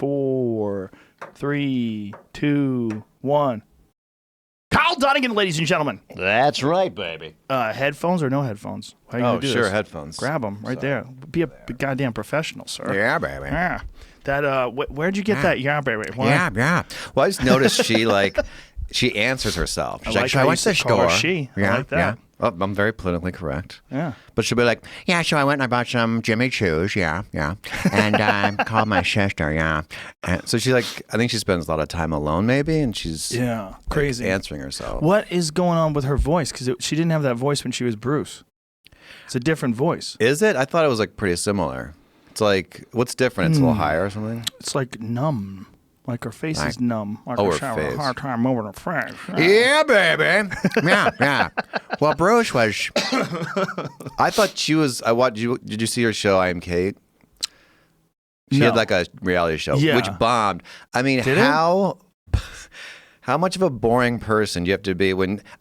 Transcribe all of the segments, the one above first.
4, 3, 2, 1. Kyle Dunnigan, ladies and gentlemen. That's right, baby. Headphones or no headphones? How are you gonna do sure, this? headphones. Grab them right there. Be a goddamn professional, sir. Yeah, baby. Yeah. That where'd you get that? Yeah, baby. Why? Yeah. Well, I just noticed she answers herself. She's I like like, should I how watch you this call her store? she. I Yeah, like that. yeah. Oh, I'm very politically correct. Yeah. But she'll be like, yeah, so I went and I bought some Jimmy Choo's, yeah. And I called my sister, yeah. And so I think she spends a lot of time alone maybe, and she's crazy answering herself. What is going on with her voice? Because she didn't have that voice when she was Bruce. It's a different voice. Is it? I thought it was like pretty similar. It's like, what's different? It's a little higher or something? It's like numb. Like her face is numb. Like her she's having face. a hard time moving her face. Yeah, baby. Yeah. Well, Bruce was. I thought she was. Did you see her show? I Am Kate. She had like a reality show, which bombed. I mean, how much of a boring person do you have to be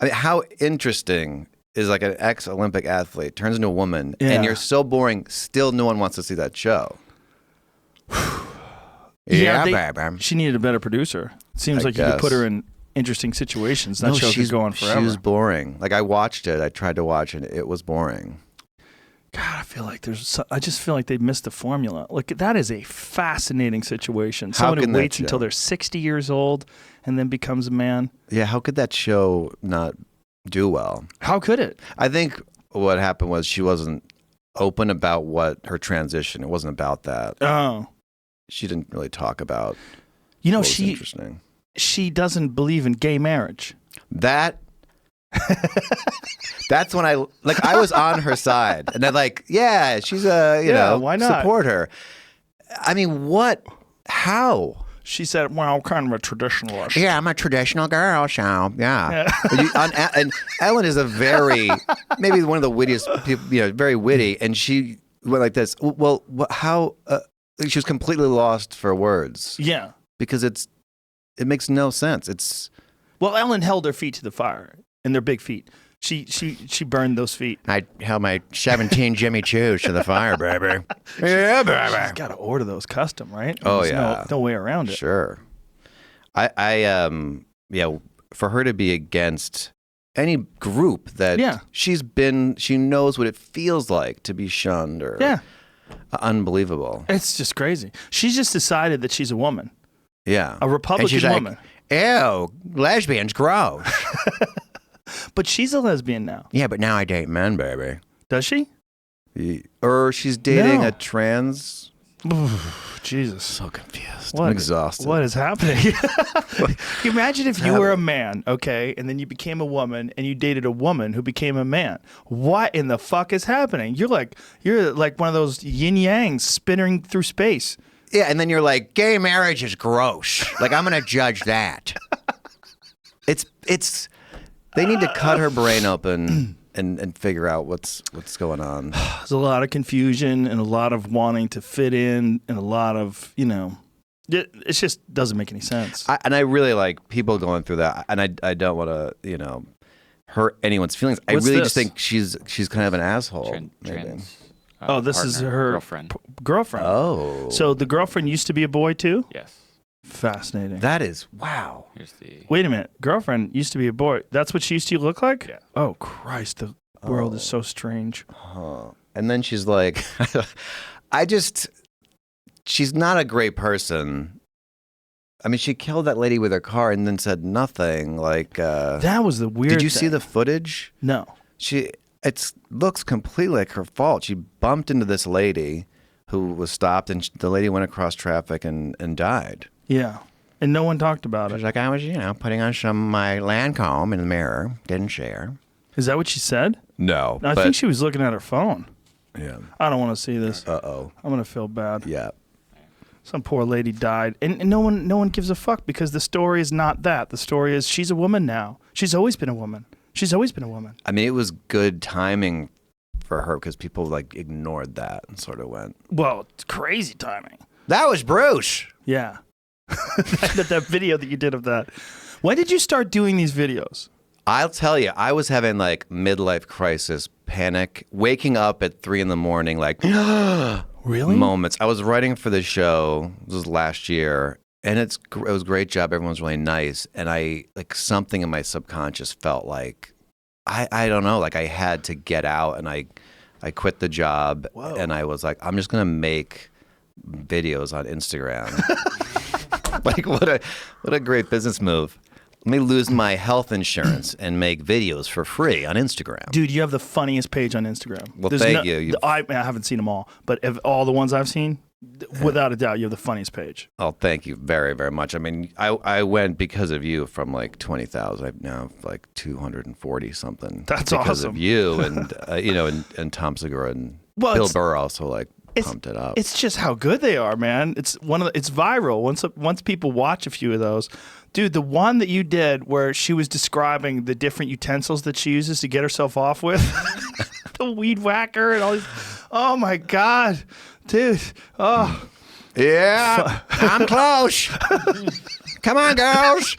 how interesting is like an ex-Olympic athlete turns into a woman, and you're so boring. Still, no one wants to see that show. Baby. She needed a better producer. It seems like you could put her in interesting situations. That show could go on forever. She was boring. Like I watched it. I tried to watch it. It was boring. God, I feel like I just feel like they missed the formula. Look, that is a fascinating situation. Someone who waits until they're 60 years old and then becomes a man. Yeah, how could that show not do well? How could it? I think what happened was she wasn't open about her transition. It wasn't about that. Oh. She didn't really talk about. You know, what was interesting. She doesn't believe in gay marriage. That's when I was on her side, and I'm like, yeah, she's why not? Support her. I mean, what? How? She said, well, kind of a traditionalist. Yeah, I'm a traditional girl, so yeah. And Ellen is maybe one of the wittiest people, very witty, and she went like this. Well, how? She was completely lost for words. Yeah. Because it makes no sense. Well, Ellen held her feet to the fire, and they're big feet. She burned those feet. I held my 17 Jimmy Choo's to the fire, baby. Yeah, baby. She's got to order those custom, right? Oh, There's no way around it. Sure. For her to be against any group that she knows what it feels like to be shunned or unbelievable. It's just crazy. She's just decided that she's a woman. Yeah. A Republican woman. Ew, lesbians, gross. But she's a lesbian now. Yeah, but now I date men, baby. Does she? Or she's dating a trans. Jesus. So confused. I'm exhausted. What is happening? Can you imagine if you were a man, okay, and then you became a woman and you dated a woman who became a man. What in the fuck is happening? You're like one of those yin yangs spinning through space. Yeah, and then you're like, gay marriage is gross. Like, I'm going to judge that. It's they need to cut her brain open and figure out what's going on. There's a lot of confusion and a lot of wanting to fit in and a lot of, it just doesn't make any sense. I really like people going through that, and I don't want to, hurt anyone's feelings. I really just think she's kind of an asshole. This is her girlfriend. Oh. So the girlfriend used to be a boy too? Yes. Fascinating. That is, wow. Wait a minute. Girlfriend used to be a boy. That's what she used to look like? Yeah. Oh, Christ. The world is so strange. And then she's like, she's not a great person. I mean, she killed that lady with her car and then said nothing. That was the weird Did you thing. see the footage? No. It looks completely like her fault. She bumped into this lady who was stopped, and the lady went across traffic and died. Yeah. And no one talked about it. She's like, I was, putting on my Lancome in the mirror. Didn't share. Is that what she said? No. I think she was looking at her phone. Yeah. I don't want to see this. Uh-oh. I'm going to feel bad. Yeah. Some poor lady died. And no one gives a fuck because the story is not that. The story is she's a woman now. She's always been a woman. She's always been a woman. I mean, it was good timing for her because people ignored that and sort of went. Well, it's crazy timing. That was Bruce. Yeah. that video that you did of that. When did you start doing these videos? I'll tell you, I was having midlife crisis, panic, waking up at 3 a.m, Really? moments. I was writing for the show. This was last year, and it was a great job. Everyone was really nice, and I like something in my subconscious felt like I don't know, like I had to get out, and I quit the job, and I was like, I'm just gonna make videos on Instagram. Like what a great business move. Let me lose my health insurance and make videos for free on Instagram. Dude, you have the funniest page on Instagram. Well, thank you. I haven't seen them all, but of all the ones I've seen, without a doubt, you have the funniest page. Oh, thank you very, very much. I mean, I went because of you from like 20,000. I now have like 240 something. That's because awesome. of you and and Tom Segura and Bill Burr also like pumped it up. It's just how good they are, man. It's viral. Once people watch a few of those. Dude, the one that you did where she was describing the different utensils that she uses to get herself off with, the weed whacker and all these. Oh my God, dude. Oh. Yeah, I'm close. Come on, girls.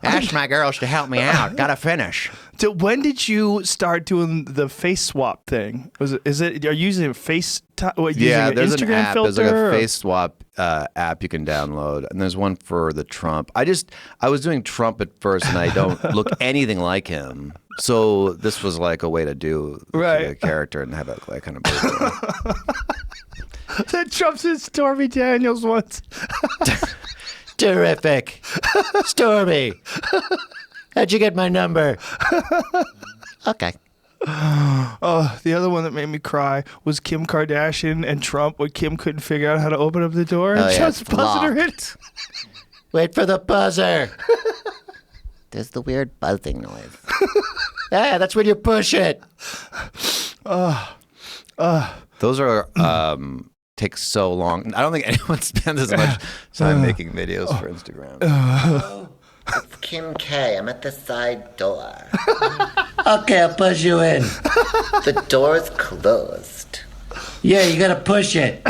Ask my girls to help me out. Gotta finish. So when did you start doing the face swap thing? Are you using a face? Yeah, there's Instagram an app. filter, there's like a face swap app you can download, and there's one for the Trump. I was doing Trump at first, and I don't look anything like him. So this was like a way to do a character and have it like kind of. That Trump's in Stormy Daniels once. Terrific. Stormy. How'd you get my number? Okay. Oh, the other one that made me cry was Kim Kardashian and Trump when Kim couldn't figure out how to open up the door and just buzzed her in. Wait for the buzzer. There's the weird buzzing noise. Yeah, that's when you push it. Those are take so long. I don't think anyone spends as much time making videos for Instagram. It's Kim K. I'm at the side door. Okay, I'll push you in. The door's closed. Yeah, you gotta push it.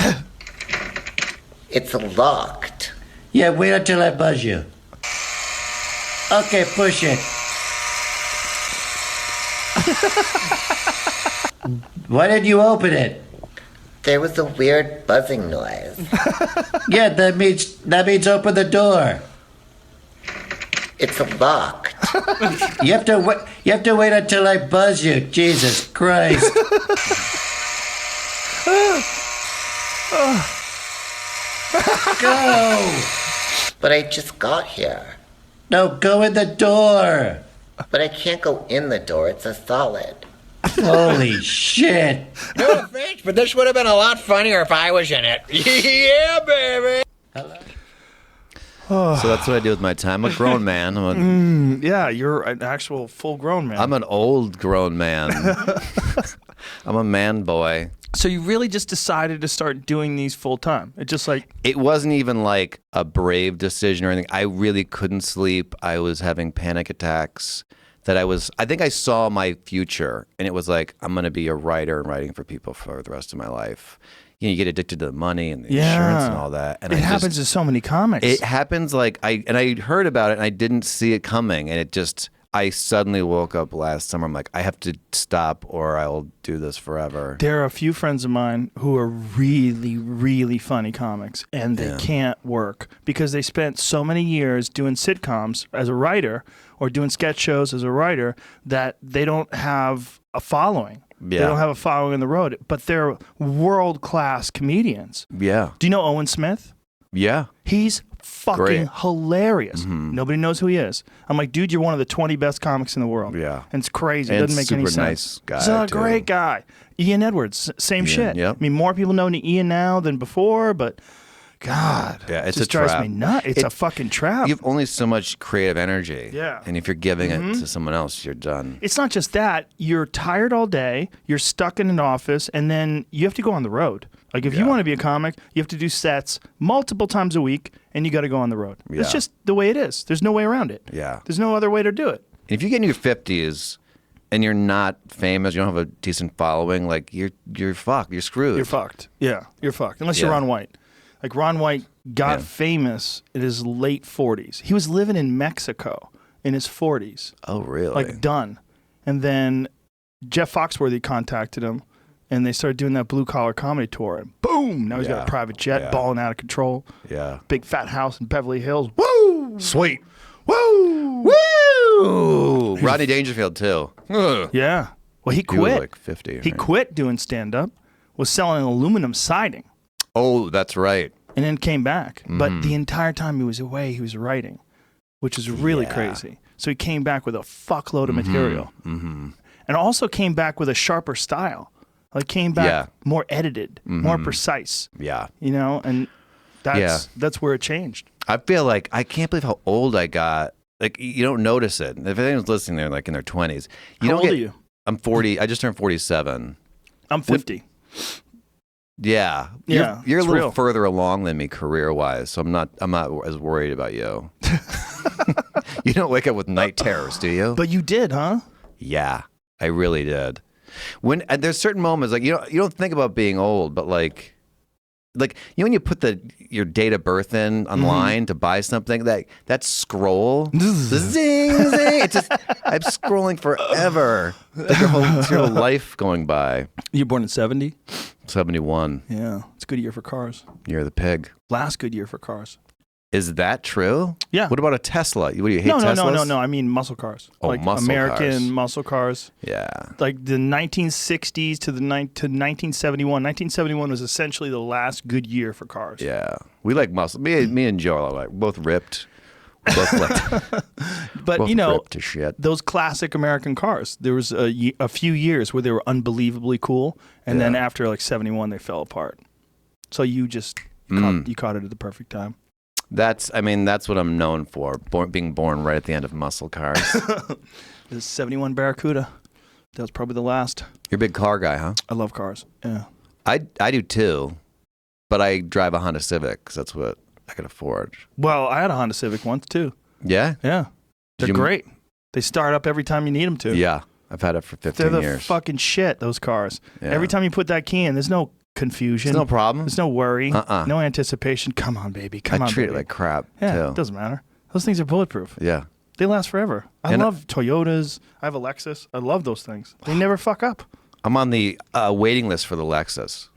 It's locked. Yeah, wait until I buzz you. Okay, push it. Why didn't you open it? There was a weird buzzing noise. Yeah, that means open the door. It's locked. You have to wait until I buzz you. Jesus Christ. Go. But I just got here. No, go in the door. But I can't go in the door. It's a solid. Holy shit. No offense, but this would have been a lot funnier if I was in it. Yeah, baby. Hello. So that's what I do with my time. I'm a grown man. Yeah, you're an actual full-grown man. I'm an old grown man. I'm a man boy. So you really just decided to start doing these full-time? It just like... It wasn't even like a brave decision or anything. I really couldn't sleep. I was having panic attacks. I think I saw my future, and it was like, I'm going to be a writer and writing for people for the rest of my life. You get addicted to the money and the insurance and all that. And it happens to so many comics. It happens I heard about it and I didn't see it coming. And I suddenly woke up last summer. I'm like, I have to stop or I will do this forever. There are a few friends of mine who are really, really funny comics, and they can't work because they spent so many years doing sitcoms as a writer or doing sketch shows as a writer that they don't have a following. Yeah. They don't have a following on the road, but they're world-class comedians. Yeah. Do you know Owen Smith? Yeah. He's fucking hilarious. Mm-hmm. Nobody knows who he is. I'm like, dude, you're one of the 20 best comics in the world. Yeah. And it's crazy. And It doesn't make any sense. nice guy, He's a too. great guy. Ian Edwards, same shit. Yep. I mean, more people know Ian now than before, but God, Yeah, it's it just a trap. drives me nuts. It's a fucking trap. You have only so much creative energy. Yeah. And if you're giving it to someone else, you're done. It's not just that. You're tired all day. You're stuck in an office, and then you have to go on the road. Like, if you want to be a comic, you have to do sets multiple times a week, and you got to go on the road. Yeah. It's just the way it is. There's no way around it. Yeah. There's no other way to do it. If you get in your 50s and you're not famous, you don't have a decent following, like you're fucked. You're screwed. You're fucked. Yeah, you're fucked. Unless you're Ron White. Like, Ron White got famous in his late 40s. He was living in Mexico in his 40s. Oh, really? Like, done. And then Jeff Foxworthy contacted him and they started doing that blue collar comedy tour. And boom! Now he's got a private jet, balling out of control. Yeah. Big fat house in Beverly Hills. Woo! Sweet. Woo! Woo! Rodney Dangerfield too. Yeah. Well, he He was quit. like 50. He right? quit doing stand up, was selling aluminum siding, Oh, that's right. and then came back. But the entire time he was away, he was writing, which is really crazy. So he came back with a fuckload of material. And also came back with a sharper style. Like came back more edited, more precise. Yeah. You know, and that's where it changed. I feel like I can't believe how old I got. Like you don't notice it. If anyone's listening, they're like in their 20s. How old are you? I'm 40. I just turned 47. I'm 50. Yeah. Yeah, You're a it's little real. further along than me career-wise, so I'm not as worried about you. You don't wake up with night terrors, do you? But you did, huh? Yeah, I really did. When there's certain moments like you don't think about being old, but like when you put your date of birth in online to buy something, that scroll, zing zing, it's just I'm scrolling forever. Like your whole life going by. You were born in 70? 71. Yeah, it's a good year for cars. You're the pig. Last good year for cars. Is that true? Yeah. What about a Tesla? What do you hate No, Teslas? no. I mean muscle cars. Oh, like muscle American cars. muscle cars. Yeah. Like the 1960s to 1971. 1971 was essentially the last good year for cars. Yeah. We like muscle. Me and Joe are like both ripped. Both like, But both you know, ripped to shit. those classic American cars, there was a few years where they were unbelievably cool, and then after like 71 they fell apart. So you caught it at the perfect time. That's what I'm known for. Being born right at the end of muscle cars. This 71 Barracuda. That was probably the last. You're a big car guy, huh? I love cars. Yeah. I do too, but I drive a Honda Civic because that's what I can afford. Well, I had a Honda Civic once too. Yeah? Yeah. They're great. They start up every time you need them to. Yeah. I've had it for 15 They're the years. fucking shit, those cars. Yeah. Every time you put that key in, there's no confusion. There's no problem. There's no worry. No anticipation. Come on, baby. Come I on, treat baby. it like crap Yeah, too. it doesn't matter. Those things are bulletproof. Yeah. They last forever. I love Toyotas. I have a Lexus. I love those things. They never fuck up. I'm on the waiting list for the Lexus.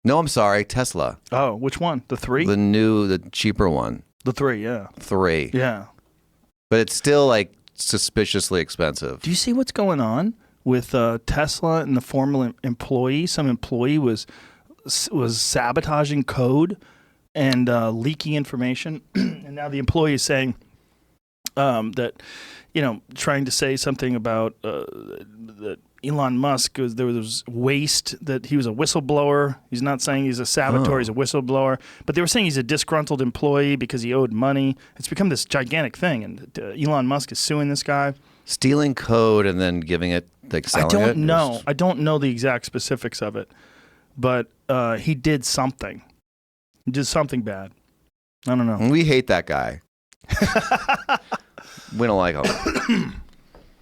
No, I'm sorry, Tesla. Oh, which one? The 3? The cheaper one. The 3, yeah. 3. Yeah. But it's still like suspiciously expensive. Do you see what's going on with Tesla and the former employee? Some employee was sabotaging code and leaking information, and now the employee is saying that, trying to say something about that Elon Musk there was waste, that he was a whistleblower. He's not saying he's a saboteur, he's a whistleblower, but they were saying he's a disgruntled employee because he owed money. It's become this gigantic thing, and Elon Musk is suing this guy. Stealing code and then giving it, like selling it? I don't know the exact specifics of it, but he did something. He did something bad. I don't know. We hate that guy. We don't like him.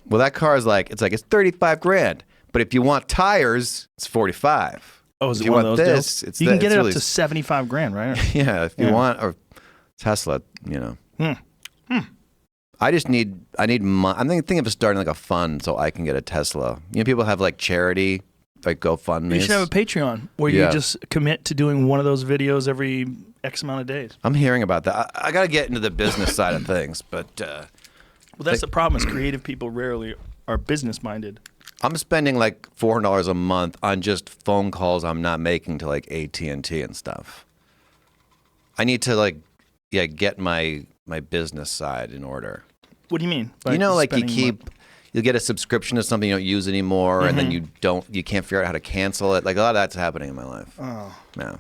Well, that car is it's 35 grand. But if you want tires, it's 45. Oh, is if it you one want of those this, deals? it's You can get it up really, to 75 grand, right? Yeah, if you want, or Tesla, I just need money. I'm thinking of starting like a fund so I can get a Tesla. People have like charity, like GoFundMe. You should have a Patreon where you just commit to doing one of those videos every X amount of days. I'm hearing about that. I got to get into the business side of things, but well, that's the problem. Is creative people rarely are business minded. I'm spending like $400 a month on just phone calls I'm not making to like AT&T and stuff. I need to get my business side in order. What do you mean? You'll get a subscription to something you don't use anymore, and then you can't figure out how to cancel it. Like a lot of that's happening in my life. Oh, yeah.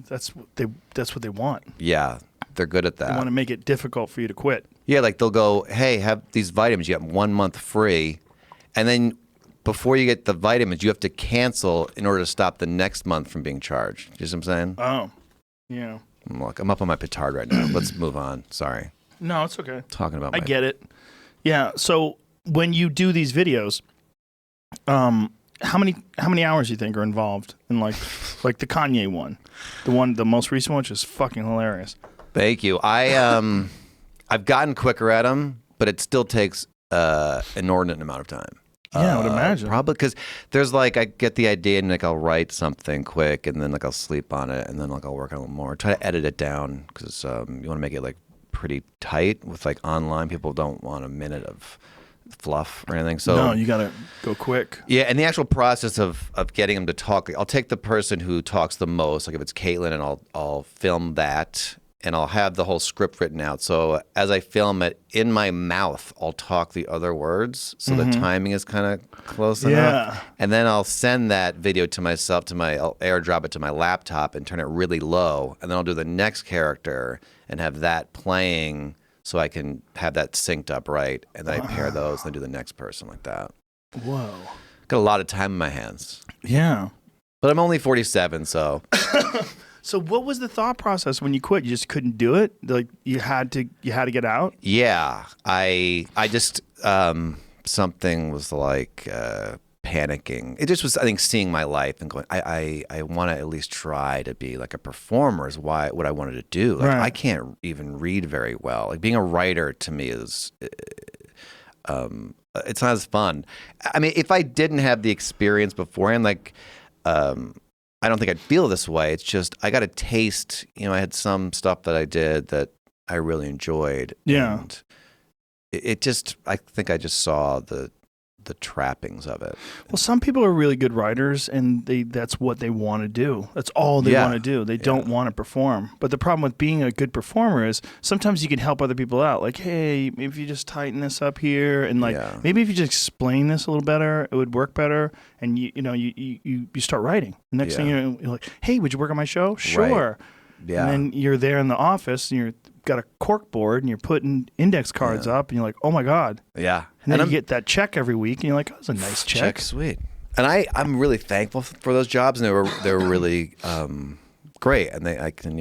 That's what they want. Yeah, they're good at that. They want to make it difficult for you to quit. Yeah, like they'll go, hey, have these vitamins. You get 1 month free, and then before you get the vitamins, you have to cancel in order to stop the next month from being charged. You see what I'm saying? Oh, yeah. Look, I'm up on my petard right now. Let's move on. Sorry. No, it's okay. Talking about. I get it. Yeah. So when you do these videos, how many hours do you think are involved in like the Kanye one, the most recent one, which is fucking hilarious. Thank you. I've gotten quicker at them, but it still takes an inordinate amount of time. Yeah, I would imagine. Probably because there's like I get the idea and like I'll write something quick and then like I'll sleep on it and then like I'll work on it a little more. Try to edit it down because you want to make it like pretty tight. With like online, people don't want a minute of fluff or anything. So no, you gotta go quick. Yeah, and the actual process of getting them to talk, I'll take the person who talks the most, like if it's Caitlin, and I'll film that, and I'll have the whole script written out. So as I film it, in my mouth, I'll talk the other words, so the timing is kind of close enough. And then I'll send that video to myself, I'll airdrop it to my laptop and turn it really low, and then I'll do the next character and have that playing. So I can have that synced up right, and then I pair those, and then do the next person like that. Whoa. Got a lot of time in my hands. Yeah. But I'm only 47, so. So what was the thought process when you quit? You just couldn't do it? Like you had to get out? Yeah. I just, something was like panicking. It just was, I think, seeing my life and going, I want to at least try to be like a performer is what I wanted to do. Like, I can't even read very well. Like being a writer to me is, it's not as fun. I mean, if I didn't have the experience beforehand, like, I don't think I'd feel this way. It's just, I got a taste, I had some stuff that I did that I really enjoyed. Yeah. And it just, I think I just saw the trappings of it. Well, some people are really good writers, and that's what they want to do. That's all they want to do. They don't want to perform. But the problem with being a good performer is sometimes you can help other people out. Like, hey, maybe if you just tighten this up here, and like maybe if you just explain this a little better, it would work better. And you start writing. Next thing you're like, hey, would you work on my show? Sure. Right. Yeah. And then you're there in the office, and you're got a cork board, and you're putting index cards up, and you're like, oh my God. Yeah. And then you get that check every week, and you're like, oh, that's a nice check. Sweet. And I'm really thankful for those jobs, and they were really great. And I can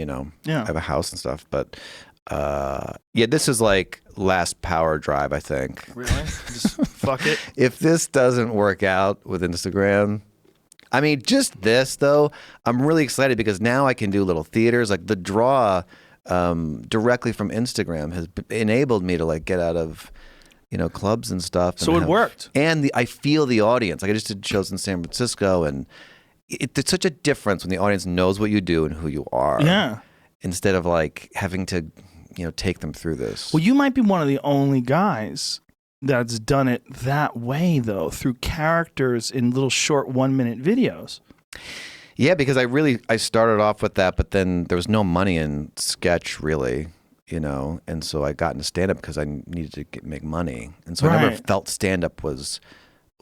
have a house and stuff. But this is like last power drive, I think. Really? Just fuck it. If this doesn't work out with Instagram, I mean, just this though, I'm really excited because now I can do little theaters. Like the draw directly from Instagram has enabled me to like get out of clubs and stuff. So it worked. And I feel the audience. Like I just did shows in San Francisco, and it's such a difference when the audience knows what you do and who you are. Yeah. Instead of like having to, take them through this. Well, you might be one of the only guys that's done it that way, though, through characters in little short 1-minute videos. Yeah, because I started off with that, but then there was no money in sketch really, and so I got into stand-up because I needed to make money. And so I never felt stand-up was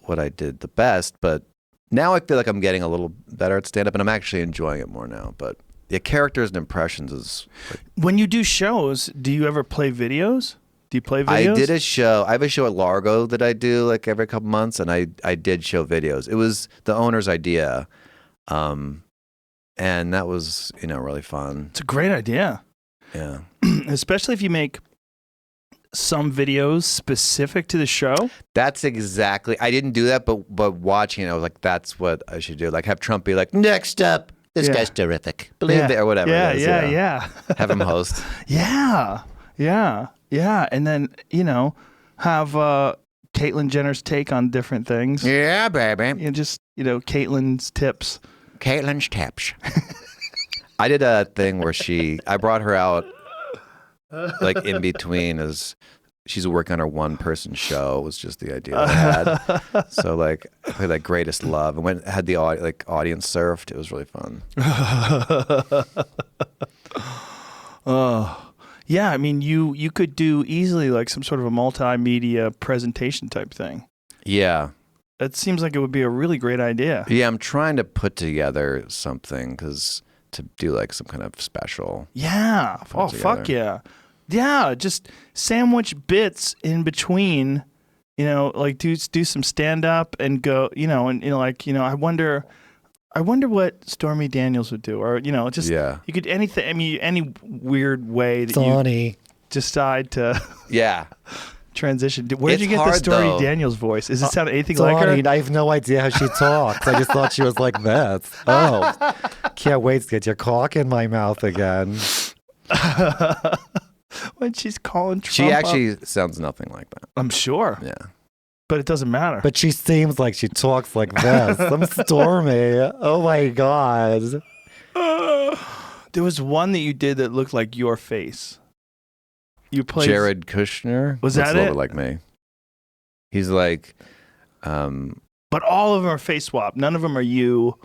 what I did the best, but now I feel like I'm getting a little better at stand-up, and I'm actually enjoying it more now. But yeah, characters and impressions is... When you do shows, do you ever play videos? Do you play videos? I did a show. I have a show at Largo that I do like every couple months, and I did show videos. It was the owner's idea, and that was really fun. It's a great idea. Yeah, especially if you make some videos specific to the show. That's exactly. I didn't do that, but watching it, I was like, that's what I should do. Like have Trump be like, next up, this guy's terrific, believe it or whatever. Yeah. Have him host. Yeah, and then have Caitlyn Jenner's take on different things. Yeah, baby. And just Caitlyn's tips. Caitlin's tips. I did a thing where I brought her out like in between as she's working on her one-person show. It was just the idea I had. So like I played like Greatest Love and had the audience surfed. It was really fun. Oh. Yeah, I mean, you could do easily like some sort of a multimedia presentation type thing. Yeah. That seems like it would be a really great idea. Yeah, I'm trying to put together something to do like some kind of special. Yeah. Oh, fuck yeah. Yeah, just sandwich bits in between, like do some stand up and go, I wonder what Stormy Daniels would do, or just you could anything. I mean, any weird way that you decide to transition. Where did you get the Stormy Daniels voice? Does it sound anything like her? I have no idea how she talks. I just thought she was like that. Oh, can't wait to get your cock in my mouth again. When she's calling Trump she actually sounds nothing like that. I'm sure. Yeah. But it doesn't matter. But she seems like she talks like this. I'm stormy. Oh my God. There was one that you did that looked like your face. You played Jared Kushner. Was Looks that a little it? bit like me. He's like, But all of them are face swap. None of them are you.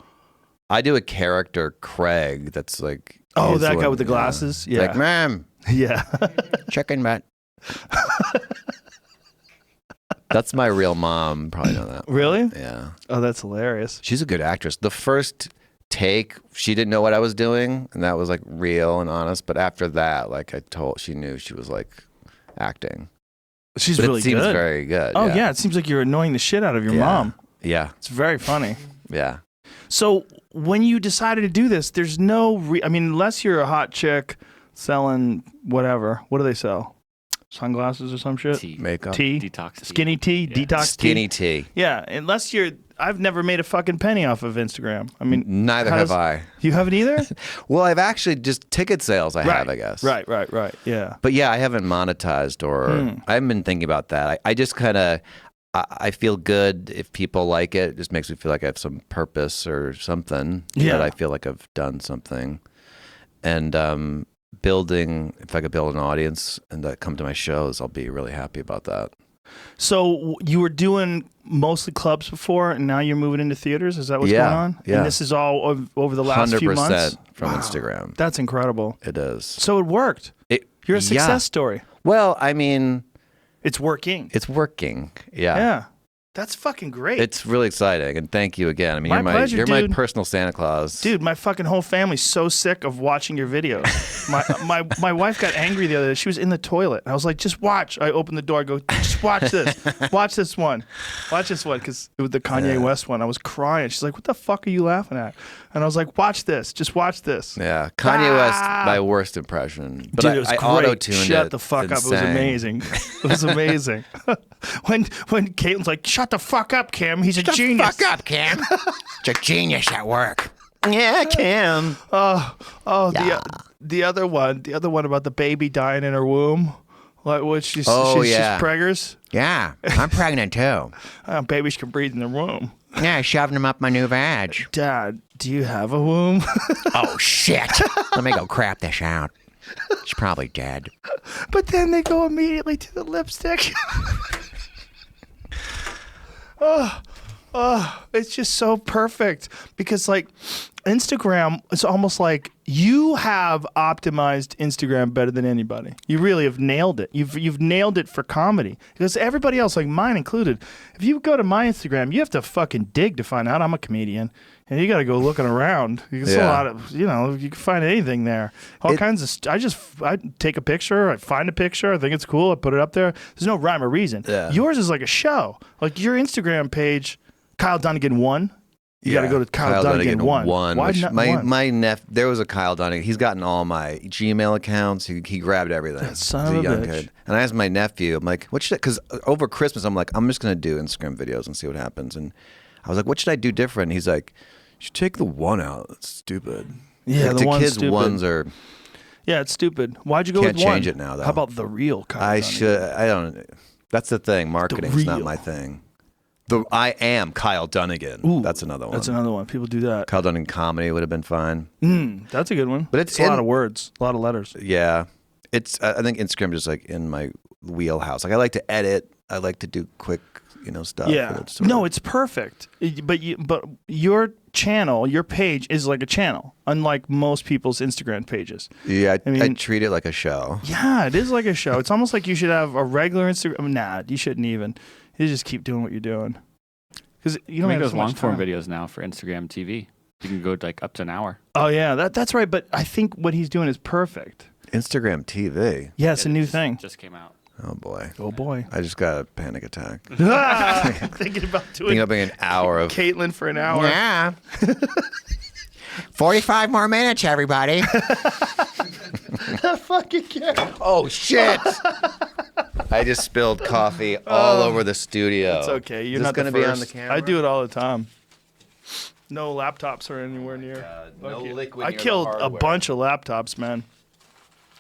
I do a character, Craig, that's like. Oh, he's that the guy one- with the glasses? Yeah. Like, ma'am, Yeah. chicken butt. That's my real mom. Probably know that. Really? Yeah. Oh, that's hilarious. She's a good actress. The first take, she didn't know what I was doing, and that was like real and honest. But after that, like she knew she was like acting. She's But really it seems good. very good. Oh, yeah. It seems like you're annoying the shit out of your Yeah. mom. Yeah. It's very funny. Yeah. So when you decided to do this, there's no, I mean, unless you're a hot chick selling whatever. What do they sell? Sunglasses or some shit? Tea. Makeup. Tea? Detox tea. Skinny tea? Yeah. Detox Skinny tea? tea. Yeah. Unless you're, I've never made a fucking penny off of Instagram. I mean, Neither how have does- I. You haven't either? Well, I've actually just ticket sales I have, I guess. Right. Yeah. But yeah, I haven't monetized or I haven't been thinking about that. I just kind of, I feel good if people like it. It just makes me feel like I have some purpose or something. Yeah. That I feel like I've done something. And building, if I could build an audience and that come to my shows, I'll be really happy about that. So you were doing mostly clubs before, and now you're moving into theaters? Is that what's Yeah, going on? yeah. And this is all over the last few months? 100% from Instagram. That's incredible. It is. So it worked. You're a success yeah. story. Well, I mean, It's working. it's working. Yeah. Yeah. That's fucking great. It's really exciting, and thank you again. I mean, My pleasure, you're my dude. personal Santa Claus. Dude, my fucking whole family's so sick of watching your videos. my wife got angry the other day. She was in the toilet. I was like, just watch. I opened the door. I go, just watch this. Watch this one. Watch this one. Because it was the Kanye West one. I was crying. She's like, what the fuck are you laughing at? And I was like, watch this. Just watch this. Yeah, Kanye West, my worst impression. But Dude, it was I great. auto-tuned Shut it the fuck and up. It was sang. amazing. It was amazing. when Caitlin's like, shut the fuck up, Kim. He's a genius. Fuck up, Cam. It's a genius at work. Yeah, Cam. The other one about the baby dying in her womb. Like what she's yeah. preggers. Yeah, I'm pregnant too. Babies can breathe in the womb. Yeah, shoving them up my new vag. Dad, do you have a womb? Oh, shit. Let me go crap this out. She's probably dead. But then they go immediately to the lipstick. It's just so perfect because like Instagram, it's almost like you have optimized Instagram better than anybody. You really have nailed it. You've nailed it for comedy because everybody else, like mine included, if you go to my Instagram, you have to fucking dig to find out I'm a comedian. And you got to go looking around. There's a lot of, you can find anything there. All kinds of, I take a picture, I find a picture, I think it's cool, I put it up there. There's no rhyme or reason. Yeah. Yours is like a show. Like your Instagram page, Kyle Dunnigan 1. You got to go to Kyle Dunnigan 1. Why which not my 1? my nephew, there was a Kyle Dunnigan. He's gotten all my Gmail accounts. He grabbed everything. That son He's of a young bitch. kid. And I asked my nephew, I'm like, what should I, because over Christmas, I'm like, I'm just going to do Instagram videos and see what happens. And I was like, what should I do different? And he's like, you should take the 1 out. That's stupid. Yeah, Like, the to one's kids, stupid. 1s are, Yeah, it's stupid. Why'd you go Can't with 1? change it now, though. How about the real Kyle I Dunnigan? don't, that's the thing. Marketing's not real. my thing. I am Kyle Dunnigan. Ooh, That's another one. That's another one. People do that. Kyle Dunnigan comedy would have been fine. That's a good one. But it's a lot in- of words, a lot of letters. Yeah. I think Instagram is just like in my wheelhouse. Like I like to edit. I like to do quick, stuff. Yeah. It's sort No, of- it's perfect. But your channel, your page is like a channel, unlike most people's Instagram pages. Yeah, I mean- treat it like a show. Yeah, it is like a show. It's almost like you should have a regular Instagram. Nah, you shouldn't even. You just keep doing what you're doing. Because you You don't make have those so much long form time. videos now for Instagram TV. You can go like up to an hour. Oh yeah, that's right. But I think what he's doing is perfect. Instagram TV. Yeah, it's a new thing. Just came out. Oh boy. Oh boy. I just got a panic attack. Thinking about doing Thinking about being an hour of. Caitlin for an hour. Yeah. 45 more minutes, everybody. Fucking kid. Oh shit! I just spilled coffee all over the studio. It's okay. You're Is this not the gonna be on first. the camera? I do it all the time. No laptops are anywhere near. no Fuck you. liquid I near the killed a hardware. bunch of laptops, man.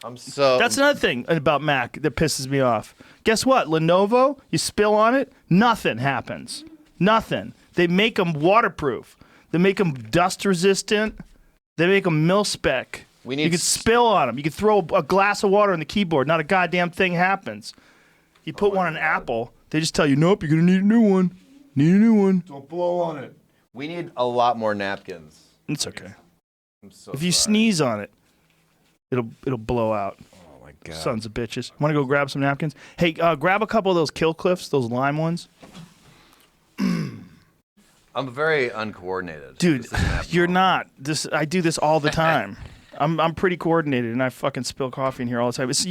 That's another thing about Mac that pisses me off. Guess what? Lenovo, you spill on it, nothing happens. Nothing. They make them waterproof. They make them dust resistant. They make them mil-spec. You could spill on them. You could throw a glass of water on the keyboard. Not a goddamn thing happens. You put one on Apple, they just tell you, nope, you're going to need a new one. Need a new one. Don't blow on it. We need a lot more napkins. It's okay. I'm so if you sorry. sneeze on it, it'll blow out. Oh my God. Sons of bitches. Want to go grab some napkins? Hey, grab a couple of those Kill Cliffs, those lime ones. I'm very uncoordinated. Dude, you're not. I do this all the time. I'm pretty coordinated, and I fucking spill coffee in here all the time. It's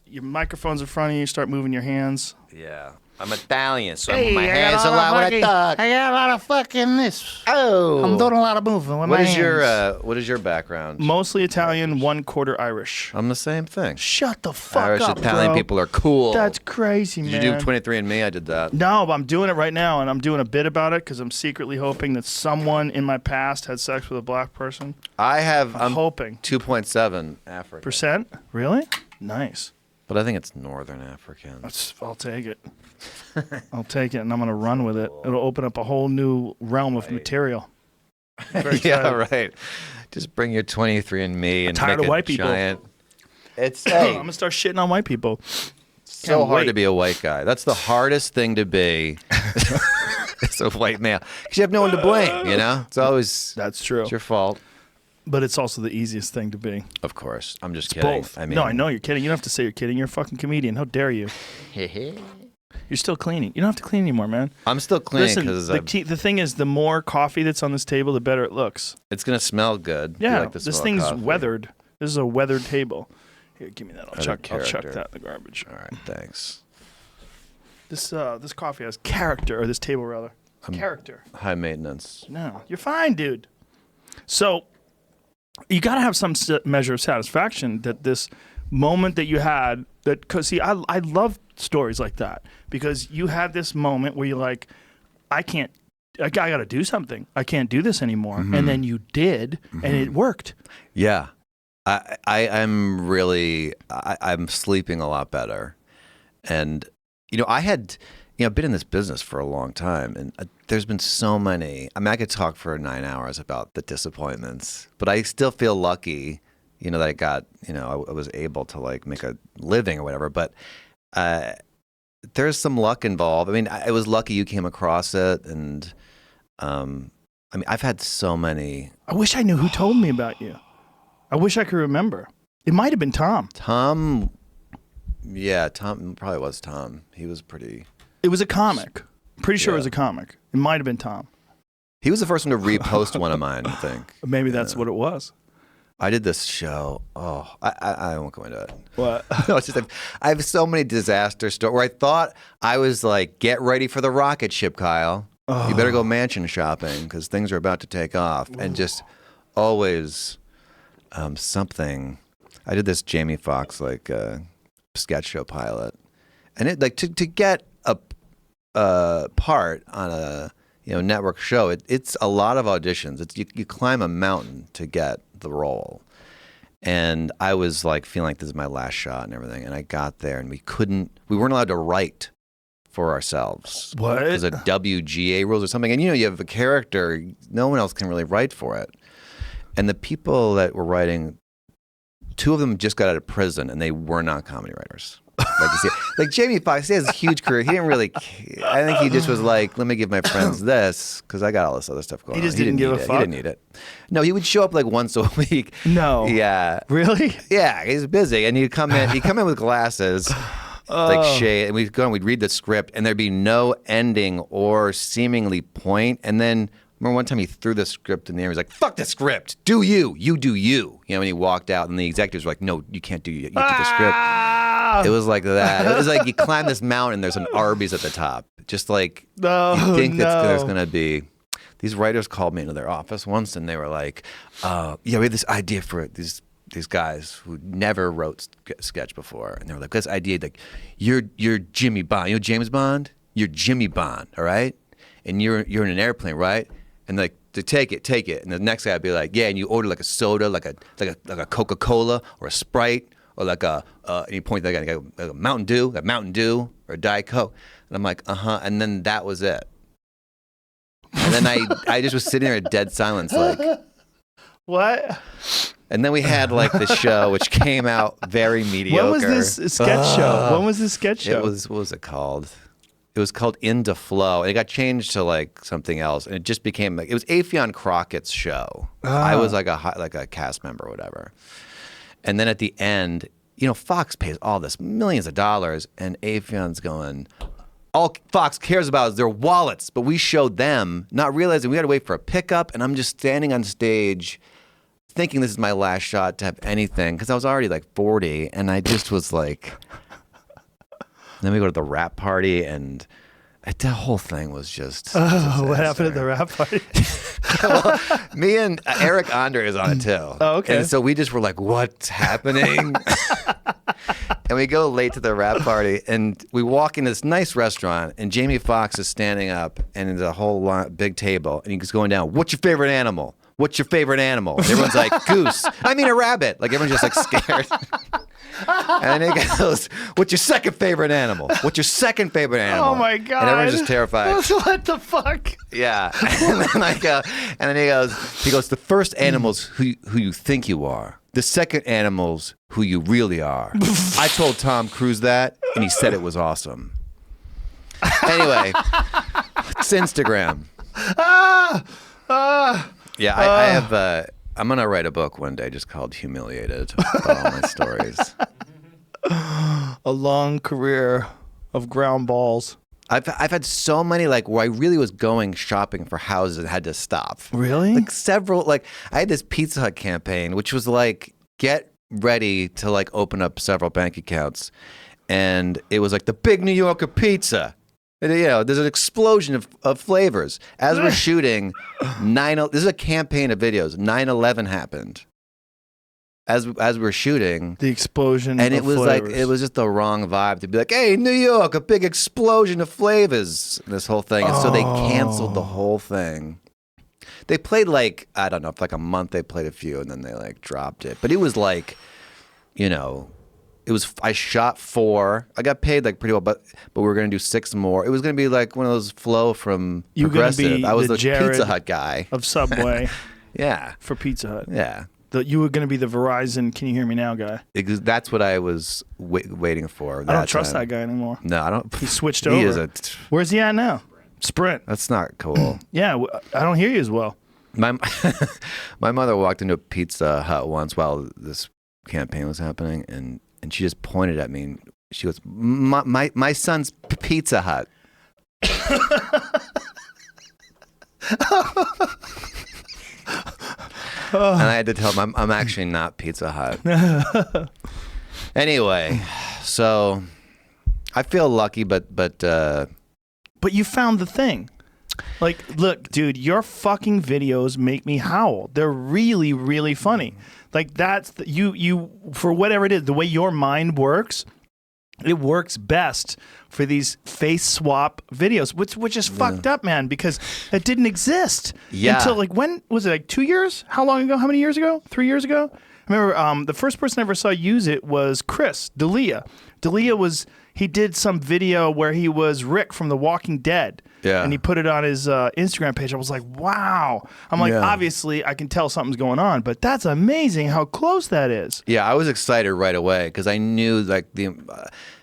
your microphone's in front of you. You start moving your hands. Yeah. I'm Italian, so I move my hands a lot when I talk. I got a lot of fucking this. Oh. I'm doing a lot of moving with my hands. What is your background? Mostly Italian, 1/4 Irish. I'm the same thing. Shut the fuck Irish up, Italian bro. people are cool. That's crazy, man. Did you do 23andMe? I did that. No, but I'm doing it right now, and I'm doing a bit about it because I'm secretly hoping that someone in my past had sex with a black person. I'm hoping 2.7 African. %. Really? Nice. But I think it's Northern African. I'll take it. I'll take it, and I'm going to run with it. It'll open up a whole new realm of material. Yeah, right. Just bring your 23andMe and tired make of white a giant. people. It's I'm going to start shitting on white people. so Can't hard wait. to be a white guy. That's the hardest thing to be. It's a white male because you have no one to blame. You know, it's always That's true. it's your fault. But it's also the easiest thing to be. Of course, I'm just kidding. Both. I mean, No, I know you're kidding. You don't have to say you're kidding. You're a fucking comedian. How dare you? You're still cleaning. You don't have to clean anymore, man. I'm still cleaning Listen, because the thing is, the more coffee that's on this table, the better it looks. it's gonna smell good. You Yeah, like the this smell of thing's coffee. weathered. This is a weathered table. Here, give me that. I'll Out of chuck character. that in the garbage. All right, thanks. This coffee has character, or this table rather. Character. High maintenance. No, you're fine, dude. So you got to have some measure of satisfaction that this moment that you had. Because see, I love stories like that because you had this moment where you're like, I got to do something. I can't do this anymore. Mm-hmm. And then you did, and it worked. Yeah, I'm really I'm sleeping a lot better, and I had been in this business for a long time, and there's been so many. I mean, I could talk for 9 hours about the disappointments, but I still feel lucky, that I got, I was able to like make a living or whatever. But there's some luck involved. I mean, I was lucky you came across it, and I mean, I've had so many. I wish I knew who told me about you. I wish I could remember. It might have been Tom. Tom, yeah, Tom probably was Tom. He was pretty. It was a comic. Pretty sure it Yeah. was a comic. It might have been Tom. He was the first one to repost one of mine, I think. Maybe that's what it was. I did this show. Oh, I won't go into it. What? No, it's just I have so many disaster stories where I thought I was like, get ready for the rocket ship, Kyle. You better go mansion shopping because things are about to take off. And just always something. I did this Jamie Foxx like sketch show pilot, and it like to get a part on a network show. It's a lot of auditions. It's you climb a mountain to get the role. And I was like feeling like this is my last shot and everything. And I got there and we weren't allowed to write for ourselves. What? Because of WGA rules or something. And you have a character, no one else can really write for it. And the people that were writing, 2 of them just got out of prison and they were not comedy writers. Like Jamie Foxx, he has a huge career. He didn't really. I think he just was like, let me give my friends this because I got all this other stuff going on. He just didn't give a fuck? He didn't need it. No, he would show up like once a week. No. Yeah. Really? Yeah, he's busy, and he'd come in with glasses, like shade, and we'd go and we'd read the script, and there'd be no ending or seemingly point, and then. Remember one time he threw the script in the air. He was like, "Fuck the script. Do you? You do you." And he walked out, and the executives were like, "No, you can't do you. You do the script." It was like that. It was like you climb this mountain. There's an Arby's at the top. Just like you think that there's gonna be. These writers called me into their office once, and they were like, "Yeah, we have this idea for these guys who never wrote sketch before," and they were like, "This idea, like, you're Jimmy Bond. You know James Bond? You're Jimmy Bond, all right? And you're in an airplane, right?" And like to take it. And the next guy would be like, yeah, and you order like a soda, like a Coca-Cola or a Sprite or like and you point that guy, like a Mountain Dew or a Diet Coke. And I'm like, and then that was it. And then I just was sitting there in dead silence, like, what? And then we had like the show, which came out very mediocre. When was this sketch show? When was this sketch show? It was, what was it called? It was called Into Flow, and it got changed to like something else, and it just became like, it was Affion Crockett's show. I was like a cast member or whatever. And then at the end, you know, Fox pays all this millions of dollars, and Afion's going, all Fox cares about is their wallets, but we showed them, not realizing we had to wait for a pickup, and I'm just standing on stage thinking this is my last shot to have anything, because I was already like 40, and I just was like, then we go to the rap party, and the whole thing was just what happened at the rap party? Well, me and Eric Andre is on it too. Oh, okay. And so we just were like, what's happening? And we go late to the rap party, and we walk into this nice restaurant, and Jamie Foxx is standing up, and there's a whole big table, and he's going down, what's your favorite animal? What's your favorite animal? Everyone's like, goose. I mean, a rabbit. Like, everyone's just like scared. And then he goes, what's your second favorite animal? What's your second favorite animal? Oh my God. And everyone's just terrified. What the fuck? Yeah. And then I go, and then he goes, the first animal's who you think you are. The second animal's who you really are. I told Tom Cruise that, and he said it was awesome. Anyway, it's Instagram. Yeah, I have. I'm gonna write a book one day just called "Humiliated" about all my stories. A long career of ground balls. I've had so many like where I really was going shopping for houses and had to stop. Really? Like several. Like I had this Pizza Hut campaign, which was like get ready to like open up several bank accounts, and it was like the big New Yorker pizza. And, you know, there's an explosion of flavors. As we're shooting, this is a campaign of videos. 9/11 happened. As we're shooting, the explosion, and it was flavors. like it was just the wrong vibe to be like, "Hey, New York, a big explosion of flavors." This whole thing, and so they canceled the whole thing. They played like, I don't know, for like a month. They played a few, and then they like dropped it. But it was like, you know. I shot 4. I got paid like pretty well, but we were gonna do 6 more. It was gonna be like one of those Flow from Progressive. I was the Pizza Hut guy of Subway. Yeah, for Pizza Hut. Yeah, you were gonna be the Verizon "Can you hear me now" guy. That's what I was waiting for. I don't trust that guy anymore. No, I don't. He switched over. Where's he at now? Sprint. That's not cool. Yeah, I don't hear you as well. My mother walked into a Pizza Hut once while this campaign was happening, and she just pointed at me, and she goes, my son's Pizza Hut. And I had to tell him, I'm actually not Pizza Hut. Anyway, so I feel lucky, but you found the thing. Like, look, dude, your fucking videos make me howl. They're really, really funny. Like, that's you for whatever it is, the way your mind works, it works best for these face swap videos, which is fucked up, man, because it didn't exist until like, when was it, like 2 years? How long ago? How many years ago? 3 years ago? I remember the first person I ever saw use it was Chris D'Elia. D'Elia he did some video where he was Rick from The Walking Dead. Yeah. And he put it on his Instagram page. I was like, wow. I'm like, obviously, I can tell something's going on, but that's amazing how close that is. Yeah, I was excited right away because I knew like the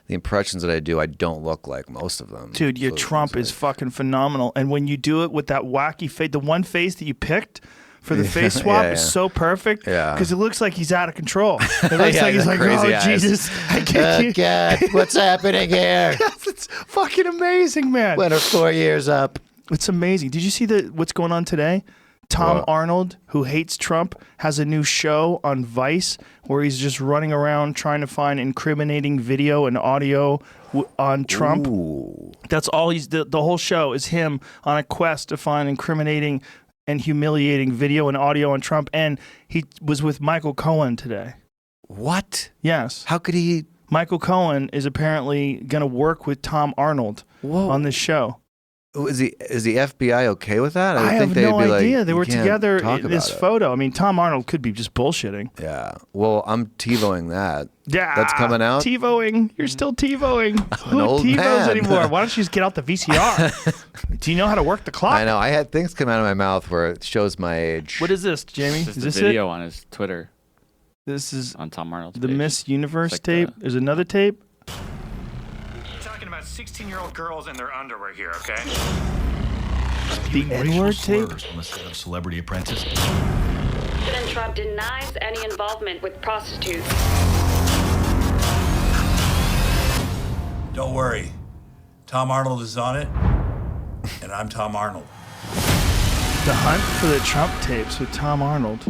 impressions that I do, I don't look like most of them. Dude, your Trump is fucking phenomenal. And when you do it with that wacky face, the one face that you picked for the face swap is so perfect because it looks like he's out of control. It looks like he's like, oh, eyes. Jesus. I can't. God, what's happening here? It's fucking amazing, man. When are 4 years up? It's amazing. Did you see what's going on today? Tom Arnold, who hates Trump, has a new show on Vice where he's just running around trying to find incriminating video and audio on Trump. Ooh. That's all the whole show is him on a quest to find incriminating and humiliating video and audio on Trump, and he was with Michael Cohen today. What? Yes. How could he? Michael Cohen is apparently going to work with Tom Arnold on this show. Is the FBI okay with that? I think have they'd no be idea. Like, they were "You can't together talk in this about it." photo. I mean, Tom Arnold could be just bullshitting. Yeah. Well, I'm TiVoing that. Yeah, That's coming out. TiVoing. You're still TiVoing. Who old TiVos man. anymore? Why don't you just get out the VCR? Do you know how to work the clock? I know. I had things come out of my mouth where it shows my age. What is this, Jamie? This Is is this a video it? on his Twitter This is on Tom Arnold's the page. Miss Universe It's like tape. There's another tape. We're talking about 16-year-old girls in their underwear here, okay? The N-word tape. On the set of Celebrity Apprentice. President Trump denies any involvement with prostitutes. Don't worry. Tom Arnold is on it, and I'm Tom Arnold. The hunt for the Trump tapes with Tom Arnold.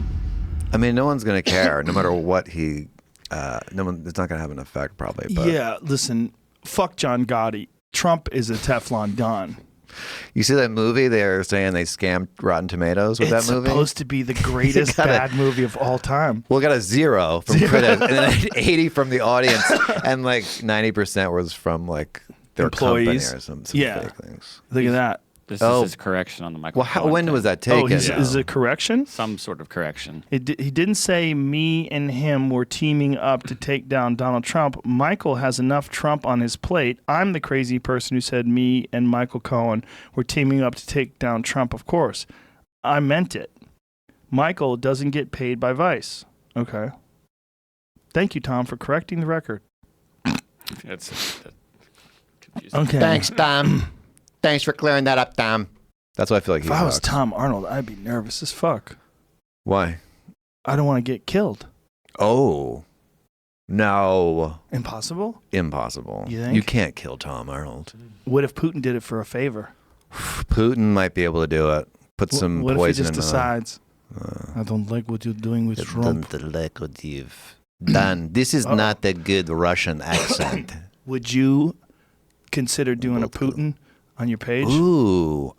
I mean, no one's gonna care, no matter what he. No one. It's not gonna have an effect, probably. But Yeah, listen, fuck John Gotti. Trump is a Teflon Don. you see that movie? They're saying they scammed Rotten Tomatoes with It's that movie. supposed to be the greatest gotta- bad movie of all time. Well, it got a 0 from critics, and then 80 from the audience, and like 90% was from like their Employees. company or some Yeah. fake things. Look at that. This Oh. is his correction on the Michael. Well, Cohen when thing. was that taken? Oh, is it correction? Some sort of correction. He didn't say me and him were teaming up to take down Donald Trump. Michael has enough Trump on his plate. I'm the crazy person who said me and Michael Cohen were teaming up to take down Trump, of course. I meant it. Michael doesn't get paid by Vice. Okay. Thank you, Tom, for correcting the record. That's confusing. Okay. Thanks, Tom. Thanks for clearing that up, Tom. That's why I feel like If he I was sucks. Tom Arnold, I'd be nervous as fuck. Why? I don't want to get killed. Oh. No. Impossible? Impossible. You think? You can't kill Tom Arnold. What if Putin did it for a favor? Putin might be able to do it. Put some What if he poison just in decides, I don't like what you're doing with Trump? Dan, this is not a good Russian accent. Would you consider doing a Putin on your page? Ooh,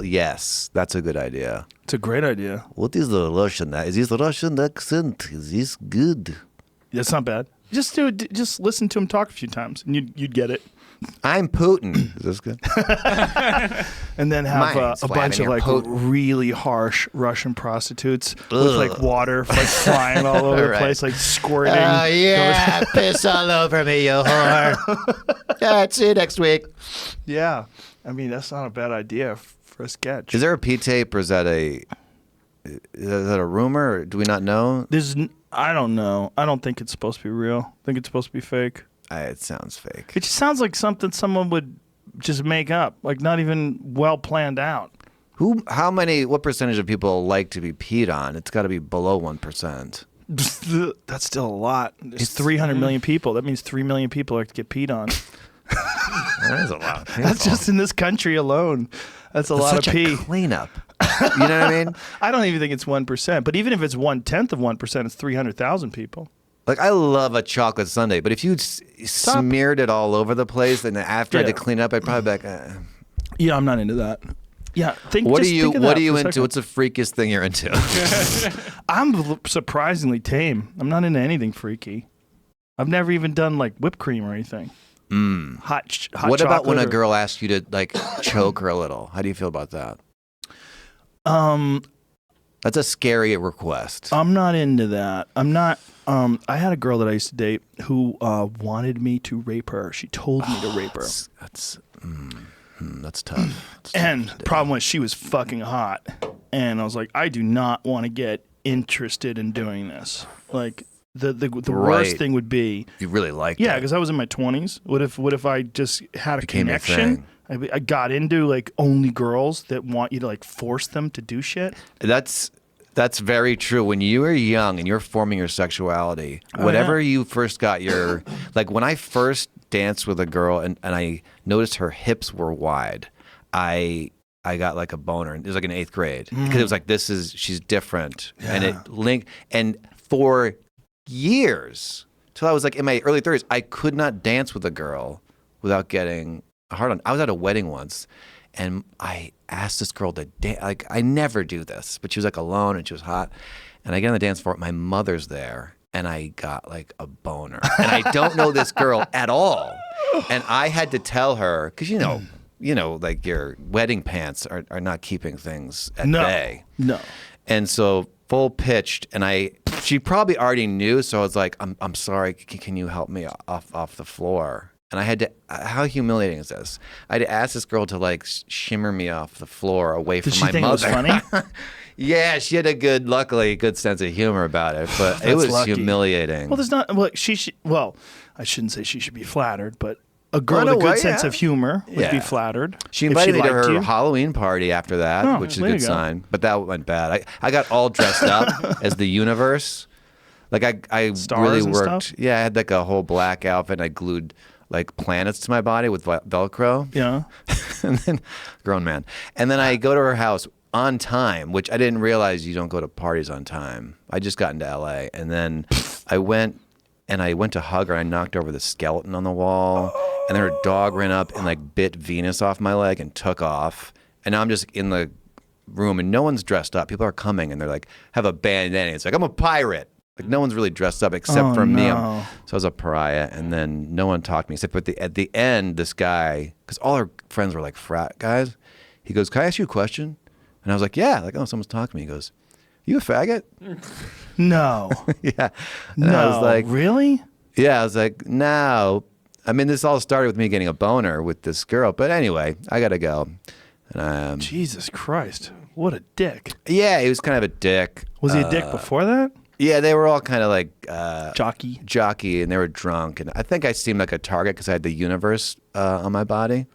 yes, that's a good idea. It's a great idea. What is the Russian? Is this Russian accent? Is this good? That's not bad. Just do it. Just listen to him talk a few times, and you'd get it. I'm Putin. Is this good? And then have Mine's a bunch of Vladimir like Putin. really harsh Russian prostitutes with like water like flying all over the Right. place, like squirting. Oh, yeah. Piss all over me, you whore. Yeah, see you next week. Yeah. I mean, that's not a bad idea for a sketch. Is there a P tape or is that a rumor? Or do we not know? I don't know. I don't think it's supposed to be real. I think it's supposed to be fake. It sounds fake. It just sounds like something someone would just make up, like not even well planned out. What percentage of people like to be peed on? It's got to be below 1%. That's still a lot. There's 300 million people. That means 3 million people like to get peed on. That is a lot. That's just in this country alone. That's a lot Such of pee. a cleanup. You know what I mean? I don't even think it's 1%. But even if it's 1/10 of 1%, it's 300,000 people. Like, I love a chocolate sundae, but if you smeared it all over the place and after I had to clean it up, I'd probably be like, Yeah, I'm not into that. Yeah, What are you into? Second. What's the freakiest thing you're into? I'm surprisingly tame. I'm not into anything freaky. I've never even done like whipped cream or anything. Hot What about when a chocolate girl asks you to like choke her a little? How do you feel about that? That's a scary request. I'm not into that. I'm not. I had a girl that I used to date who wanted me to rape her. She told me to rape her. That's tough. And the problem was she was fucking hot. And I was like, I do not want to get interested in doing this. Like the worst thing would be, You really like yeah, it. because I was in my 20s. What if I just had a Became a connection? I got into like only girls that want you to like force them to do shit. That's very true. When you were young and you're forming your sexuality, whatever you first got your like when I first danced with a girl and I noticed her hips were wide, I got like a boner. It was like in 8th grade because it was like she's different, and it linked. And for years till I was like in my early 30s, I could not dance with a girl without getting a hard on. I was at a wedding once, and I asked this girl to dance. Like, I never do this, but she was like alone and she was hot. And I get on the dance floor, my mother's there, and I got like a boner. And I don't know this girl at all. And I had to tell her, because like your wedding pants are not keeping things at No. bay. No. And so full pitched, and she probably already knew. So I was like, I'm sorry. Can you help me off the floor? And I had to. How humiliating is this? I had to ask this girl to like shimmer me off the floor away from Did she my think mother. it was funny? Yeah, she had luckily, a good sense of humor about it, but it was lucky. humiliating. Well, there's not. Well, I shouldn't say she should be flattered, but a girl Well, with a no good way, sense yeah. of humor would be Yeah. flattered. She if invited me to liked her you. Halloween party after that, Oh, which is a there good you go. sign. But that went bad. I got all dressed up as the universe. Like I Stars really and worked. stuff? Yeah, I had like a whole black outfit. And I glued like planets to my body with Velcro. Yeah. And then grown man. And then I go to her house on time, which I didn't realize you don't go to parties on time. I just got into LA, and then I went to hug her, and I knocked over the skeleton on the wall, and then her dog ran up and like bit Venus off my leg and took off. And now I'm just in the room, and no one's dressed up. People are coming, and they're like, have a bandana. It's like, I'm a pirate. Like no one's really dressed up except for me. No. So I was a pariah, and then no one talked to me except at the end, this guy, because all her friends were like frat guys. He goes, "Can I ask you a question?" And I was like, "Yeah." Like, "Oh, someone's talking to me." He goes, "You a faggot?" No. Yeah. And No. I was like, really? yeah. I was like, no. I mean, this all started with me getting a boner with this girl. But anyway, I got to go. And, Jesus Christ. What a dick. yeah, he was kind of a dick. Was he a dick before that? Yeah, they were all kind of like Jockey. and they were drunk. And I think I seemed like a target because I had the universe on my body.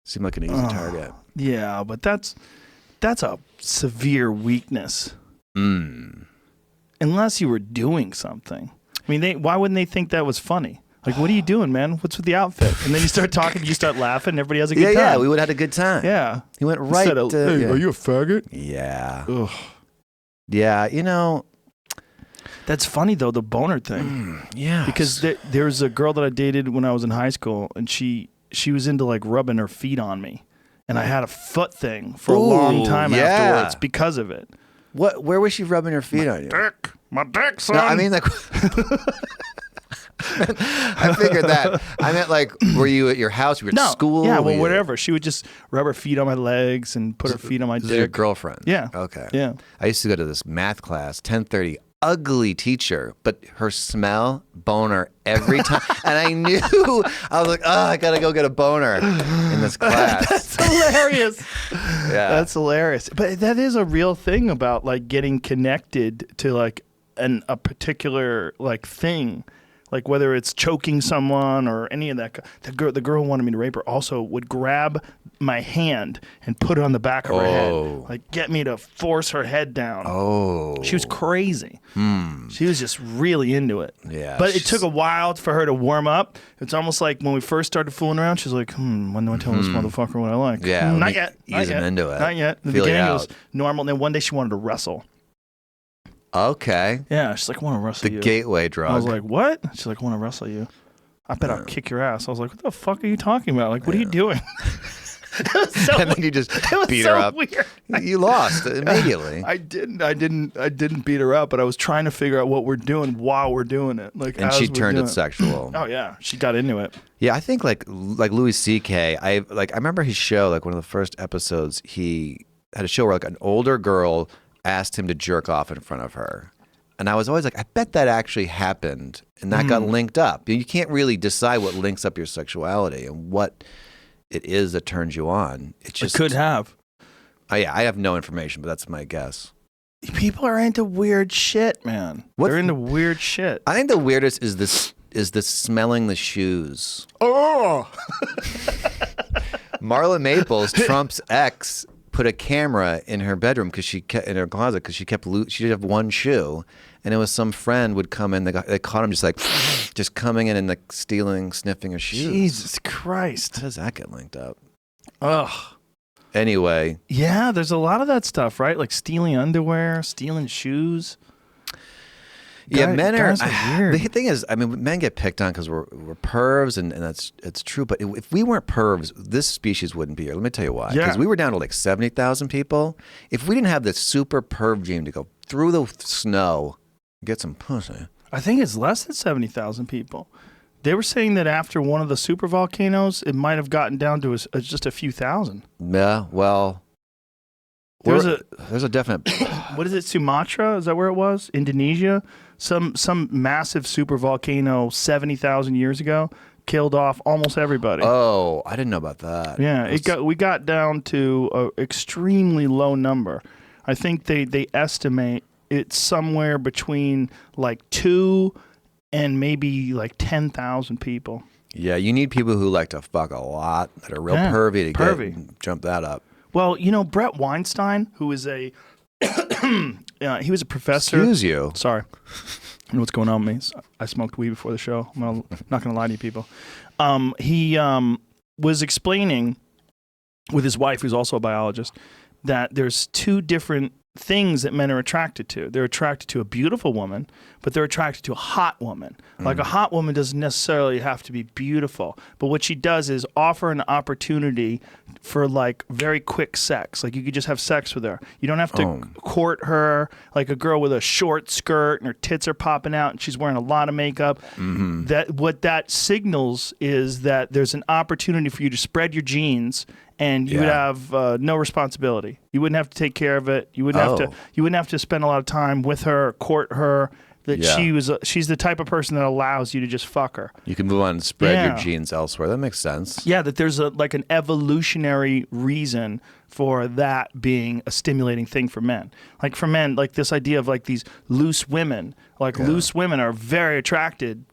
Seemed like an easy target. Yeah, but that's a severe weakness. Unless you were doing something. I mean, why wouldn't they think that was funny? Like, what are you doing, man? What's with the outfit? And then you start talking, you start laughing, and everybody has a good time. Yeah, we would have had a good time. Yeah. He went right Instead of, to, hey, yeah. are you a faggot? Yeah. Ugh. Yeah, you know. That's funny, though, the boner thing. Yeah. Because there was a girl that I dated when I was in high school, and she was into, like, rubbing her feet on me. And I had a foot thing for a long time afterwards because of it. Where was she rubbing her feet on you? My dick, son. No, I mean, like, I figured that. I meant, like, were you at your house? Were you at school? Yeah, Were well, you- whatever. She would just rub her feet on my legs and put her feet on my This is your dick. girlfriend? Yeah. Okay. Yeah. I used to go to this math class, 10:30. Ugly teacher, but her smell, boner every time. And I knew, I was like, oh, I got to go get a boner in this class. That's hilarious. Yeah. That's hilarious. But that is a real thing about like getting connected to like a particular like thing. Like whether it's choking someone or any of that. The girl who wanted me to rape her also would grab my hand and put it on the back of her head. Like get me to force her head down. Oh. She was crazy. She was just really into it. Yeah, But it took a while for her to warm up. It's almost like when we first started fooling around, she's like, when do I tell this motherfucker what I like? Yeah, let Not me yet. ease him into it. Not yet. In the Feel it beginning, it was out. normal. And then one day she wanted to wrestle. Okay. Yeah, she's like, I want to wrestle The you. gateway drug. I was like, what? She's like, I want to wrestle you. I bet I'll kick your ass. I was like, what the fuck are you talking about? Like, what are you doing? It was so and then you just it was beat so her up. Weird. You lost immediately. I didn't beat her up, but I was trying to figure out what we're doing while we're doing it. Like, And as she we're turned doing it sexual. Oh yeah, she got into it. Yeah, I think like Louis C.K. I remember his show. Like one of the first episodes, he had a show where like an older girl asked him to jerk off in front of her, and I was always like, I bet that actually happened, and that got linked up. You can't really decide what links up your sexuality and what it is that turns you on. It just It could have. Yeah, I have no information, but that's my guess. People are into weird shit, man. They're into weird shit. I think the weirdest is this smelling the shoes. Oh, Marla Maples, Trump's ex, put a camera in her bedroom because in her closet because she did have one shoe, and it was some friend would come in. They caught him just coming in and like stealing, sniffing her shoes. Jesus Christ! How does that get linked up? Ugh. Anyway, Yeah, there's a lot of that stuff, right? Like stealing underwear, stealing shoes. yeah, men are guys are weird. The thing is, I mean, men get picked on because we're pervs, and it's true. But if we weren't pervs, this species wouldn't be here. Let me tell you why. Because Yeah. we were down to like 70,000 people. If we didn't have this super perv gene to go through the snow, get some pussy. I think it's less than 70,000 people. They were saying that after one of the super volcanoes, it might have gotten down to just a few thousand. Yeah, well, there's a definite. What is it? Sumatra? Is that where it was? Indonesia? Some massive super volcano 70,000 years ago killed off almost everybody. Oh, I didn't know about that. Yeah, we got down to an extremely low number. I think they estimate it's somewhere between like 2 and maybe like 10,000 people. Yeah, you need people who like to fuck a lot, that are real pervy to jump that up. Well, Brett Weinstein, who is a he was a professor. Excuse you. Sorry. I know what's going on with me. I smoked weed before the show. I'm not going to lie to you people. He was explaining with his wife, who's also a biologist, that there's 2 different things that men are attracted to. They're attracted to a beautiful woman, but they're attracted to a hot woman. Like a hot woman doesn't necessarily have to be beautiful, but what she does is offer an opportunity for like very quick sex. Like you could just have sex with her. You don't have to court her like a girl with a short skirt and her tits are popping out and she's wearing a lot of makeup. That what that signals is that there's an opportunity for you to spread your genes and you would have no responsibility. You wouldn't have to take care of it. You wouldn't have to. You wouldn't have to spend a lot of time with her, court her. That she's the type of person that allows you to just fuck her. You can move on and spread your genes elsewhere. That makes sense. Yeah, that there's like an evolutionary reason for that being a stimulating thing for men. Like for men, like this idea of like these loose women. Like loose women are very attractive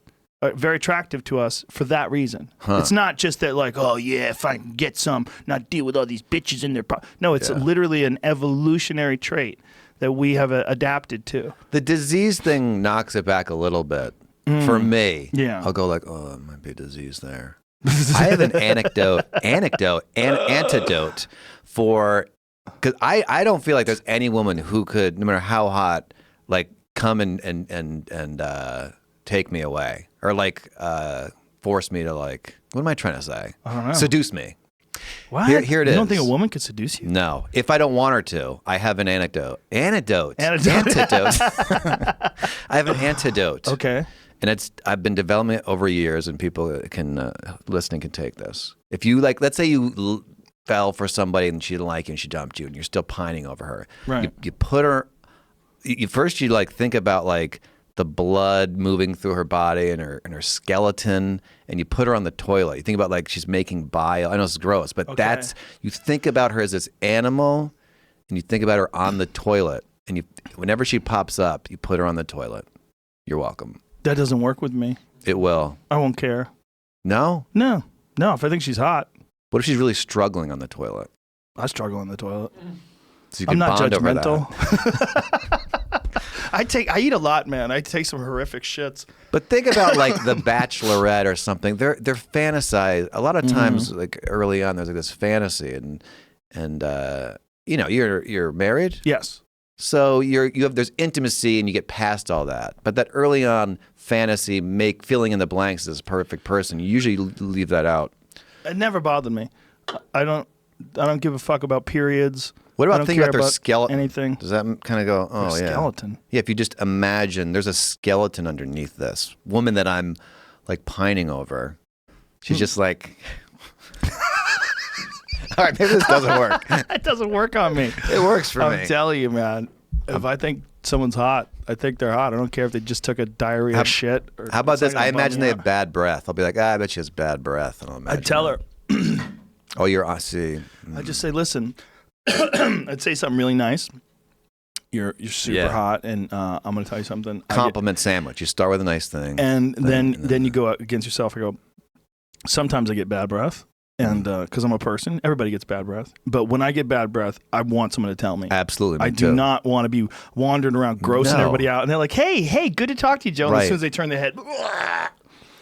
to us for that reason. It's not just that like, oh yeah, if I can get some, not deal with all these bitches in their no, it's literally an evolutionary trait that we have adapted to. The disease thing knocks it back a little bit for me. Yeah, I'll go like, oh, there might be a disease there. I have an antidote for, because I don't feel like there's any woman who could, no matter how hot, like come and take me away. Or like force me to like, what am I trying to say? I don't know. Seduce me. What? Here it is. You don't think a woman could seduce you? No. If I don't want her to, I have an antidote. Antidote. I have an antidote. Okay. And I've been developing it over years, and people listening can take this. If you like, let's say you fell for somebody and she didn't like you and she dumped you and you're still pining over her. Right. You put her, first you like think about like, the blood moving through her body and her skeleton, and you put her on the toilet. You think about like she's making bile. I know it's gross, but you think about her as this animal, and you think about her on the toilet, and whenever she pops up, you put her on the toilet. You're welcome. That doesn't work with me. It will. I won't care. No? No. If I think she's hot. What if she's really struggling on the toilet? I struggle on the toilet. So you I'm can not bond over judgmental. that. I eat a lot, man. I take some horrific shits. But think about like The Bachelorette or something. They're fantasized a lot of times. Like early on, there's like this fantasy, and you're married. Yes. So there's intimacy, and you get past all that. But that early on fantasy, filling in the blanks as a perfect person. You usually leave that out. It never bothered me. I don't give a fuck about periods. What about thinking about their skeleton? Anything? Does that kind of go, oh, yeah. Skeleton? Yeah, if you just imagine there's a skeleton underneath this woman that I'm like pining over. She's just like, all right, maybe this doesn't work. It doesn't work on me. It works for me. I'm telling you, man. If I think someone's hot, I think they're hot. I don't care if they just took a diarrhea shit. How about this? I imagine they have bad breath. I'll be like, I bet she has bad breath. And I'll imagine I'd tell her. Oh, I see. I'd just say, listen. I'd say something really nice. You're super hot, and I'm going to tell you something. Compliment sandwich. You start with a nice thing, and then you go out against yourself. I go. Sometimes I get bad breath, and because I'm a person, everybody gets bad breath. But when I get bad breath, I want someone to tell me. Absolutely, I do not want to be wandering around grossing everybody out, and they're like, "Hey, good to talk to you, Joe." And as soon as they turn their head.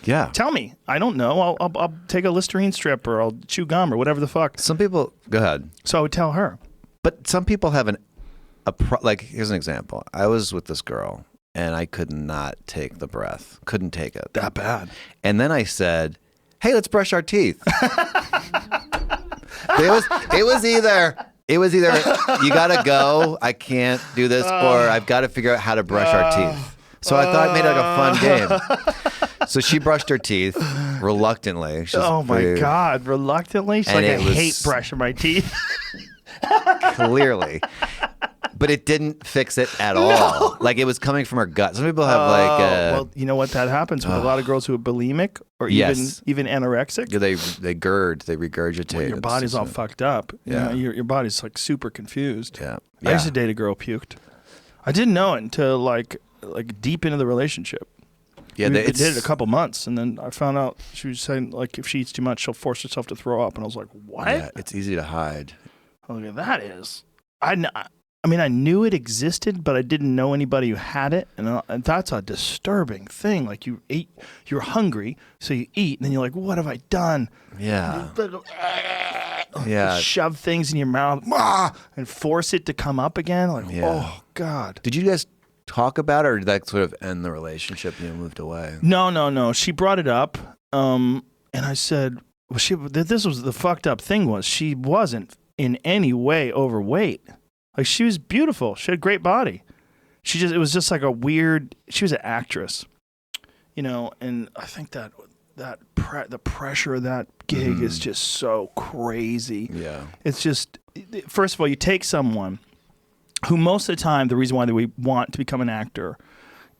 Yeah. Tell me. I don't know. I'll take a Listerine strip or I'll chew gum or whatever the fuck. Some people, go ahead. So I would tell her. But some people have like, here's an example. I was with this girl and I could not take the breath. Couldn't take it. That bad. And then I said, hey, let's brush our teeth. It was either you gotta go, I can't do this, or I've got to figure out how to brush our teeth. So I thought I made it like a fun game. So she brushed her teeth reluctantly. She's Oh my pretty- God! Reluctantly, she's And like, I it was- hate brushing my teeth. Clearly. But it didn't fix it at all. Like it was coming from her gut. Some people have well, you know what? That happens with a lot of girls who are bulimic or Yes. even anorexic. they regurgitate. Your It's body's just all fucked up. Yeah. your body's like super confused. Yeah. I used to date a girl who puked. I didn't know it until like deep into the relationship. Yeah, we did it a couple months, and then I found out she was saying like if she eats too much, she'll force herself to throw up, and I was like, what? Yeah, it's easy to hide. Oh, look at that is. I mean, I knew it existed, but I didn't know anybody who had it, and that's a disturbing thing. Like you're hungry, so you eat, and then you're like, what have I done? Yeah. Yeah. Shove things in your mouth and force it to come up again. Like, oh God. Did you guys talk about it, or did that sort of end the relationship and you moved away? No. She brought it up, and I said, well, this was the fucked up thing was she wasn't in any way overweight. Like she was beautiful. She had a great body. It was just like a weird. She was an actress, and I think the pressure of that gig is just so crazy. Yeah. It's just, first of all, you take someone who most of the time the reason why they want to become an actor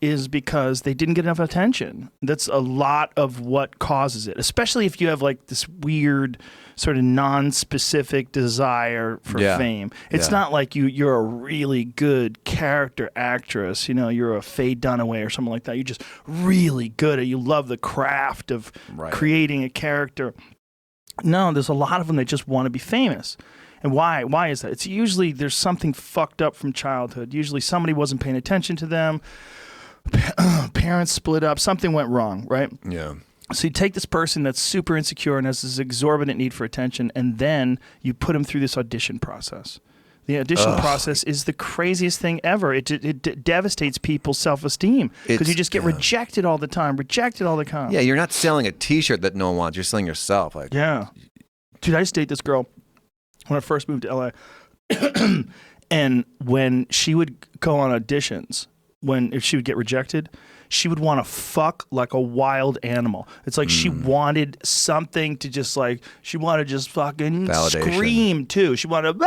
is because they didn't get enough attention. That's a lot of what causes it, especially if you have like this weird sort of non-specific desire for fame. It's not like you're a really good character actress, you're a Faye Dunaway or something like that. You're just really good at, you love the craft of creating a character. No, there's a lot of them that just want to be famous. And why? Why is that? It's usually there's something fucked up from childhood. Usually somebody wasn't paying attention to them. Parents split up, something went wrong, right? Yeah. So you take this person that's super insecure and has this exorbitant need for attention, and then you put them through this audition process. The audition process is the craziest thing ever. It devastates people's self-esteem because you just get rejected all the time. Yeah, you're not selling a T-shirt that no one wants. You're selling yourself. Like, yeah. Dude, I used to date this girl when I first moved to LA. And when she would go on auditions, if she would get rejected, she would want to fuck like a wild animal. It's like she wanted something to just like, she wanted to just fucking scream too. She wanted to,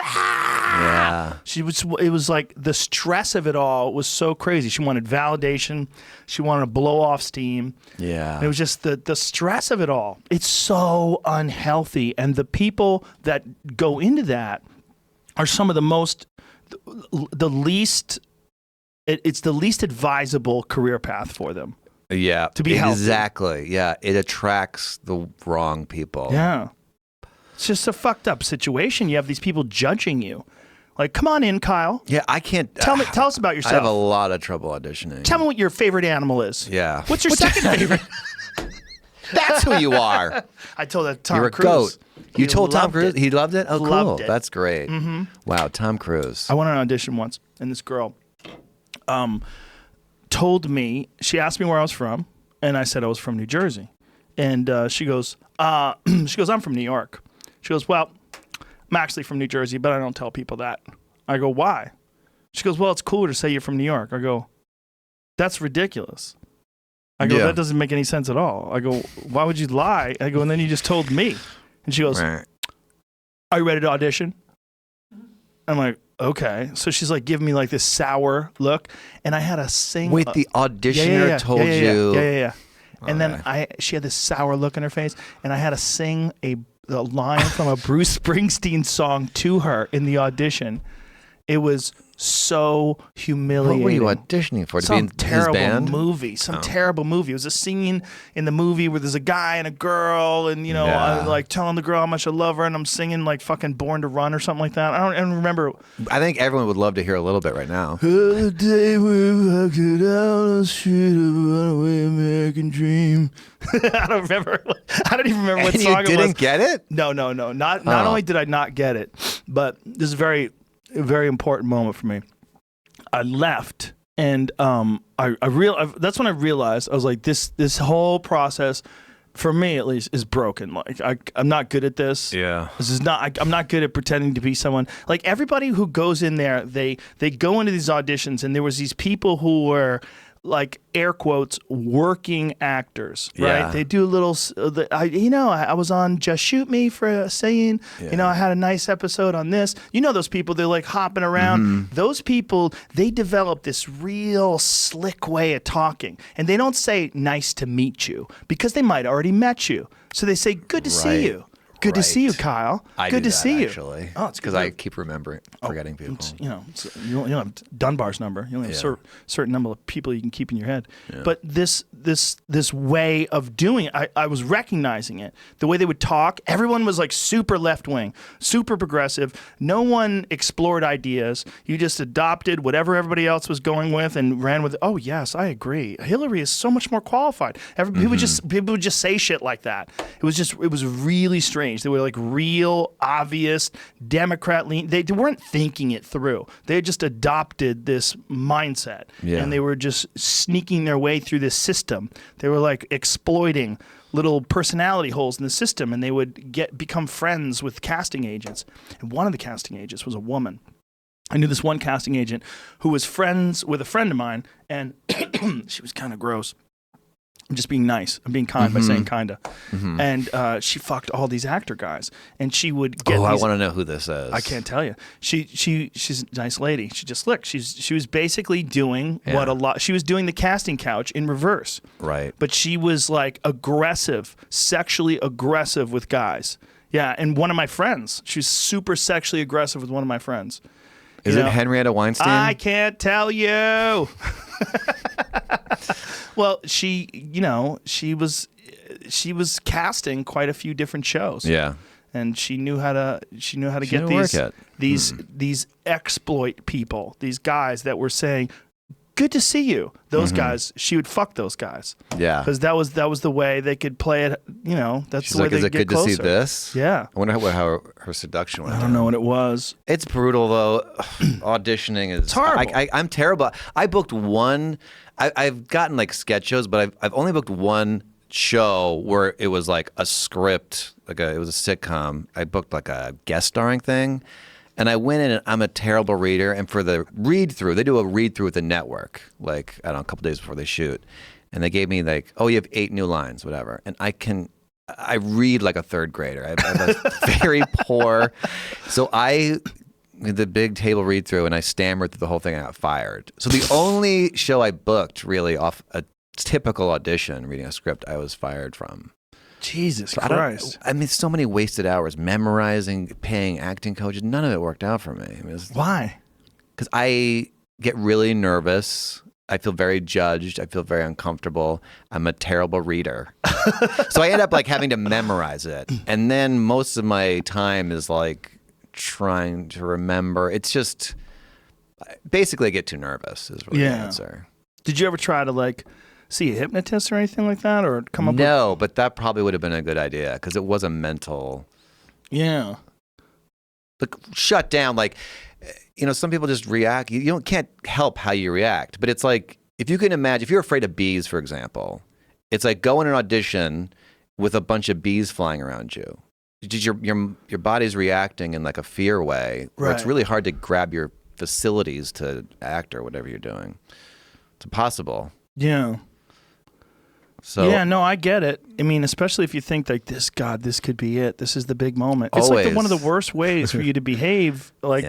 it was like the stress of it all was so crazy. She wanted validation. She wanted to blow off steam. Yeah. And it was just the stress of it all. It's so unhealthy. And the people that go into that are some of the most, it's the least advisable career path for them. Yeah. To be healthy. Exactly. Yeah. It attracts the wrong people. Yeah. It's just a fucked up situation. You have these people judging you. Like, come on in, Kyle. Yeah, I can't. Tell us about I yourself. have a lot of trouble auditioning. Tell me what your favorite animal is. Yeah. What's your second favorite? That's who you are. I told that Tom You're a Cruise. goat. You He told Tom loved Cruise? it. He loved it? Oh, Loved cool. it. That's great. Wow, Tom Cruise. I went on an audition once, and this girl told me, she asked me where I was from, and I said I was from New Jersey. And she goes, I'm from New York. She goes, well, I'm actually from New Jersey, but I don't tell people that. I go, why? She goes, well, it's cooler to say you're from New York. I go, that's ridiculous. I go, that doesn't make any sense at all. I go, why would you lie? I go, and then you just told me. And she goes, are you ready to audition? I'm like, okay. So she's like giving me like this sour look, and I had to sing. Wait, the auditioner told you. Yeah. And then she had this sour look in her face, and I had to sing a line from a Bruce Springsteen song to her in the audition. It was so humiliating. What were you auditioning for? To be in terrible his band? movie. Terrible movie. It was a scene in the movie where there's a guy and a girl, and I'm like telling the girl how much I love her, and I'm singing like fucking Born to Run or something like that. I don't remember. I think everyone would love to hear a little bit right now. The day we walked down the street of a runaway American dream. I don't remember. I don't even remember what And song you it was. didn't get it? No. Not only did I not get it, but this is a very important moment for me. I left, and I that's when I realized I was like, this whole process, for me at least, is broken. Like I'm not good at this. Yeah. This is not. I'm not good at pretending to be someone. Like everybody who goes in there, they go into these auditions, and there was these people who were like air quotes working actors, right? Yeah. They do little, I was on Just Shoot Me for a saying, I had a nice episode on this. You know those people, they're like hopping around. Those people, they develop this real slick way of talking, and they don't say nice to meet you because they might already met you. So they say good to see you. Good to see you, Kyle. Good to see you. Actually. Oh, it's because I keep forgetting people. You don't have Dunbar's number. You only have a certain number of people you can keep in your head. Yeah. But this way of doing it, I was recognizing it. The way they would talk, everyone was like super left wing, super progressive. No one explored ideas. You just adopted whatever everybody else was going with and ran with. Oh yes, I agree. Hillary is so much more qualified. People would just say shit like that. It was really strange. They were like real, obvious Democrat lean. They weren't thinking it through. They just adopted this mindset, and they were just sneaking their way through this system. They were like exploiting little personality holes in the system, and they would become friends with casting agents. And one of the casting agents was a woman. I knew this one casting agent who was friends with a friend of mine, and she was kind of gross. I'm just being nice. I'm being kind by saying kinda. And she fucked all these actor guys, and she would get. I want to know who this is. I can't tell you. She's a nice lady. She just looked. She was basically doing what she was doing the casting couch in reverse. Right. But she was like aggressive, sexually aggressive with guys. Yeah, and one of my friends. She was super sexually aggressive with one of my friends. Is it Henrietta Weinstein? I can't tell you. Well, she was casting quite a few different shows. Yeah. And she knew how to get these exploit people, these guys that were saying, "Good to see you." Those guys, she would fuck those guys. Yeah. Because that was the way they could play it. That's She's the way like, they is it get good closer. to see this? Yeah. I wonder how her seduction went. I don't know what it was. It's brutal though. Auditioning is. It's horrible. I'm terrible. I booked one. I've gotten like sketch shows, but I've only booked one show where it was like a script, it was a sitcom. I booked like a guest starring thing, and I went in and I'm a terrible reader. And for the read through, they do a read through with the network, like I don't know, a couple days before they shoot, and they gave me like, oh, you have 8 new lines, whatever, and I read like a third grader. I have a very poor, so I. The big table read through, and I stammered through the whole thing. And I got fired. So the only show I booked really off a typical audition, reading a script, I was fired from. Jesus Christ! I mean, so many wasted hours memorizing, paying acting coaches. None of it worked out for me. Why? Because I get really nervous. I feel very judged. I feel very uncomfortable. I'm a terrible reader. So I end up like having to memorize it, and then most of my time is like trying to remember. It's just basically I get too nervous is really the answer. Did you ever try to like see a hypnotist or anything like that, or come up with... but that probably would have been a good idea because it was a mental like shut down. Like some people just react. You can't help how you react, but it's like if you can imagine, if you're afraid of bees, for example, it's like going an audition with a bunch of bees flying around you. Your body's reacting in like a fear way where it's really hard to grab your facilities to act or whatever you're doing. It's impossible. Yeah. So I get it. I mean, especially if you think like this could be it. This is the big moment. It's Always. like one of the worst ways for you to behave, like,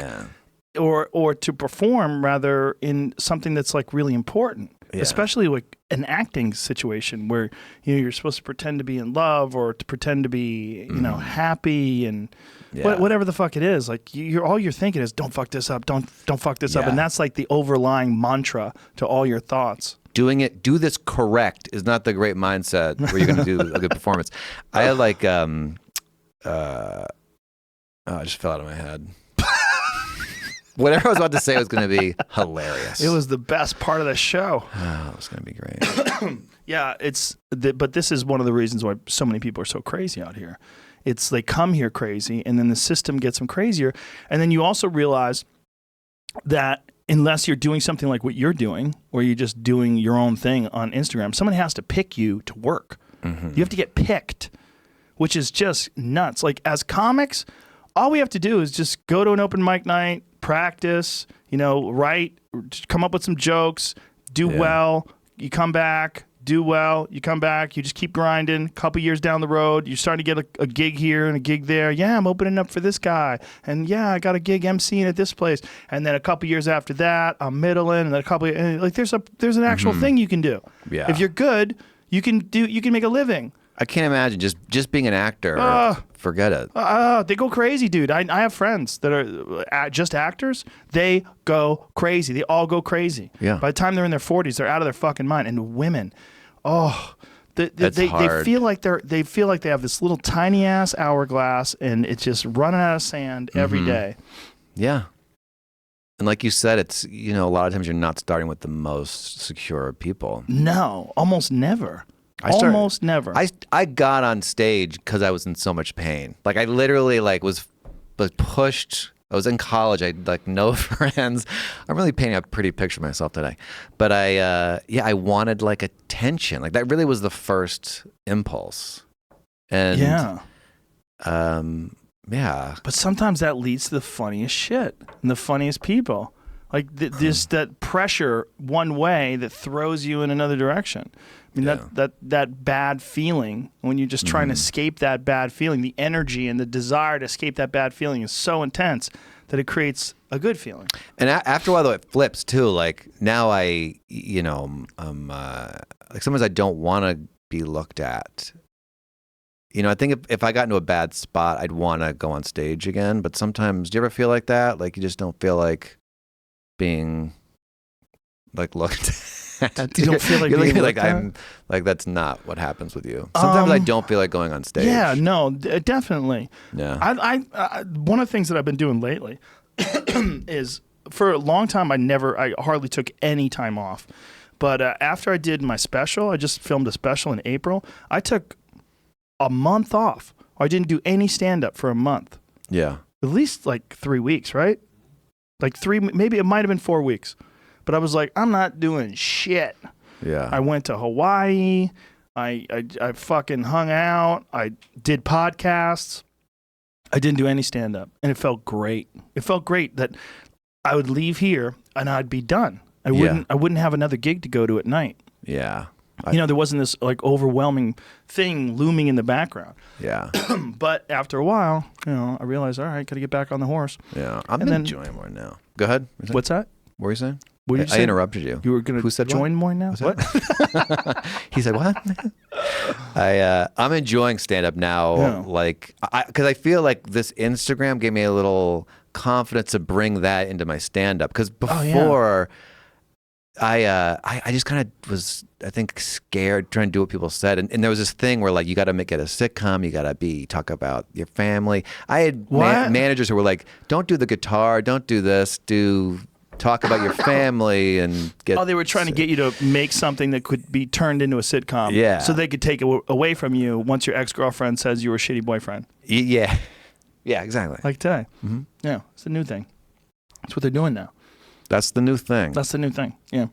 or to perform rather in something that's like really important. Yeah. Especially like an acting situation where you're supposed to pretend to be in love or to pretend to be happy and whatever the fuck it is. Like all you're thinking is don't fuck this up, don't fuck this up, and that's like the overlying mantra to all your thoughts. Do this correct is not the great mindset where you're going to do a good performance. I had like I just fell out of my head. Whatever I was about to say was going to be hilarious. It was the best part of the show. Oh, it was going to be great. Yeah, but this is one of the reasons why so many people are so crazy out here. It's they come here crazy, and then the system gets them crazier. And then you also realize that unless you're doing something like what you're doing, or you're just doing your own thing on Instagram, someone has to pick you to work. You have to get picked, which is just nuts. Like as comics, all we have to do is just go to an open mic night, practice, write, come up with some jokes, do well, you come back, do well, you come back, you just keep grinding. A couple years down the road, you're starting to get a gig here and a gig there. Yeah, I'm opening up for this guy. And yeah, I got a gig emceeing at this place. And then a couple years after that, I'm middling. And then like there's an actual thing you can do. Yeah. If you're good, you can make a living. I can't imagine just being an actor. Forget it. They go crazy, dude. I have friends that are just actors. They go crazy. They all go crazy. Yeah. By the time they're in their 40s, they're out of their fucking mind. And women, they feel like they have this little tiny ass hourglass, and it's just running out of sand every day. Yeah. And like you said, it's, a lot of times you're not starting with the most secure people. No, almost never. Almost never. I got on stage because I was in so much pain. Like I literally was pushed. I was in college. I had no friends. I'm really painting a pretty picture of myself today. But I wanted attention. Like that really was the first impulse. And yeah. Yeah. But sometimes that leads to the funniest shit and the funniest people. Like that pressure one way that throws you in another direction. I mean, that bad feeling, when you're just trying to escape that bad feeling, the energy and the desire to escape that bad feeling is so intense that it creates a good feeling. And after a while, though, it flips too. Like now sometimes I don't want to be looked at. I think if I got into a bad spot, I'd want to go on stage again. But sometimes, do you ever feel like that? Like you just don't feel like being looked at. You don't feel like being looked at? I'm that's not what happens with you. Sometimes I don't feel like going on stage. Yeah, no, definitely. Yeah. I one of the things that I've been doing lately is, for a long time I hardly took any time off. But after I did my special, I just filmed a special in April. I took a month off. I didn't do any stand-up for a month. Yeah. At least 3 weeks, right? 3, maybe it might have been 4 weeks. But I was like, I'm not doing shit. Yeah. I went to Hawaii. I fucking hung out. I did podcasts. I didn't do any stand-up. And it felt great. It felt great that I would leave here and I'd be done. I wouldn't have another gig to go to at night. Yeah. There wasn't this overwhelming thing looming in the background. Yeah. But after a while, I realized, all right, got to get back on the horse. Yeah. I'm enjoying more now. Go ahead. What's that? What were you saying? What did you say? I interrupted you. You were going to join more now? What? He said, what? I'm enjoying stand-up now, because I feel like this Instagram gave me a little confidence to bring that into my stand-up. Because before, I just kind of was, I think, scared trying to do what people said. And there was this thing where you got to make it a sitcom. You got to talk about your family. I had managers who were like, don't do the guitar. Don't do this. Talk about your family and get... Oh, they were trying to get you to make something that could be turned into a sitcom. Yeah. So they could take it away from you once your ex-girlfriend says you were a shitty boyfriend. Yeah. Yeah, exactly. Like today. Mm-hmm. Yeah, it's a new thing. That's what they're doing now. That's the new thing. That's the new thing, yeah.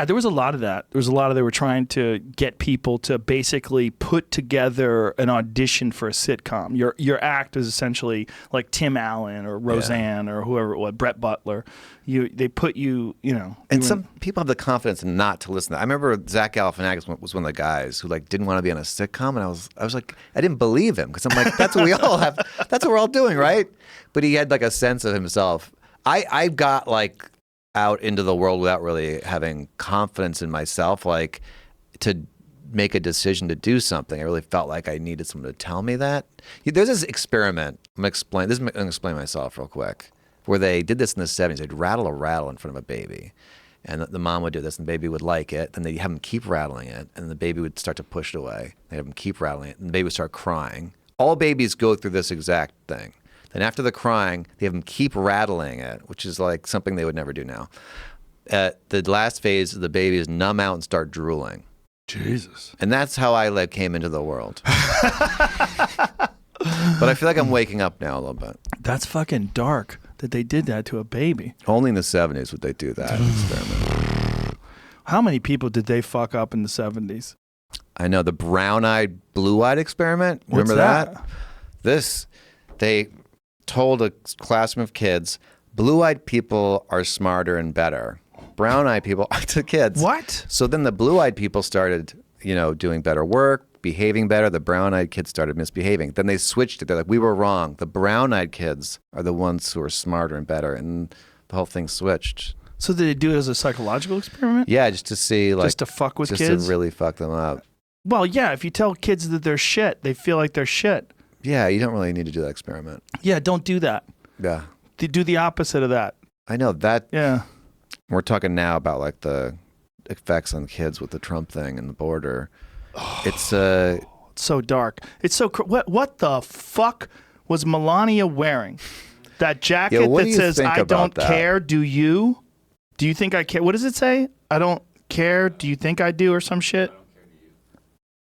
There was a lot of that. There was a lot of, they were trying to get people to basically put together an audition for a sitcom. Your act is essentially like Tim Allen or Roseanne or whoever it was, Brett Butler. They put you, And some people have the confidence not to listen. I remember Zach Galifianakis was one of the guys who didn't want to be on a sitcom, and I was like, I didn't believe him because I'm like, that's what we all have. That's what we're all doing, right? But he had a sense of himself. I got out into the world without really having confidence in myself, to make a decision to do something. I really felt like I needed someone to tell me that. There's this experiment. I'm going to explain myself real quick, where they did this in the 70s. They'd rattle a rattle in front of a baby. And the mom would do this, and the baby would like it. Then they'd have him keep rattling it, and the baby would start to push it away. They'd have him keep rattling it, and the baby would start crying. All babies go through this exact thing. Then after the crying, they have them keep rattling it, which is something they would never do now. The last phase, the baby is numb out and start drooling. Jesus. And that's how I came into the world. But I feel like I'm waking up now a little bit. That's fucking dark that they did that to a baby. Only in the 70s would they do that experiment. How many people did they fuck up in the 70s? I know, the brown-eyed, blue-eyed experiment. What's Remember that? They told a classroom of kids, blue-eyed people are smarter and better, brown-eyed people to kids. What? So then the blue-eyed people started, doing better work, behaving better. The brown-eyed kids started misbehaving. Then they switched it. They're like, we were wrong. The brown-eyed kids are the ones who are smarter and better. And the whole thing switched. So did they do it as a psychological experiment? Yeah, just to see, like, just to fuck with just kids? to really fuck them up. Well, yeah, if you tell kids that they're shit, they feel like they're shit. Yeah, you don't really need to do that experiment. Yeah, don't do that. Yeah. Do the opposite of that. I know that. Yeah. We're talking now about like the effects on kids with the Trump thing and the border. It's so dark. It's so what the fuck was Melania wearing? That jacket that says "I don't care, do you? Do you think I care?" What does it say? I don't care. Do you think I do, or some shit?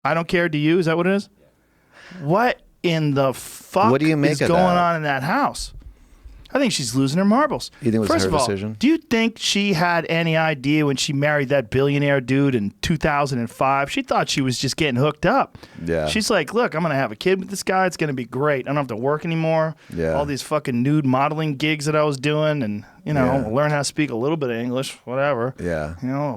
I don't care. Do you? Is that what it is? What in the fuck what do you make is of going that? on in that house? I think she's losing her marbles. You think it was First her of all, decision? do you think she had any idea when she married that billionaire dude in 2005? She thought she was just getting hooked up. Yeah. She's like, look, I'm going to have a kid with this guy. It's going to be great. I don't have to work anymore. Yeah. All these fucking nude modeling gigs that I was doing and, learn how to speak a little bit of English, whatever. Yeah.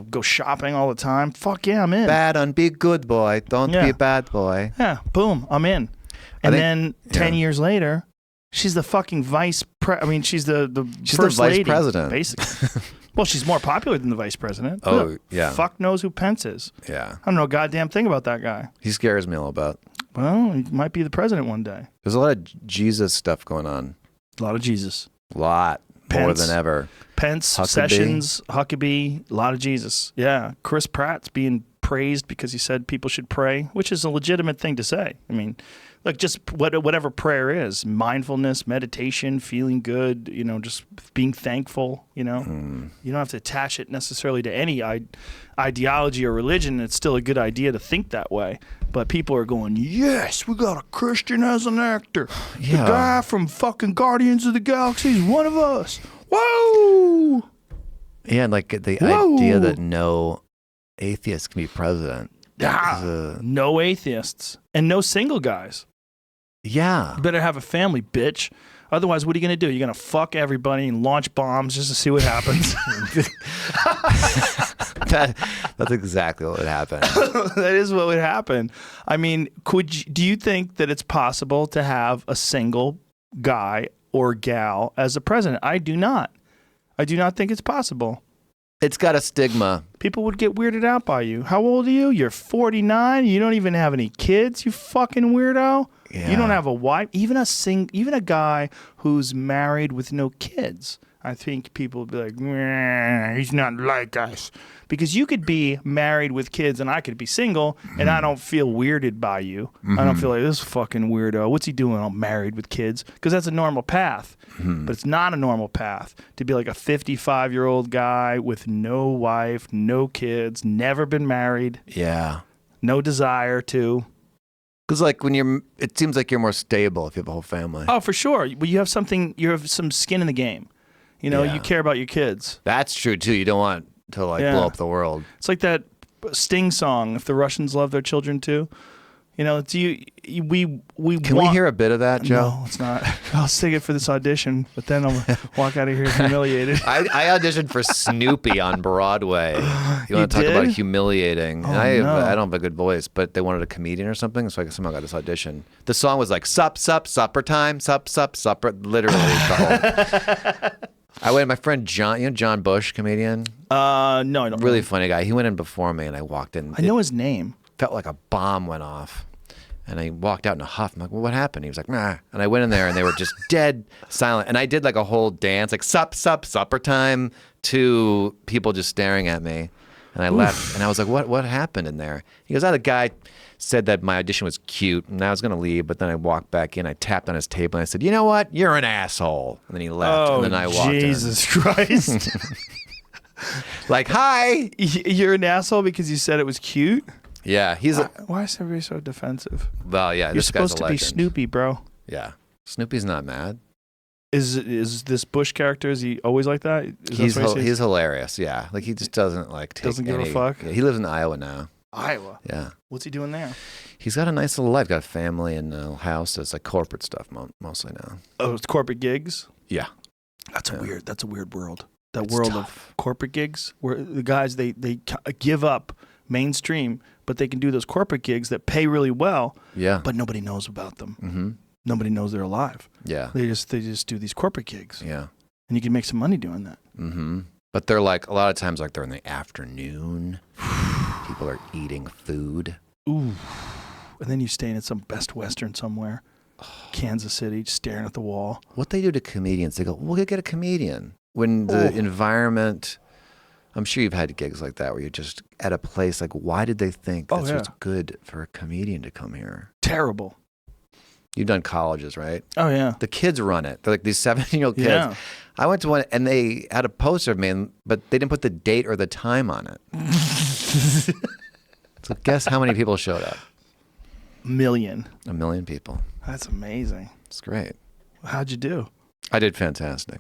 Go shopping all the time. Fuck yeah, I'm in. Bad and be good boy. Don't be a bad boy. Yeah, boom, I'm in. And then 10 years later, she's the fucking she's the first vice lady, president. basically. Well, she's more popular than the vice president. Oh, Who the yeah. Fuck knows who Pence is. Yeah. I don't know a goddamn thing about that guy. He scares me a little bit. Well, he might be the president one day. There's a lot of Jesus stuff going on. A lot of Jesus. A lot. More Pence. than ever. Pence, Huckabee. Sessions, Huckabee, a lot of Jesus. Yeah. Chris Pratt's being praised because he said people should pray, which is a legitimate thing to say. I mean, look, just whatever prayer is, mindfulness, meditation, feeling good, just being thankful, You don't have to attach it necessarily to any ideology or religion. It's still a good idea to think that way. But people are going, yes, we got a Christian as an actor. Yeah. The guy from fucking Guardians of the Galaxy is one of us. Whoa! Yeah, and like the idea that no atheist can be president. No atheists and no single guys. Yeah. You better have a family, bitch. Otherwise, what are you going to do? You're going to fuck everybody and launch bombs just to see what happens. That's exactly what would happen. That is what would happen. I mean, do you think that it's possible to have a single guy or gal as a president? I do not. I do not think it's possible. It's got a stigma. People would get weirded out by you. How old are you? You're 49. You don't even have any kids, you fucking weirdo. Yeah. You don't have a wife. Even a guy who's married with no kids. I think people would be like, "Meh, he's not like us." Because you could be married with kids and I could be single and I don't feel weirded by you. I don't feel like this fucking weirdo. What's he doing? I'm married with kids. Because that's a normal path. But it's not a normal path to be like a 55-year-old guy with no wife, no kids, never been married. Yeah. No desire to. Because like it seems like you're more stable if you have a whole family. Oh, for sure. But you have some skin in the game. Yeah. You care about your kids. That's true too. You don't want to blow up the world. It's like that Sting song, "If the Russians Love Their Children Too." We Can we hear a bit of that, Joe? No, it's not. I'll sing it for this audition, but then I'll walk out of here humiliated. I auditioned for Snoopy on Broadway. You want to talk about humiliating? Oh, And I no. don't have a good voice, but they wanted a comedian or something, so I somehow got this audition. The song was like "Sup, sup, supper time, sup, sup, supper." Literally the whole. I went. My friend John, John Bush, comedian. No, I don't. Really funny guy. He went in before me, and I walked in. I know his name. Felt like a bomb went off. And I walked out in a huff. I'm like, well, what happened? He was like, nah. And I went in there and they were just dead silent. And I did like a whole dance, like sup, sup, supper time, to people just staring at me. And I left. And I was like, what happened in there? He goes, the guy said that my audition was cute. And I was going to leave. But then I walked back in. I tapped on his table and I said, you know what? You're an asshole. And then he left. Oh, and then I walked Jesus Christ. like, hi. You're an asshole because you said it was cute? Yeah, why is everybody so defensive? Well, yeah, You're this guy's supposed a to legend. be Snoopy, bro. Yeah, Snoopy's not mad. Is this Bush character? Is he always like that? He's hilarious. Yeah, like he just doesn't give a fuck. Yeah, he lives in Iowa now. Iowa. Yeah. What's he doing there? He's got a nice little life. Got a family and a house. It's like corporate stuff mostly now. Oh, it's corporate gigs. Yeah. That's a weird world. that It's world tough. of corporate gigs where the guys they give up mainstream, but they can do those corporate gigs that pay really well. Yeah. But nobody knows about them. Mm-hmm. Nobody knows they're alive. Yeah. They just do these corporate gigs. Yeah. And you can make some money doing that. Mm-hmm. But they're like, a lot of times, like they're in the afternoon. People are eating food. Ooh. And then you staying at some Best Western somewhere, Kansas City, just staring at the wall. What they do to comedians, they go, we'll get a comedian. When the environment, I'm sure you've had gigs like that where you're just at a place, like, why did they think this was good for a comedian to come here? Terrible. You've done colleges, right? Oh, yeah. The kids run it. They're like these 17-year-old kids. Yeah. I went to one, and they had a poster of me, but they didn't put the date or the time on it. So guess how many people showed up? A million. 1 million people. That's amazing. It's great. How'd you do? I did fantastic.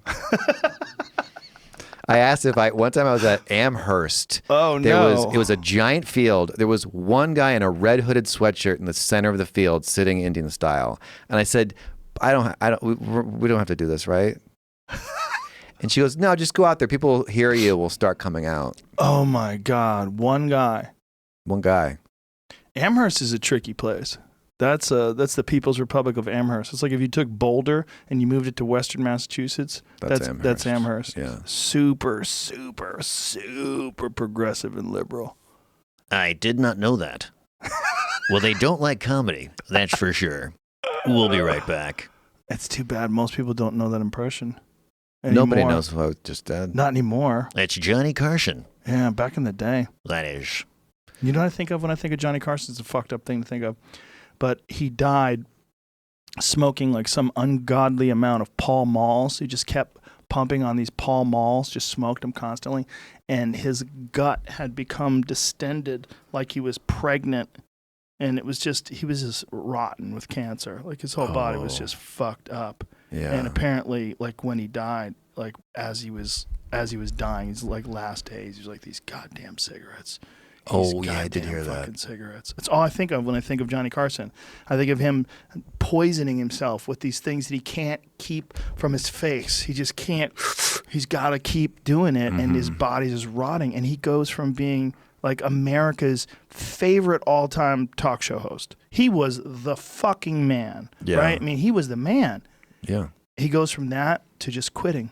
I asked if one time I was at Amherst. Oh, It was a giant field. There was one guy in a red hooded sweatshirt in the center of the field sitting Indian style. And I said, we don't have to do this, right? And she goes, no, just go out there. People hear you will start coming out. Oh, my God. One guy. One guy. Amherst is a tricky place. That's the People's Republic of Amherst. It's like if you took Boulder and you moved it to Western Massachusetts. That's Amherst. Yeah. Super, super, super progressive and liberal. I did not know that. Well, they don't like comedy, that's for sure. We'll be right back. It's too bad. Most people don't know that impression anymore. Nobody knows who I just did. Not anymore. It's Johnny Carson. Yeah, back in the day. That is. You know what I think of when I think of Johnny Carson? It's a fucked up thing to think of. But he died smoking like some ungodly amount of Pall Malls. He just kept pumping on these Pall Malls, just smoked them constantly. And his gut had become distended like he was pregnant. And it was just, he was just rotten with cancer. Like his whole body was just fucked up. Yeah. And apparently, like when he died, like as he was dying, his like last days, he was like, these goddamn cigarettes. Oh, yeah, I did hear fucking that. Cigarettes. That's all I think of when I think of Johnny Carson. I think of him poisoning himself with these things that he can't keep from his face. He just can't. He's got to keep doing it, and his body's just rotting. And he goes from being like America's favorite all-time talk show host. He was the fucking man, right? I mean, he was the man. Yeah. He goes from that to just quitting,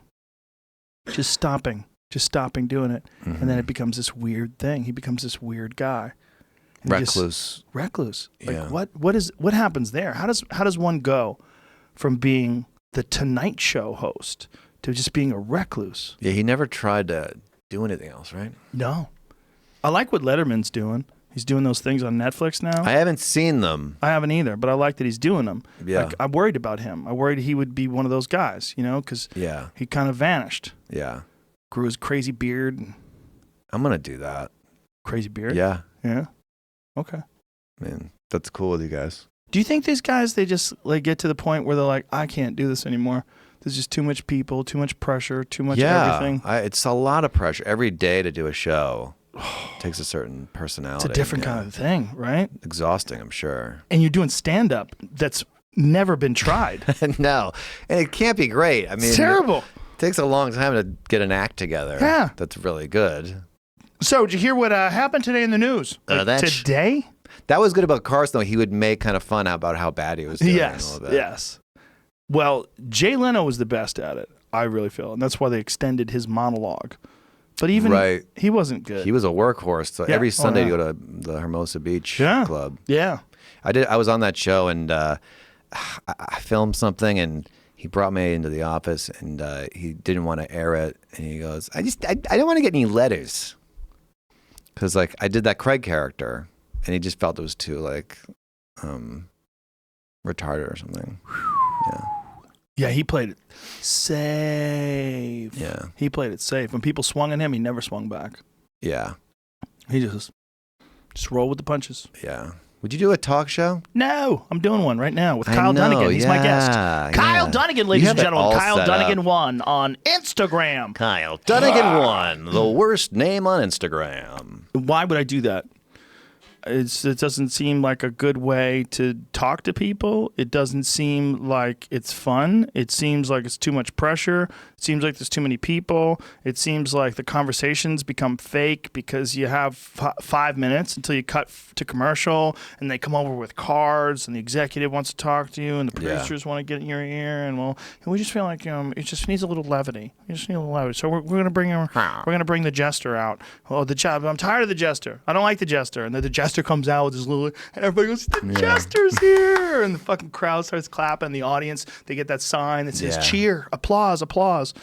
just stopping doing it. And then it becomes this weird thing. He becomes this weird guy. And Recluse. Recluse. Like Yeah. what happens there? How does one go from being the Tonight Show host to just being a recluse? Yeah, he never tried to do anything else, right? No. I like what Letterman's doing. He's doing those things on Netflix now. I haven't seen them. I haven't either, but I like that he's doing them. Yeah. Like, I'm worried about him. I worried he would be one of those guys, because he kind of vanished. Yeah. Grew his crazy beard. I'm going to do that. Crazy beard? Yeah. Yeah. Okay. Man, that's cool with you guys. Do you think these guys, they just like get to the point where they're like, I can't do this anymore. There's just too much people, too much pressure, too much everything. It's a lot of pressure. Every day to do a show takes a certain personality. It's a different kind of thing, right? Exhausting, I'm sure. And you're doing stand-up that's never been tried. No. And it can't be great. I mean, It's terrible. It takes a long time to get an act together. Yeah. That's really good. So, did you hear what happened today in the news? Today? That was good about Carson, though. He would make kind of fun about how bad he was doing a little bit. Yes. Well, Jay Leno was the best at it, I really feel. And that's why they extended his monologue. But even he wasn't good. He was a workhorse. So every Sunday you go to the Hermosa Beach Club. Yeah. I was on that show, and I filmed something, and he brought me into the office, and he didn't want to air it. And he goes, I don't want to get any letters. Because like I did that Craig character, and he just felt it was too like retarded or something. Yeah. Yeah, he played it safe. Yeah. He played it safe. When people swung at him, he never swung back. Yeah. He just rolled with the punches. Yeah. Would you do a talk show? No, I'm doing one right now with Kyle Dunnigan. He's my guest. Kyle Dunnigan, ladies and gentlemen. Kyle Dunnigan 1 on Instagram. Kyle Dunnigan 1, the worst name on Instagram. Why would I do that? It doesn't seem like a good way to talk to people. It doesn't seem like it's fun. It seems like it's too much pressure. It seems like there's too many people. It seems like the conversations become fake because you have 5 minutes until you cut to commercial, and they come over with cards, and the executive wants to talk to you, and the producers want to get in your ear, and we just feel like it just needs a little levity. You just need a little levity. So we're gonna bring the jester out. Oh, I'm tired of the jester. I don't like the jester. And then the jester comes out with his little, and everybody goes, the jester's here, and the fucking crowd starts clapping. The audience, they get that sign that says cheer, applause, applause.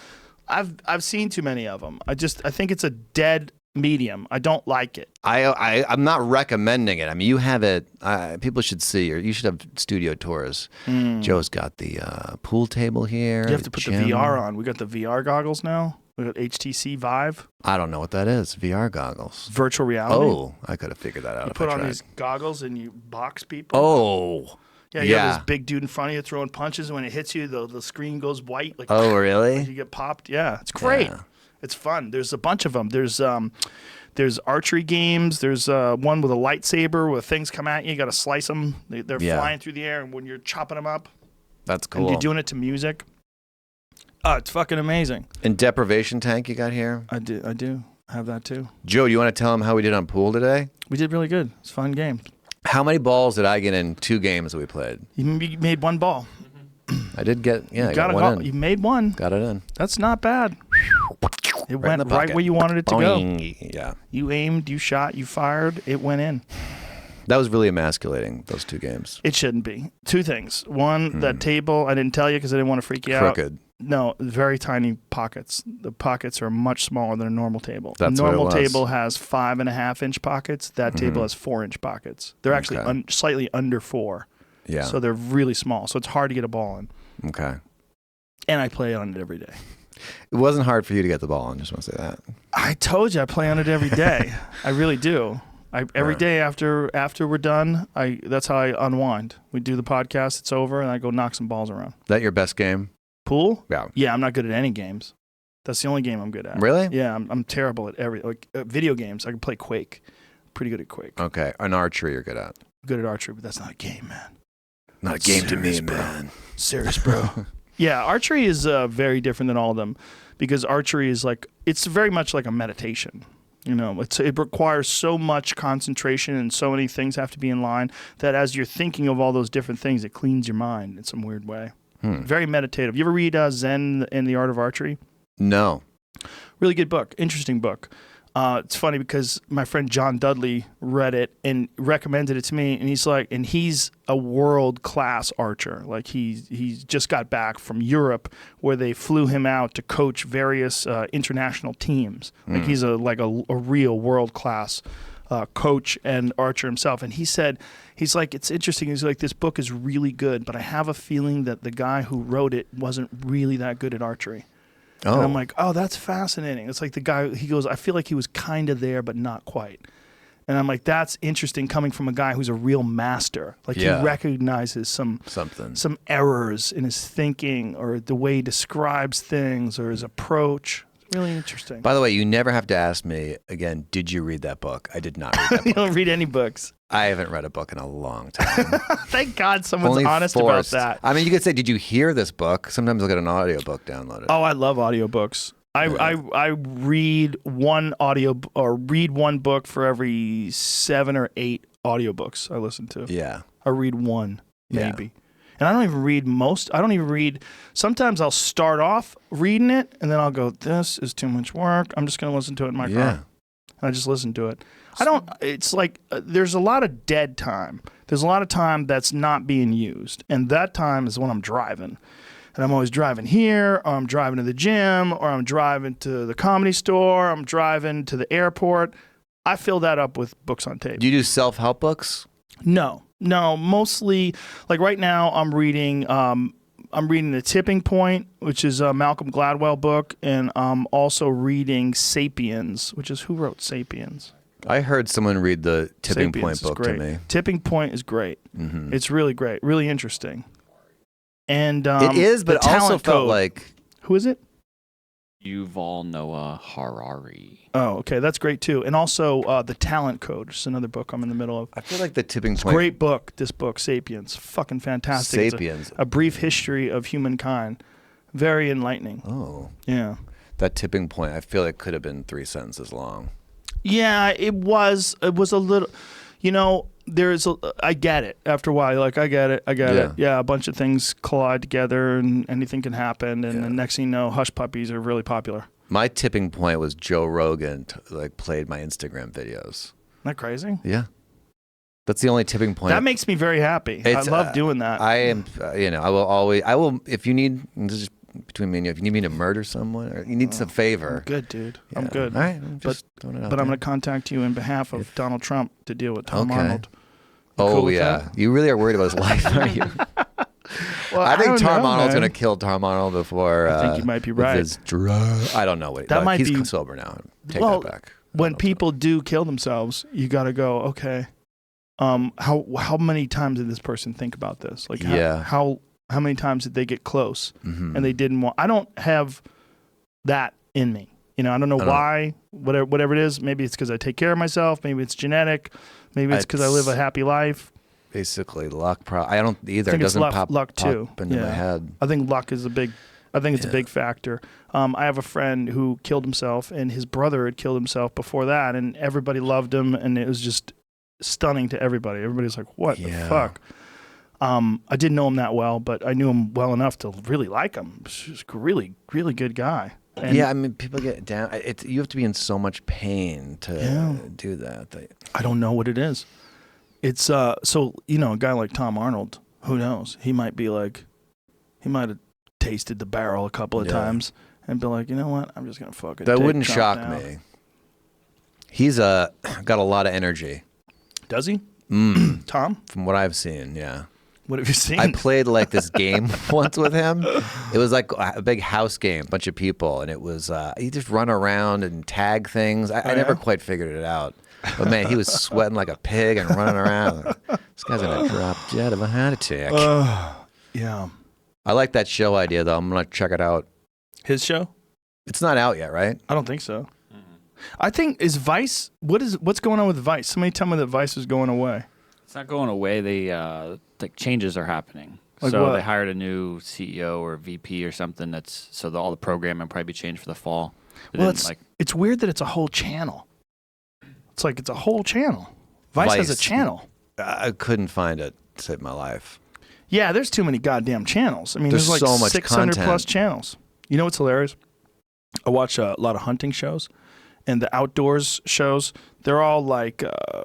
I've seen too many of them. I think it's a dead medium. I don't like it. I'm not recommending it. I mean, you have it. People should see, or you should have studio tours. Joe's got the pool table here. You have to put the VR on. We got the VR goggles now. We got HTC Vive. I don't know what that is. VR goggles. Virtual reality. Oh, I could have figured that out. You put on these goggles and you box people. Oh. Yeah, you have this big dude in front of you throwing punches, and when it hits you, the screen goes white. Like, oh, really? You get popped. Yeah, it's great. Yeah. It's fun. There's a bunch of them. There's archery games. There's one with a lightsaber where things come at you. You got to slice them. They're flying through the air, and when you're chopping them up. That's cool. And you're doing it to music. Oh, it's fucking amazing. And deprivation tank you got here? I do. I have that too. Joe, do you want to tell them how we did on pool today? We did really good. It's a fun game. How many balls did I get in 2 games that we played? You made 1 ball. I did get, I got one in. You made 1. Got it in. That's not bad. It went right where you wanted it to go. Yeah. You aimed, you shot, you fired. It went in. That was really emasculating, those 2 games. It shouldn't be. 2 things. One, that table, I didn't tell you because I didn't want to freak you out. Crooked. No, very tiny pockets. The pockets are much smaller than a normal table. That's a normal what it was. table has 5.5-inch pockets. That table has 4-inch pockets. They're actually slightly under 4. Yeah. So they're really small. So it's hard to get a ball in. Okay. And I play on it every day. It wasn't hard for you to get the ball on, just want to say that. I told you I play on it every day. I really do. Every day after we're done, that's how I unwind. We do the podcast, it's over, and I go knock some balls around. That your best game? Pool? Yeah. Yeah, I'm not good at any games. That's the only game I'm good at. Really? Yeah, I'm terrible at video games. I can play Quake. Pretty good at Quake. Okay. An archery you're good at. I'm good at archery, but that's not a game, man. Not a game to me, bro. man. Serious, bro. Yeah, archery is very different than all of them because archery is it's very much like a meditation. You know, it requires so much concentration and so many things have to be in line that as you're thinking of all those different things, it cleans your mind in some weird way. Very meditative. You ever read Zen and the Art of Archery? No. Really good book. Interesting book. It's funny because my friend John Dudley read it and recommended it to me, and he's a world-class archer. Like he's just got back from Europe where they flew him out to coach various international teams. Like he's a real world-class coach and archer himself. And he said, it's interesting. He's like, this book is really good, but I have a feeling that the guy who wrote it wasn't really that good at archery. Oh. And I'm like, oh, that's fascinating. It's like the guy, he goes, I feel like he was kind of there, but not quite. And I'm like, that's interesting coming from a guy who's a real master. Like he recognizes some errors in his thinking or the way he describes things or his approach. Really interesting. By the way, you never have to ask me again, did you read that book? I did not read that book. You don't read any books. I haven't read a book in a long time. Thank God someone's honest about that. I mean, you could say, did you hear this book? Sometimes I'll get an audiobook downloaded. Oh, I love audiobooks. I read one read one book for every 7 or 8 audiobooks I listen to. Yeah. I read one, maybe. Yeah. And I don't even read most. I don't even read. Sometimes I'll start off reading it, and then I'll go, this is too much work. I'm just going to listen to it in my car. And I just listen to it. It's like there's a lot of dead time. There's a lot of time that's not being used. And that time is when I'm driving. And I'm always driving here, or I'm driving to the gym, or I'm driving to the comedy store, or I'm driving to the airport. I fill that up with books on tape. Do you do self-help books? No, mostly like right now I'm reading The Tipping Point, which is a Malcolm Gladwell book, and I'm also reading Sapiens, which is who wrote Sapiens? I heard someone read the Tipping Point book to me. Tipping Point is great. Mm-hmm. It's really great, really interesting. And it is, but it also felt like who is it? Yuval Noah Harari. Oh, okay, that's great too. And also The Talent Code, which is another book I'm in the middle of. I feel like the tipping It's a point. great book. This book, Sapiens, fucking fantastic. It's Sapiens. a brief history of humankind. Very enlightening. Oh, Yeah. that tipping point. I feel it could have been 3 sentences long. Yeah, it was. It was a little. You know, I get it. After a while, you're like, I get it. Yeah, a bunch of things collide together, and anything can happen. And the next thing you know, hush puppies are really popular. My tipping point was Joe Rogan played my Instagram videos. Isn't that crazy? Yeah, that's the only tipping point. That makes me very happy. I love doing that. I am. I will always. I will. If you need, this is between me and you. If you need me to murder someone, or you need some favor. I'm good, dude. Yeah. I'm good. All right. I'm just throwing it out But I'm there. going to contact you in behalf of Donald Trump to deal with Tom Okay. Arnold. You Oh cool with yeah, that? you really are worried about his life, aren't you? Well, I think don't Tom know, Arnold's man. gonna kill Tom Arnold before. I think you might be with right. his I don't know what. That might he's be- sober now. Take Well, that back. When people do kill themselves, you got to go, okay, how many times did this person think about this? Like, how many times did they get close and they didn't want? I don't have that in me. You know, I don't know why. Whatever it is, maybe it's because I take care of myself. Maybe it's genetic. Maybe it's because I live a happy life. Basically, luck. I don't either. I think It it's doesn't luck too. pop into my head. I think luck is a big. I think it's a big factor. I have a friend who killed himself, and his brother had killed himself before that, and everybody loved him, and it was just stunning to everybody. Everybody's like, "What the fuck?" I didn't know him that well, but I knew him well enough to really like him. He's a really, really good guy. And Yeah, I mean, people get down. You have to be in so much pain to do that. I don't know what it is. It's so a guy like Tom Arnold, who knows? He might have tasted the barrel a couple of times and be like, you know what? I'm just gonna fucking. That take wouldn't Trump shock now. me. He's got a lot of energy. Does he? Tom? From what I've seen, yeah. What have you seen? I played like this game once with him. It was like a big house game, a bunch of people, and it was he just run around and tag things. I never quite figured it out. But man, he was sweating like a pig and running around. This guy's gonna drop dead of a heart attack. Yeah. I like that show idea though. I'm gonna check it out. His show? It's not out yet, right? I don't think so. I think is Vice. What's going on with Vice? Somebody tell me that Vice is going away. It's not going away. They like changes are happening. Like so what? they hired a new CEO or VP or something. All the programming will probably be changed for the fall. But Well, then, it's weird that it's a whole channel. It's like it's a whole channel. Vice has a channel. I couldn't find it to save my life. Yeah, there's too many goddamn channels. I mean, There's there's so like much 600 plus content. channels. You know what's hilarious? I watch a lot of hunting shows, and the outdoors shows. They're all like a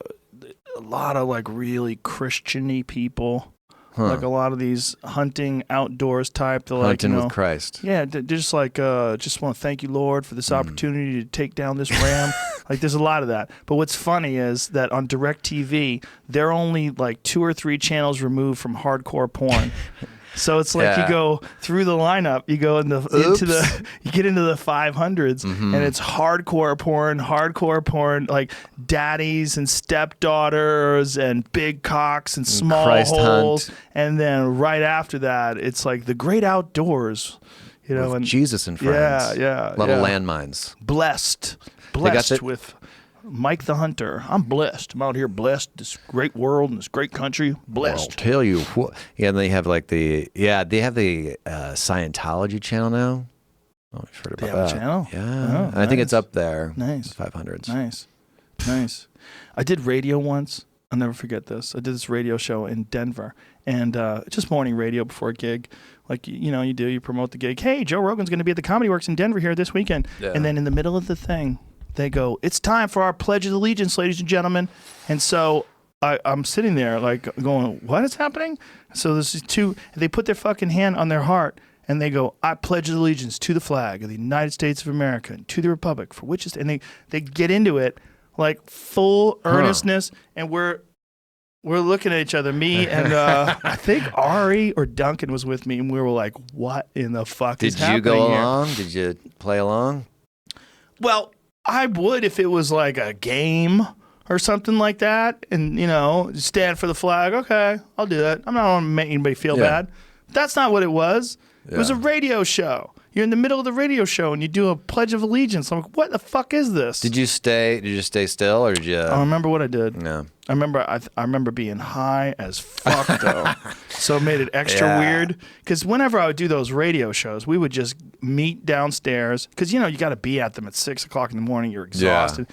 lot of like really Christian-y people. Like a lot of these hunting outdoors type. They're like, Hunting with Christ. Yeah, they're just like, just want to thank you, Lord, for this opportunity to take down this ram. Like, there's a lot of that. But what's funny is that on DirecTV, they're only like 2 or 3 channels removed from hardcore porn. So it's like you go through the lineup, you go you get into the 500s, and it's hardcore porn, like daddies and stepdaughters and big cocks and small Christ holes, hunt. and then right after that, it's like the great outdoors, With and Jesus and friends. Yeah, A lot of landmines. blessed with Mike the Hunter. I'm blessed. I'm out here blessed. This great world and this great country. Blessed. I'll tell you what. Yeah, and they have like they have the Scientology channel now. Oh, you've heard They about have a that. channel? Yeah, Oh, and I think nice. it's up there. Nice. 500s. Nice. I did radio once. I'll never forget this. I did this radio show in Denver, and just morning radio before a gig. Like, you promote the gig. Hey, Joe Rogan's going to be at the Comedy Works in Denver here this weekend. Yeah. And then in the middle of the thing, they go, it's time for our Pledge of Allegiance, ladies and gentlemen. And so I'm sitting there like going, what is happening? So this is they put their fucking hand on their heart and they go, I pledge allegiance to the flag of the United States of America and to the republic for which is, and they get into it like full earnestness. And we're looking at each other, me and I think Ari or Duncan was with me, and we were like, what in the fuck is happening Did you go here? along? Did you play along? Well, I would if it was like a game or something like that, and stand for the flag. Okay, I'll do that. I'm not going to make anybody feel bad. That's not what it was. It was a radio show. You're in the middle of the radio show and you do a Pledge of Allegiance. I'm like, what the fuck is this? Did you stay still, or did you? I remember what I did. No. I remember being high as fuck though, so it made it extra weird. Because whenever I would do those radio shows, we would just meet downstairs. Because you got to be at them at 6 o'clock in the morning. You're exhausted,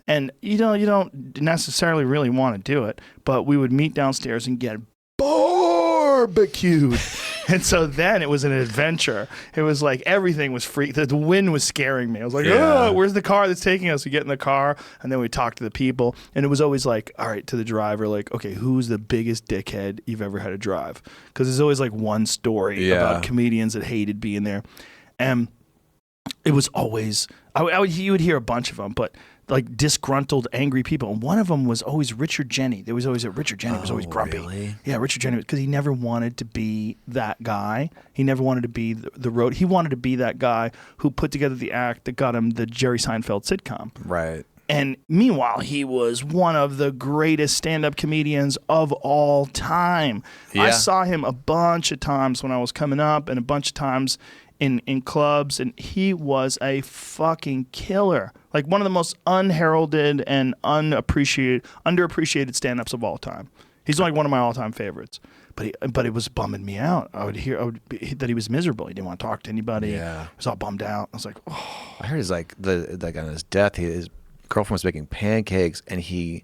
and you don't necessarily really want to do it. But we would meet downstairs and get barbecued. And so then it was an adventure. It was like everything was free. The wind was scaring me. I was like, oh, where's the car that's taking us? We get in the car, and then we talk to the people. And it was always like, all right, to the driver, like, okay, who's the biggest dickhead you've ever had to drive? Because there's always like one story about comedians that hated being there. And it was always, you would hear a bunch of them, but like disgruntled, angry people. And one of them was always Richard Jeni. There was always Richard Jeni was always grumpy. Really? Yeah, Richard Jeni, because he never wanted to be that guy. He never wanted to be the road. He wanted to be that guy who put together the act that got him the Jerry Seinfeld sitcom. Right. And meanwhile, he was one of the greatest stand-up comedians of all time. Yeah. I saw him a bunch of times when I was coming up, and a bunch of times in clubs, and he was a fucking killer. Like one of the most unheralded and underappreciated stand-ups of all time. He's like one of my all-time favorites. But it was bumming me out. I would hear that he was miserable. He didn't want to talk to anybody. Yeah. He was all bummed out. I was like, oh. I heard he's like on his death, his girlfriend was making pancakes, and he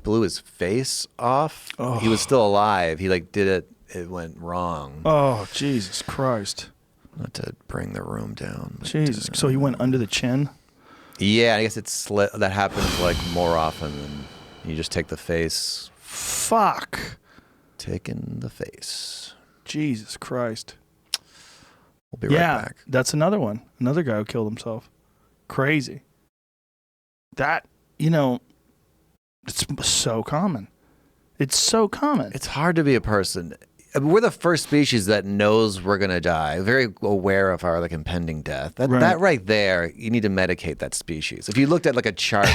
blew his face off. Oh. He was still alive. He like did it. It went wrong. Oh, Jesus Christ. Not to bring the room down. Jesus. So he went under the chin? Yeah, I guess that happens like more often than you just take the face. Fuck. Taking the face. Jesus Christ. We'll be right back. That's another one. Another guy who killed himself. Crazy. That, it's so common. It's so common. It's hard to be a person. We're the first species that knows we're going to die, very aware of our impending death. That right there, you need to medicate that species. If you looked at like a chart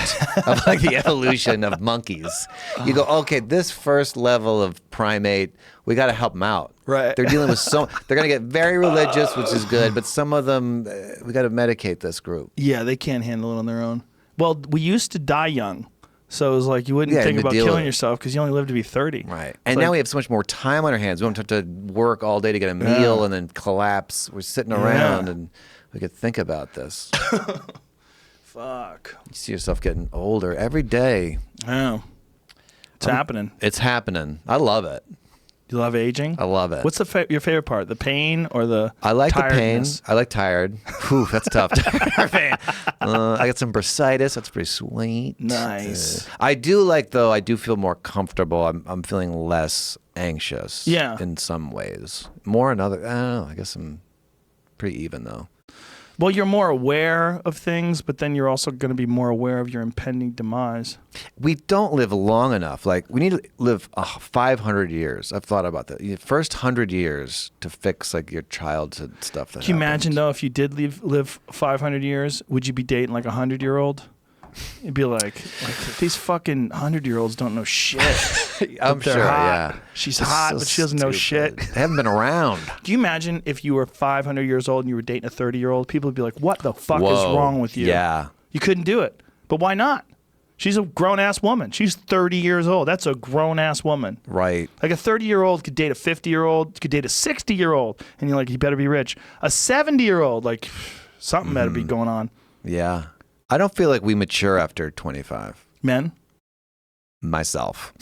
of like the evolution of monkeys, you go, okay, this first level of primate, we got to help them out. Right. They're dealing with they're going to get very religious, which is good, but some of them, we got to medicate this group. Yeah, they can't handle it on their own. Well, we used to die young. So it was like you wouldn't think about killing yourself because you only live to be 30. Right. And now we have so much more time on our hands. We don't have to work all day to get a meal and then collapse. We're sitting around and we could think about this. Fuck. You see yourself getting older every day. Yeah. It's happening. It's happening. I love it. You love aging? I love it. What's your favorite part? The pain or the I like tiredness? The pain. I like tired. Whew, that's tough. I got some bursitis. That's pretty sweet. Nice. I do I do feel more comfortable. I'm feeling less anxious. Yeah. In some ways. More in other. I don't know. I guess I'm pretty even though. Well, you're more aware of things, but then you're also going to be more aware of your impending demise. We don't live long enough. Like, we need to live 500 years. I've thought about that. The first 100 years to fix, your childhood stuff. Can you imagine, though, if you did live 500 years, would you be dating, 100-year-old? It'd be like these fucking 100-year-olds don't know shit. I'm sure, hot. She's hot, but she doesn't know shit. They haven't been around. Do you imagine if you were 500 years old and you were dating a 30-year-old? People would be like, what the fuck is wrong with you? Yeah. You couldn't do it. But why not? She's a grown-ass woman. She's 30 years old. That's a grown-ass woman. Right. Like a 30-year-old could date a 50-year-old, could date a 60-year-old, and you're like, he better be rich. A 70-year-old, something better be going on. Yeah. I don't feel like we mature after 25. Men? Myself.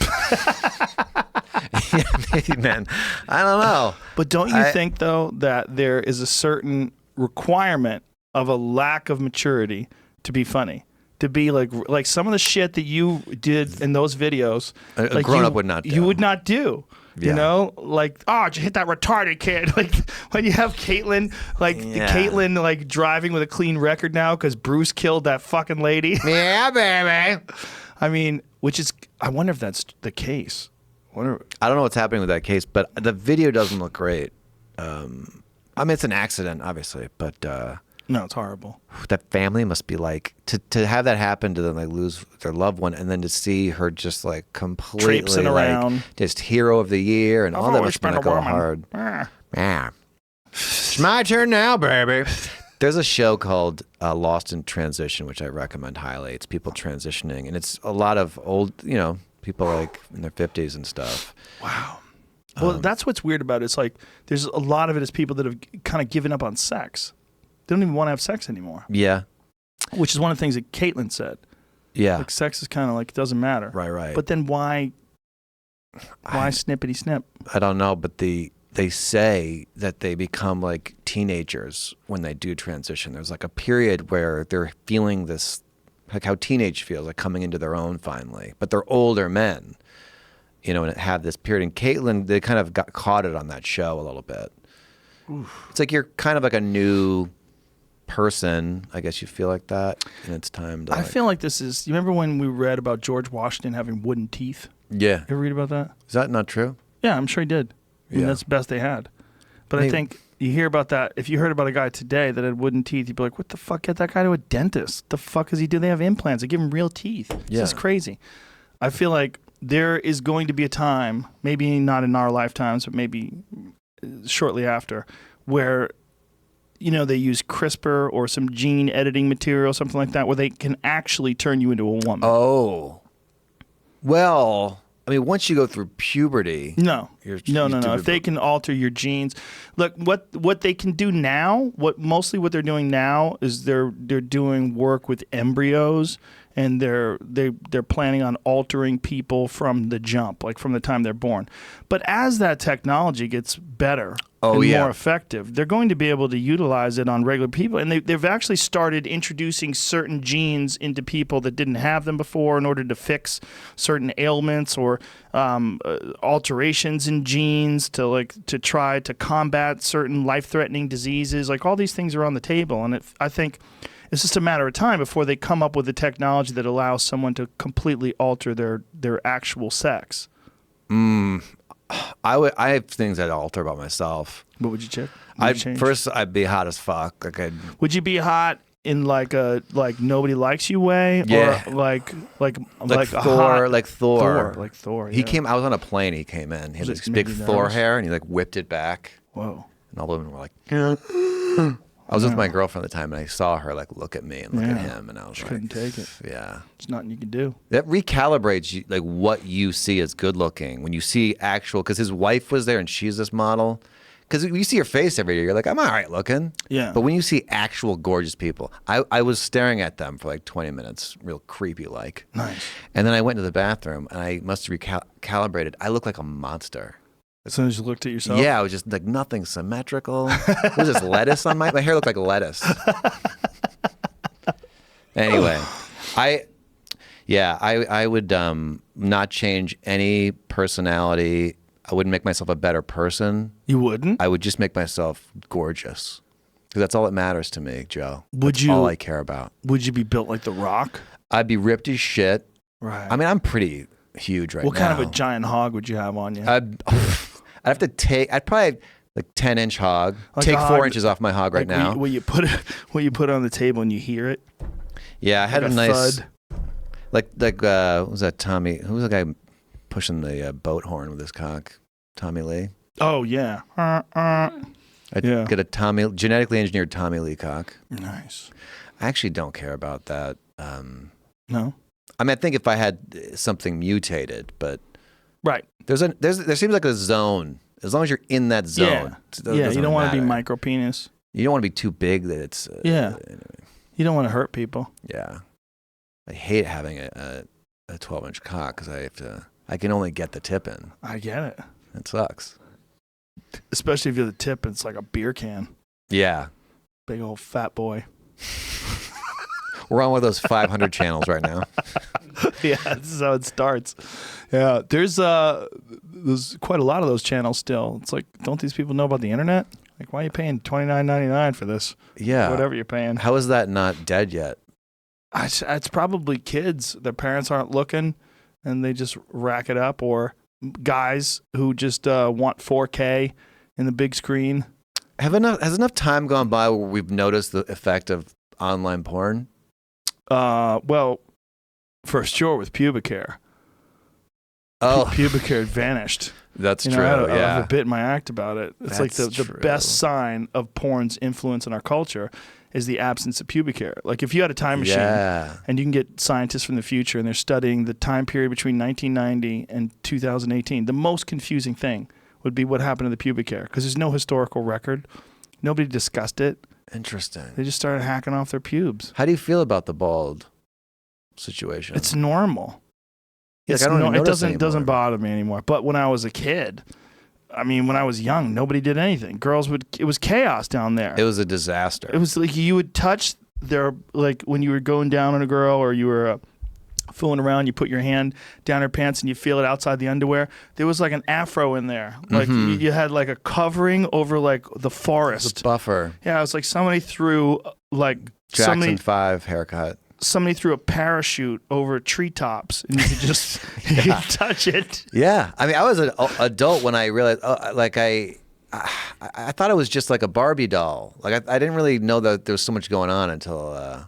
Yeah, maybe men. I don't know. But don't you think, though, that there is a certain requirement of a lack of maturity to be funny? To be like some of the shit that you did in those videos. A grown-up would not do. You would not do. Yeah. Did you hit that retarded kid? Like when you have Caitlyn, Caitlyn driving with a clean record now because Bruce killed that fucking lady. Yeah, baby. I mean, I wonder if that's the case. I don't know what's happening with that case, but the video doesn't look great. It's an accident, obviously, but no, it's horrible. That family must be to have that happen to them, lose their loved one, and then to see her just completely traipsing around, just hero of the year, and all that must be go hard. Yeah. It's my turn now, baby. There's a show called Lost in Transition, which I recommend highly. It's people transitioning, and it's a lot of old, people like in their 50s and stuff. Wow. Well, that's what's weird about it. It's like there's a lot of it is people that have kind of given up on sex. They don't even want to have sex anymore. Yeah. Which is one of the things that Caitlin said. Yeah. Like sex is kind of like it doesn't matter. Right. But then why snippity snip? I don't know, but they say that they become like teenagers when they do transition. There's like a period where they're feeling this, like how teenage feels, like coming into their own finally. But they're older men, and have this period. And Caitlin, they kind of got caught it on that show a little bit. Oof. It's like you're kind of like a new person. I guess you feel like that, and it's time to. I feel like this is. You remember when we read about George Washington having wooden teeth? Yeah. You ever read about that? Is that not true? Yeah, I'm sure he did. I mean, that's the best they had. But I think you hear about that. If you heard about a guy today that had wooden teeth, you'd be like, what the fuck? Get that guy to a dentist. The fuck does he do? They have implants. They give him real teeth. This is crazy. I feel like there is going to be a time, maybe not in our lifetimes, but maybe shortly after, where they use CRISPR or some gene editing material, something like that, where they can actually turn you into a woman. Oh. Well, I mean, once you go through puberty, no. If they can alter your genes, look what they can do now. What they're doing now is they're doing work with embryos, and they're planning on altering people from the jump, like from the time they're born. But as that technology gets better and more effective, they're going to be able to utilize it on regular people. And they've actually started introducing certain genes into people that didn't have them before in order to fix certain ailments or alterations in genes to try to combat certain life-threatening diseases. Like all these things are on the table, and I think it's just a matter of time before they come up with the technology that allows someone to completely alter their actual sex. I have things I'd alter about myself. What would you check? First, I'd be hot as fuck. Would you be hot in like nobody likes you way? Yeah. Or like Thor, like Thor. Like Thor. He came. I was on a plane. He came in. He had this big Thor hair, and he whipped it back. Whoa. And all the women were like, I was with my girlfriend at the time, and I saw her look at me and look at him, and I was couldn't take it. Yeah. There's nothing you can do. That recalibrates you, what you see as good looking when you see actual. Because his wife was there, and she's this model. Because you see her face every year, you're like, I'm all right looking. Yeah. But when you see actual gorgeous people, I was staring at them for 20 minutes, real creepy like. Nice. And then I went to the bathroom, and I must have recalibrated. I look like a monster. As soon as you looked at yourself? Yeah, I was just nothing symmetrical. There was just lettuce on my hair looked like lettuce. Anyway, I would not change any personality. I wouldn't make myself a better person. You wouldn't? I would just make myself gorgeous. Because that's all that matters to me, Joe. That's all I care about. Would you be built like The Rock? I'd be ripped as shit. Right. I mean, I'm pretty huge right now. What kind of a giant hog would you have on you? I'd probably 10-inch hog. Take 4 inches off my hog right now. Will you put it on the table and you hear it? Yeah, I had a nice thud. what was that Tommy? Who was the guy pushing the boat horn with his cock? Tommy Lee. Oh yeah. I'd get a genetically engineered Tommy Lee cock. Nice. I actually don't care about that. No. I mean, I think if I had something mutated, but right. There seems like a zone. As long as you're in that zone. Yeah. You don't want to be micro penis. You don't want to be too big that it's. Anyway. You don't want to hurt people. Yeah. I hate having a 12-inch cock because I can only get the tip in. I get it. It sucks. Especially if you're the tip and it's like a beer can. Yeah. Big old fat boy. We're on one of those 500 channels right now. Yeah, this is how it starts. Yeah, there's quite a lot of those channels still. It's like, don't these people know about the internet? Like, why are you paying $29.99 for this? Yeah. Whatever you're paying. How is that not dead yet? It's probably kids. Their parents aren't looking, and they just rack it up, guys who just want 4K in the big screen. Has enough time gone by where we've noticed the effect of online porn? Well, for sure with pubic hair. Oh, pubic hair vanished. That's I true. have Yeah. a bit in my act about it. It's like the That's best sign of porn's influence in our culture is the absence of pubic hair. Like if you had a time machine and you can get scientists from the future and they're studying the time period between 1990 and 2018, the most confusing thing would be what happened to the pubic hair because there's no historical record. Nobody discussed it. Interesting. They just started hacking off their pubes. How do you feel about the bald situation? It's normal. Like, I don't even it notice doesn't anymore. bother me anymore. But when I was a kid, I mean, when I was young, nobody did anything. It was chaos down there. It was a disaster. It was like you would touch their, like when you were going down on a girl or you were fooling around, you put your hand down her pants and you feel it outside the underwear. There was like an afro in there. Like you had like a covering over like the forest. It's a buffer. Yeah, it was like somebody threw like Jackson 5 haircut. Somebody threw a parachute over treetops and you could just you could touch it. Yeah. I mean, I was an adult when I realized, I thought it was just like a Barbie doll. Like, I didn't really know that there was so much going on until...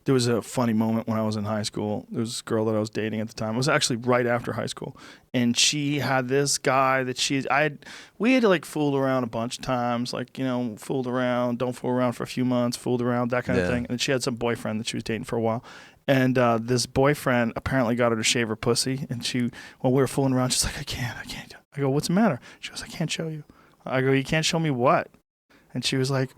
There was a funny moment when I was in high school. There was this girl that I was dating at the time. It was actually right after high school. And she had this guy that we had like fooled around a bunch of times, like, fooled around, don't fool around for a few months, fooled around, that kind of thing. And she had some boyfriend that she was dating for a while. And this boyfriend apparently got her to shave her pussy. And while we were fooling around, she's like, I can't. I go, what's the matter? She goes, I can't show you. I go, you can't show me what? And she was like,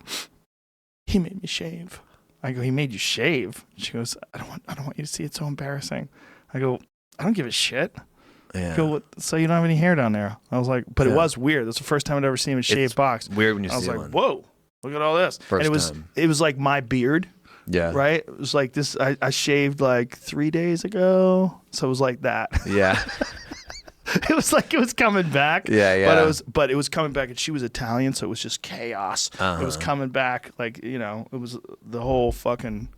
he made me shave. I go, he made you shave? She goes, I don't want you to see it. It's so embarrassing. I go, I don't give a shit. Yeah. I go, so you don't have any hair down there? I was like, but it was weird. That's the first time I'd ever seen him in shaved box. Weird when you see one. I was like, whoa, look at all this. First and time. It was like my beard. Yeah. Right? It was like this. I shaved like 3 days ago. So it was like that. Yeah. It was like it was coming back. Yeah. But it was coming back, and she was Italian, so it was just chaos. It was coming back, like it was the whole fucking.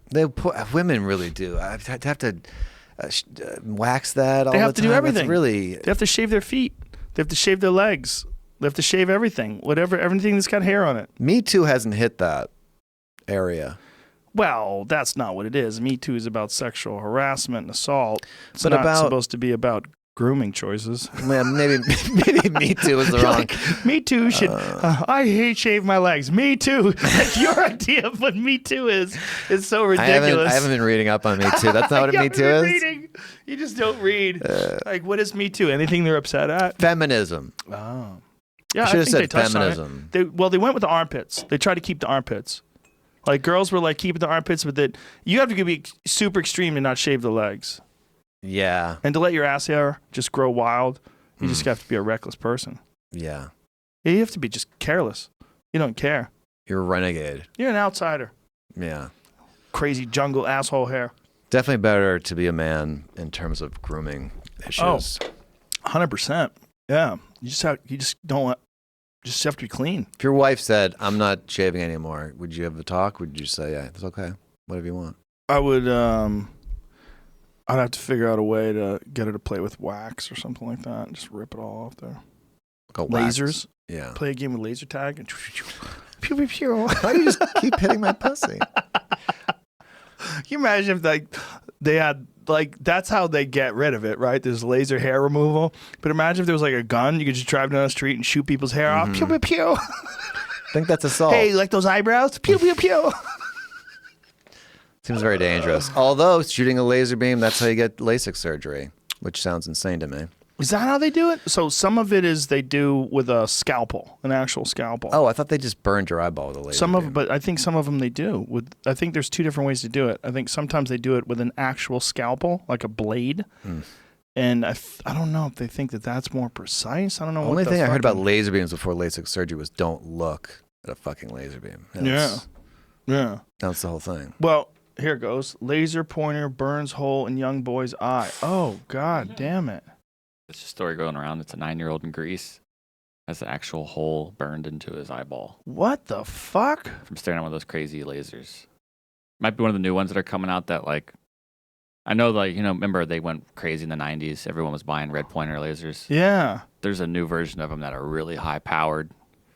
Women really do. I have to wax that all the time. They have to do everything. That's really. They have to shave their feet. They have to shave their legs. They have to shave everything, everything that's got hair on it. Me Too hasn't hit that area. Well, that's not what it is. Me Too is about sexual harassment and assault. It's But not supposed to be about grooming choices. Maybe Me Too is the wrong. Like, Me Too should. I hate shave my legs. Me Too. Like your idea of what Me Too is so ridiculous. I haven't been reading up on Me Too. That's not what Me Too is. Reading. You just don't read. Like, what is Me Too? Anything they're upset at? Feminism. Oh. Yeah, I should have think said they touched on it. feminism. They went with the armpits. They tried to keep the armpits. Like girls were like keeping the armpits, but that you have to be super extreme to not shave the legs. Yeah. And to let your ass hair just grow wild, you just have to be a reckless person. Yeah. You have to be just careless. You don't care. You're a renegade. You're an outsider. Yeah. Crazy jungle asshole hair. Definitely better to be a man in terms of grooming issues. 100%. Yeah. You just have to be clean. If your wife said, I'm not shaving anymore, would you have a talk? Would you say, yeah, it's okay, whatever you want? I would, I'd have to figure out a way to get her to play with wax or something like that and just rip it all off there. Like Lasers. Yeah. Play a game with laser tag and pew, pew, pew. Why do you just keep hitting my pussy? Can you imagine if they had, like, that's how they get rid of it, right? There's laser hair removal. But imagine if there was like a gun, you could just drive down the street and shoot people's hair off. Pew, pew, pew. I think that's assault. Hey, you like those eyebrows? Pew, pew, pew. Seems very dangerous. Although shooting a laser beam, that's how you get LASIK surgery, which sounds insane to me. Is that how they do it? So some of it is they do with a scalpel, an actual scalpel. Oh, I thought they just burned your eyeball with a laser beam. But I think some of them they do. I think there's two different ways to do it. I think sometimes they do it with an actual scalpel, like a blade. And I don't know if they think that that's more precise. I don't know. The only thing I heard about laser beams before LASIK surgery was don't look at a fucking laser beam. Yeah. That's the whole thing. Well, here it goes. Laser pointer burns hole in young boy's eye. Oh, God damn it. There's a story going around. It's a 9-year-old in Greece has an actual hole burned into his eyeball. What the fuck? From staring at one of those crazy lasers. Might be one of the new ones that are coming out that, like, I know, like, remember they went crazy in the 90s. Everyone was buying red pointer lasers. Yeah. There's a new version of them that are really high powered.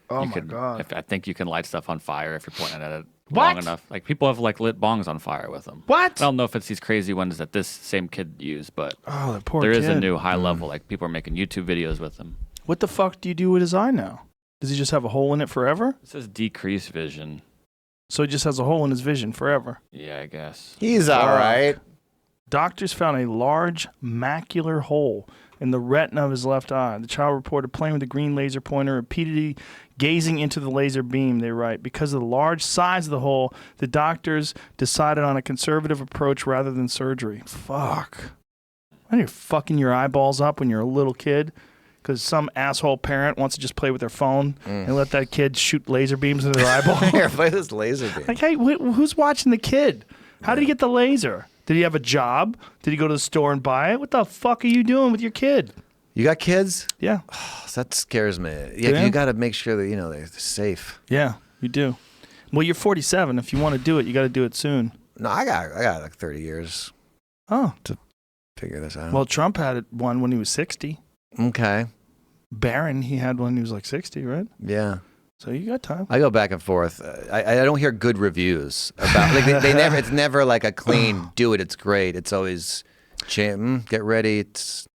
Oh, my God. I think you can light stuff on fire if you're pointing at it. What? long enough. Like people have like lit bongs on fire with them. What? I don't know if it's these crazy ones that this same kid used, but Oh, that poor there kid. is a new high level. Like people are making YouTube videos with them. What the fuck do you do with his eye now? Does he just have a hole in it forever? It says decreased vision. So he just has a hole in his vision forever. Yeah, I guess. He's all right. Doctors found a large macular hole in the retina of his left eye. The child reported playing with a green laser pointer, repeatedly gazing into the laser beam, they write. Because of the large size of the hole, the doctors decided on a conservative approach rather than surgery. Fuck. Why are you fucking your eyeballs up when you're a little kid? Because some asshole parent wants to just play with their phone and let that kid shoot laser beams into their eyeball. Here, play this laser beam. Like, hey, who's watching the kid? How did he get the laser? Did he have a job? Did he go to the store and buy it? What the fuck are you doing with your kid? You got kids? Yeah. That scares me. Yeah, you got to make sure that they're safe. Yeah, you do. Well, you're 47. If you want to do it, you got to do it soon. No, I got like 30 years Oh. to figure this out. Well, Trump had one when he was 60. Okay. Barron, he had one when he was like 60, right? Yeah. So you got time. I go back and forth. I don't hear good reviews about like they never. It's never like a clean do it. It's great. It's always get ready. It's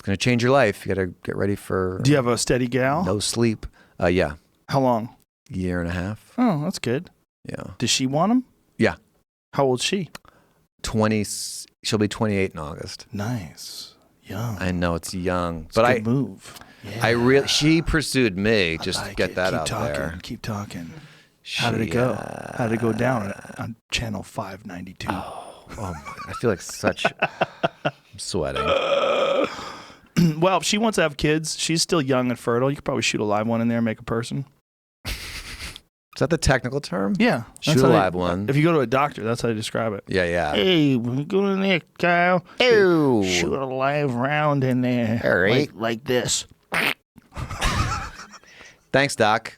gonna change your life. You gotta get ready for. Do you have a steady gal? No sleep. Yeah. How long? Year and a half. Oh, that's good. Yeah. Does she want him? Yeah. How old's she? 20. She'll be 28 in August. Nice. Young. I know it's young, It's but a good move. Yeah. She pursued me. Just like get it. that Keep out talking. there. Keep talking. How did it go? How did it go down on channel 592? Oh my! I feel like such. I'm sweating. Well, if she wants to have kids, she's still young and fertile. You could probably shoot a live one in there and make a person. Is that the technical term? Yeah. Shoot a live one. If you go to a doctor, that's how they describe it. Yeah, yeah. Hey, when you go in there, Kyle, Ew. shoot a live round in there. All right. Like this. Thanks, Doc.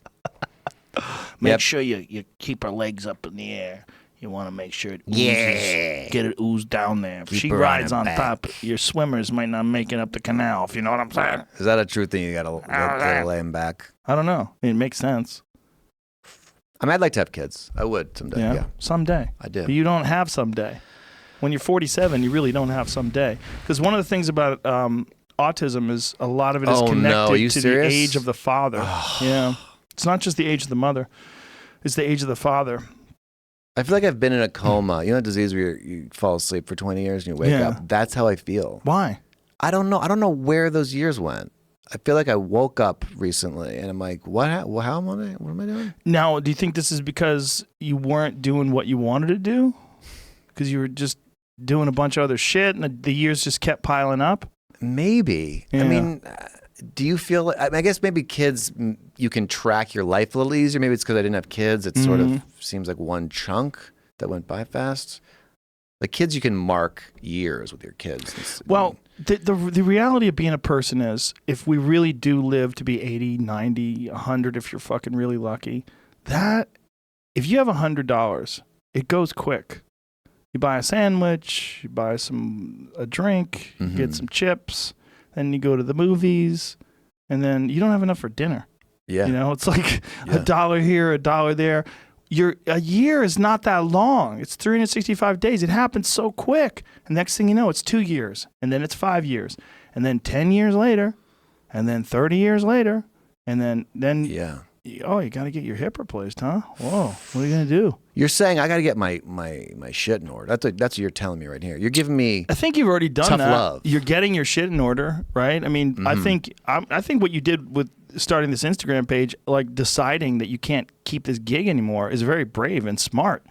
Make sure you keep her legs up in the air. You want to make sure it oozes, get it oozed down there. If Keep she her on rides her on back. top, your swimmers might not make it up the canal, if you know what I'm saying. Is that a true thing? You gotta lay him back. I don't know. It makes sense. I mean, I'd like to have kids. I would someday. Yeah. Someday. I do. But you don't have someday. When you're 47, you really don't have someday. Because one of the things about autism is a lot of it is connected to the age of the father. Yeah. It's not just the age of the mother. It's the age of the father. I feel like I've been in a coma. You know that disease where you fall asleep for 20 years and you wake up? That's how I feel. Why? I don't know. I don't know where those years went. I feel like I woke up recently and I'm like, what am I doing? Now, do you think this is because you weren't doing what you wanted to do? Because you were just doing a bunch of other shit and the years just kept piling up? Maybe. Yeah. I mean, do you feel like, I guess maybe kids, you can track your life a little easier. Maybe it's because I didn't have kids. It sort of seems like one chunk that went by fast. Like kids, you can mark years with your kids. Well, the reality of being a person is if we really do live to be 80, 90, 100, if you're fucking really lucky, that if you have $100, it goes quick. You buy a sandwich, you buy a drink, you get some chips, then you go to the movies, and then you don't have enough for dinner. Yeah. You know, it's like $1 here, $1 there. A year is not that long. It's 365 days. It happens so quick. And next thing you know, it's 2 years. And then it's 5 years. And then 10 years later. And then 30 years later. And then you got to get your hip replaced, huh? Whoa, what are you going to do? You're saying I got to get my shit in order. That's what you're telling me right here. You're giving me I think you've already done tough that. love. You're getting your shit in order, right? I mean, I think what you did with starting this Instagram page, like deciding that you can't keep this gig anymore, is very brave and smart.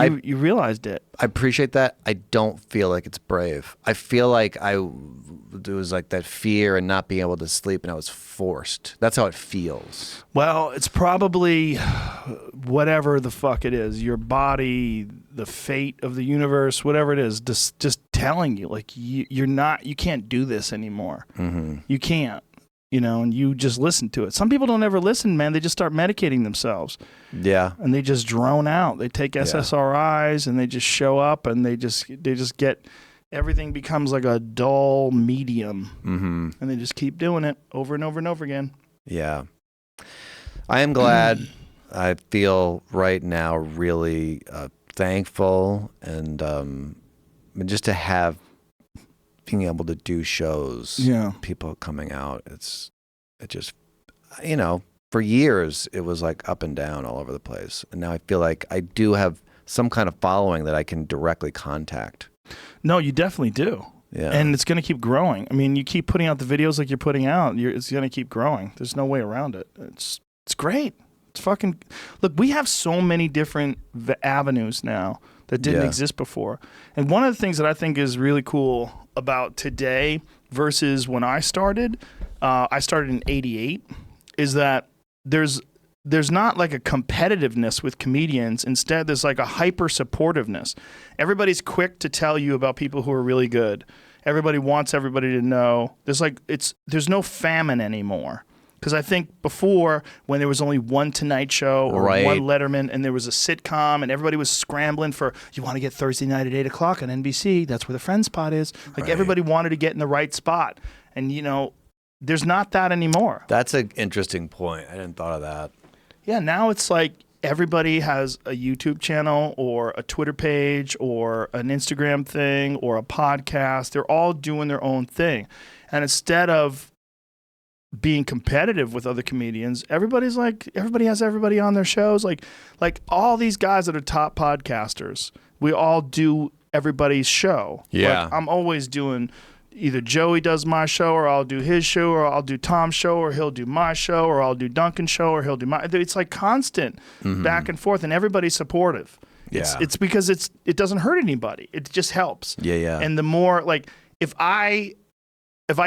You realized it. I appreciate that. I don't feel like it's brave. I feel like there was like that fear and not being able to sleep, and I was forced. That's how it feels. Well, it's probably whatever the fuck it is, your body, the fate of the universe, whatever it is, just telling you like you can't do this anymore. You can't. You know, and you just listen to it. Some people don't ever listen, man. They just start medicating themselves. Yeah. And they just drone out. They take SSRIs and they just show up and they just get, everything becomes like a dull medium. And they just keep doing it over and over and over again. Yeah. I am glad I feel right now really thankful and just to have being able to do shows. Yeah. People coming out. It just, for years it was like up and down all over the place, and now I feel like I do have some kind of following that I can directly contact. No, you definitely do. Yeah. And it's going to keep growing. I mean, you keep putting out the videos like you're putting out, it's going to keep growing. There's no way around it. It's great. It's fucking... Look, we have so many different avenues now that didn't exist before. And one of the things that I think is really cool about today versus when I started in 88, is that there's not like a competitiveness with comedians. Instead, there's like a hyper supportiveness. Everybody's quick to tell you about people who are really good. Everybody wants everybody to know. There's no famine anymore. Because I think before, when there was only one Tonight Show or one Letterman, and there was a sitcom, and everybody was scrambling for, you want to get Thursday night at 8 o'clock on NBC, that's where the Friends spot is. Like everybody wanted to get in the right spot. And, there's not that anymore. That's an interesting point. I hadn't thought of that. Yeah, now it's like everybody has a YouTube channel or a Twitter page or an Instagram thing or a podcast. They're all doing their own thing. And instead of being competitive with other comedians, everybody has everybody on their shows. Like all these guys that are top podcasters, we all do everybody's show. Yeah. Like, I'm always doing... Either Joey does my show, or I'll do his show, or I'll do Tom's show, or he'll do my show, or I'll do Duncan's show, or he'll do my... It's like constant back and forth, and everybody's supportive. Yeah. It's because it doesn't hurt anybody. It just helps. Yeah. And the more, like, if I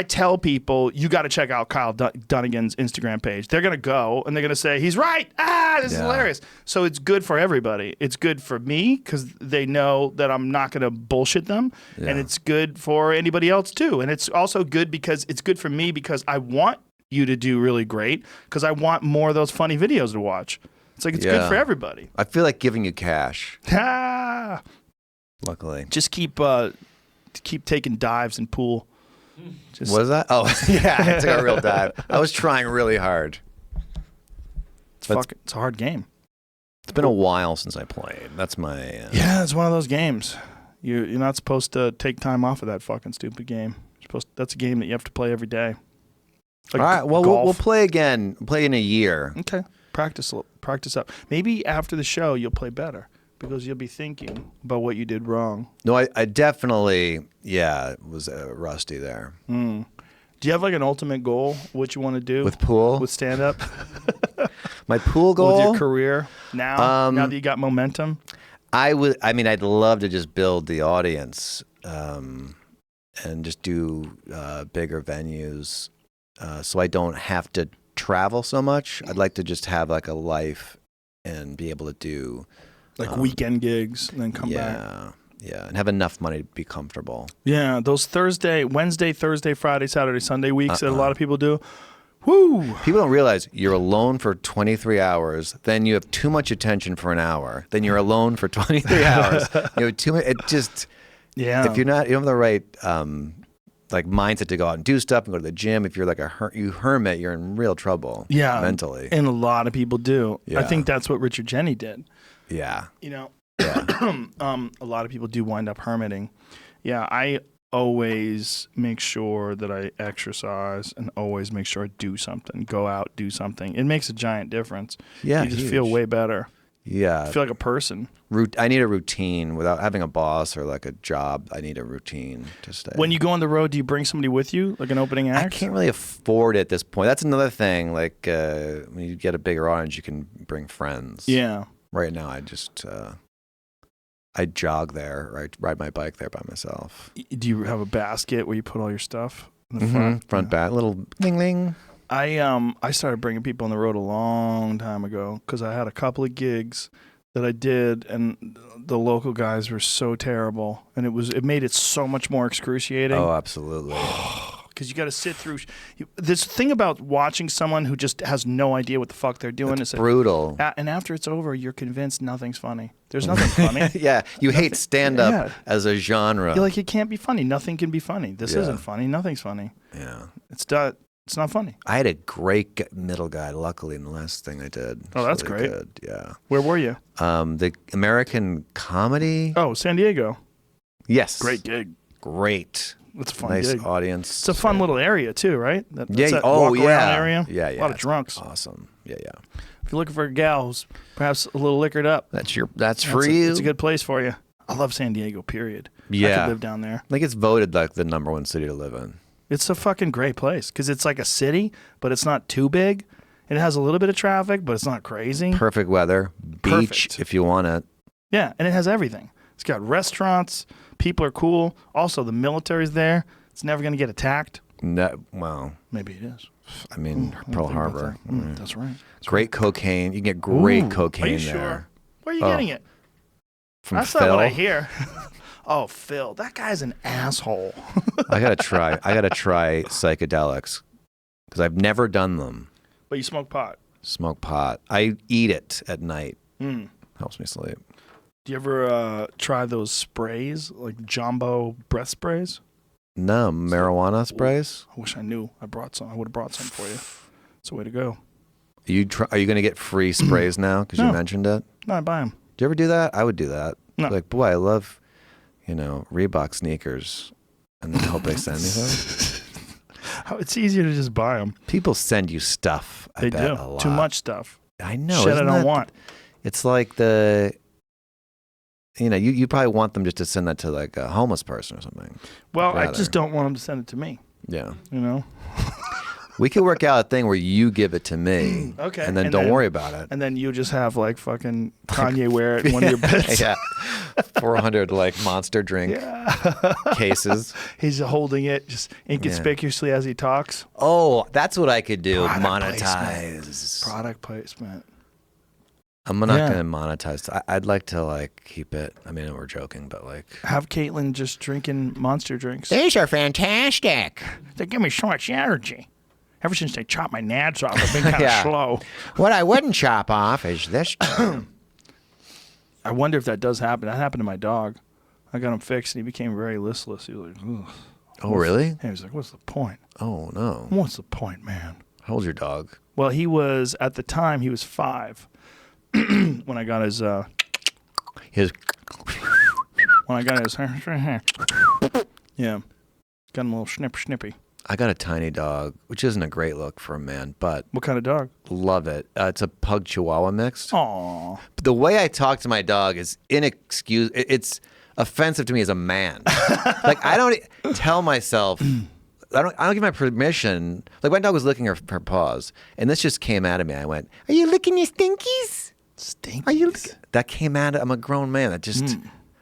tell people, you got to check out Kyle Dunnigan's Instagram page, they're going to go and they're going to say, he's right. This is hilarious. So it's good for everybody. It's good for me because they know that I'm not going to bullshit them. Yeah. And it's good for anybody else too. And it's also good because it's good for me because I want you to do really great because I want more of those funny videos to watch. It's like, it's good for everybody. I feel like giving you cash. Luckily. Just keep taking dives in pool. What is that? Oh, yeah, I took a real dive. I was trying really hard. It's a hard game. It's been a while since I played. That's my... Yeah, it's one of those games. You're not supposed to take time off of that fucking stupid game. That's a game that you have to play every day. Like all right, well, we'll play again. Play in a year. Okay. Practice up. Maybe after the show, you'll play better. Because you'll be thinking about what you did wrong. No, I definitely, was rusty there. Do you have like an ultimate goal, what you want to do? With pool? With stand-up? My pool goal? With your career now that you got momentum? I'd love to just build the audience and just do bigger venues so I don't have to travel so much. I'd like to just have like a life and be able to do... Like weekend gigs and then come back. Yeah, and have enough money to be comfortable. Yeah, those Wednesday, Thursday, Friday, Saturday, Sunday weeks that a lot of people do. Woo! People don't realize you're alone for 23 hours, then you have too much attention for an hour, then you're alone for 23 hours. You have too much, it just... Yeah. If you don't have the right mindset to go out and do stuff and go to the gym, if you're like a hermit, you're in real trouble mentally. And a lot of people do. Yeah. I think that's what Richard Jeni did. Yeah. A lot of people do wind up hermiting. Yeah, I always make sure that I exercise and always make sure I do something. Go out, do something. It makes a giant difference. Yeah, you just feel way better. Yeah. I feel like a person. I need a routine. Without having a boss or like a job, I need a routine to stay. When you go on the road, do you bring somebody with you, like an opening act? I can't really afford it at this point. That's another thing. Like when you get a bigger audience, you can bring friends. Yeah. Right now, I just I jog there, or I ride my bike there by myself. Do you have a basket where you put all your stuff in the front back, little ding. I started bringing people on the road a long time ago because I had a couple of gigs that I did, and the local guys were so terrible, and it made it so much more excruciating. Oh, absolutely. Because you got to sit through this thing about watching someone who just has no idea what the fuck they're doing. It's brutal. And after it's over, you're convinced nothing's funny. There's nothing funny. Yeah, you hate stand-up as a genre. You're like, it can't be funny. Nothing can be funny. This isn't funny. Nothing's funny. Yeah. It's done. It's not funny. I had a great middle guy, luckily, in the last thing I did. Oh, that's really great. Good. Yeah. Where were you? The American Comedy. Oh, San Diego. Yes. Great gig. Great. It's a fun nice gig. audience. It's a fun little area too, right? That's Yeah. that Oh, walk yeah. around area. Yeah, yeah. A lot of drunks. Awesome. Yeah, yeah. If you're looking for a gal who's perhaps a little liquored up, That's for you. It's a good place for you. I love San Diego. Period. Yeah. I could live down there. I think it's voted like the #1 city to live in. It's a fucking great place because it's like a city, but it's not too big. It has a little bit of traffic, but it's not crazy. Perfect weather. Beach Perfect. if you want it. Yeah, and it has everything. It's got restaurants. People are cool. Also, the military's there. It's never going to get attacked. No, well, Maybe it is. I mean, Pearl Harbor. That's right. Great cocaine. You can get great Ooh, cocaine are you there. Sure? Where are you getting it? From That's Phil. not what I hear. Oh, Phil, that guy's an asshole. I gotta try psychedelics because I've never done them. But you smoke pot. Smoke pot. I eat it at night. Mm. Helps me sleep. Do you ever try those sprays, like jumbo breath sprays? No, marijuana sprays. I wish I knew. I brought some. I would have brought some for you. It's a way to go. Are you gonna get free sprays now because you mentioned it? No, I buy them. Do you ever do that? I would do that. No. Like, boy, I love, Reebok sneakers, and then hope they send me some. It's easier to just buy them. People send you stuff. I They bet, do. a lot. Too much stuff. I know. Shit I isn't don't that- want. It's like you probably want them just to send that to like a homeless person or something. Well, I Rather. just don't want them to send it to me. Yeah. You know? We could work out a thing where you give it to me. Okay. And then don't worry about it. And then you just have like fucking Kanye wear it in one of your bits. Yeah. 400 like monster drink cases. He's holding it just inconspicuously as he talks. Oh, that's what I could do. Product Monetize. placement. Product placement. I'm not going to monetize. I'd like to like keep it. I mean, we're joking, but like Have Caitlin just drinking monster drinks. These are fantastic. They give me so much energy. Ever since they chopped my nads off, I've been kind of Yeah. slow. What I wouldn't chop off is this. I wonder if that does happen. That happened to my dog. I got him fixed, and he became very listless. He was like, ugh. Oh, really? And he was like, what's the point? Oh, no. What's the point, man? How old's your dog? Well, he was, at the time, he was 5. When I got his, His yeah. Got him a little snippy. I got a tiny dog, which isn't a great look for a man, but What kind of dog? love it. It's a pug chihuahua mix. Aw. But the way I talk to my dog is inexcusable. It's offensive to me as a man. Like I don't tell myself. I don't give my permission. Like my dog was licking her paws, and this just came out of me. I went, "Are you licking your stinkies? Stinkies. Are you?" That came out. I'm a grown man. That just.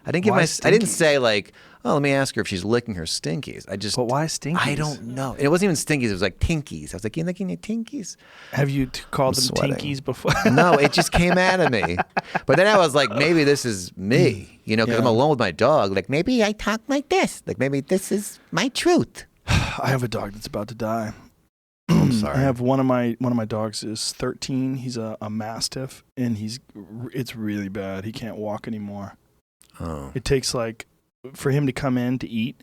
I didn't give Why I didn't stinkies? say like, "Oh, let me ask her if she's licking her stinkies." I just. But why stinkies? I don't know. And it wasn't even stinkies. It was like tinkies. I was like, "You licking your tinkies?" Have you called I'm them sweating. tinkies before? No, it just came out of me. But then I was like, maybe this is me, because I'm alone with my dog. Like maybe I talk like this. Like maybe this is my truth. I have a dog that's about to die. I'm sorry. I have one of my dogs is 13. He's a mastiff, and it's really bad. He can't walk anymore. Oh. It takes for him to come in to eat,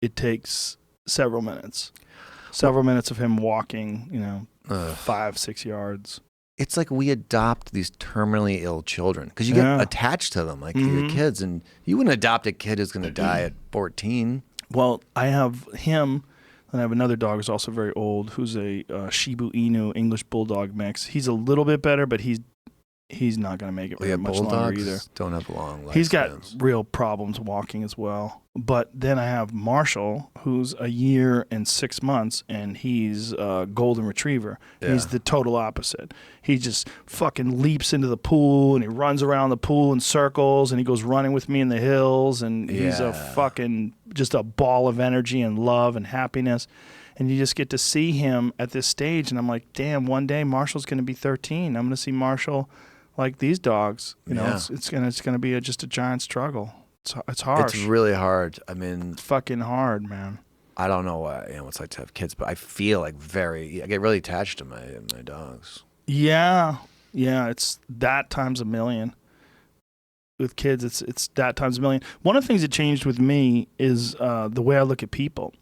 it takes several minutes. Several minutes of him walking, 5-6 yards. It's like we adopt these terminally ill children because you get attached to them like your kids, and you wouldn't adopt a kid who's going to die at 14. Well, I have him, and I have another dog who's also very old, who's a Shiba Inu English Bulldog mix. He's a little bit better, but he's not going to make it very much longer either. Bulldogs don't have long life. He's got real problems walking as well. But then I have Marshall, who's 1 year and 6 months, and he's a golden retriever. Yeah. He's the total opposite. He just fucking leaps into the pool, and he runs around the pool in circles, and he goes running with me in the hills, and he's a fucking just a ball of energy and love and happiness. And you just get to see him at this stage, and I'm like, damn, one day Marshall's going to be 13. I'm going to see Marshall like these dogs. It's gonna be just a giant struggle. It's harsh. It's really hard. I mean, It's fucking hard, man. I don't know what it's like to have kids, but I feel like I get really attached to my dogs. Yeah, it's that times a million. With kids, it's that times a million. One of the things that changed with me is the way I look at people.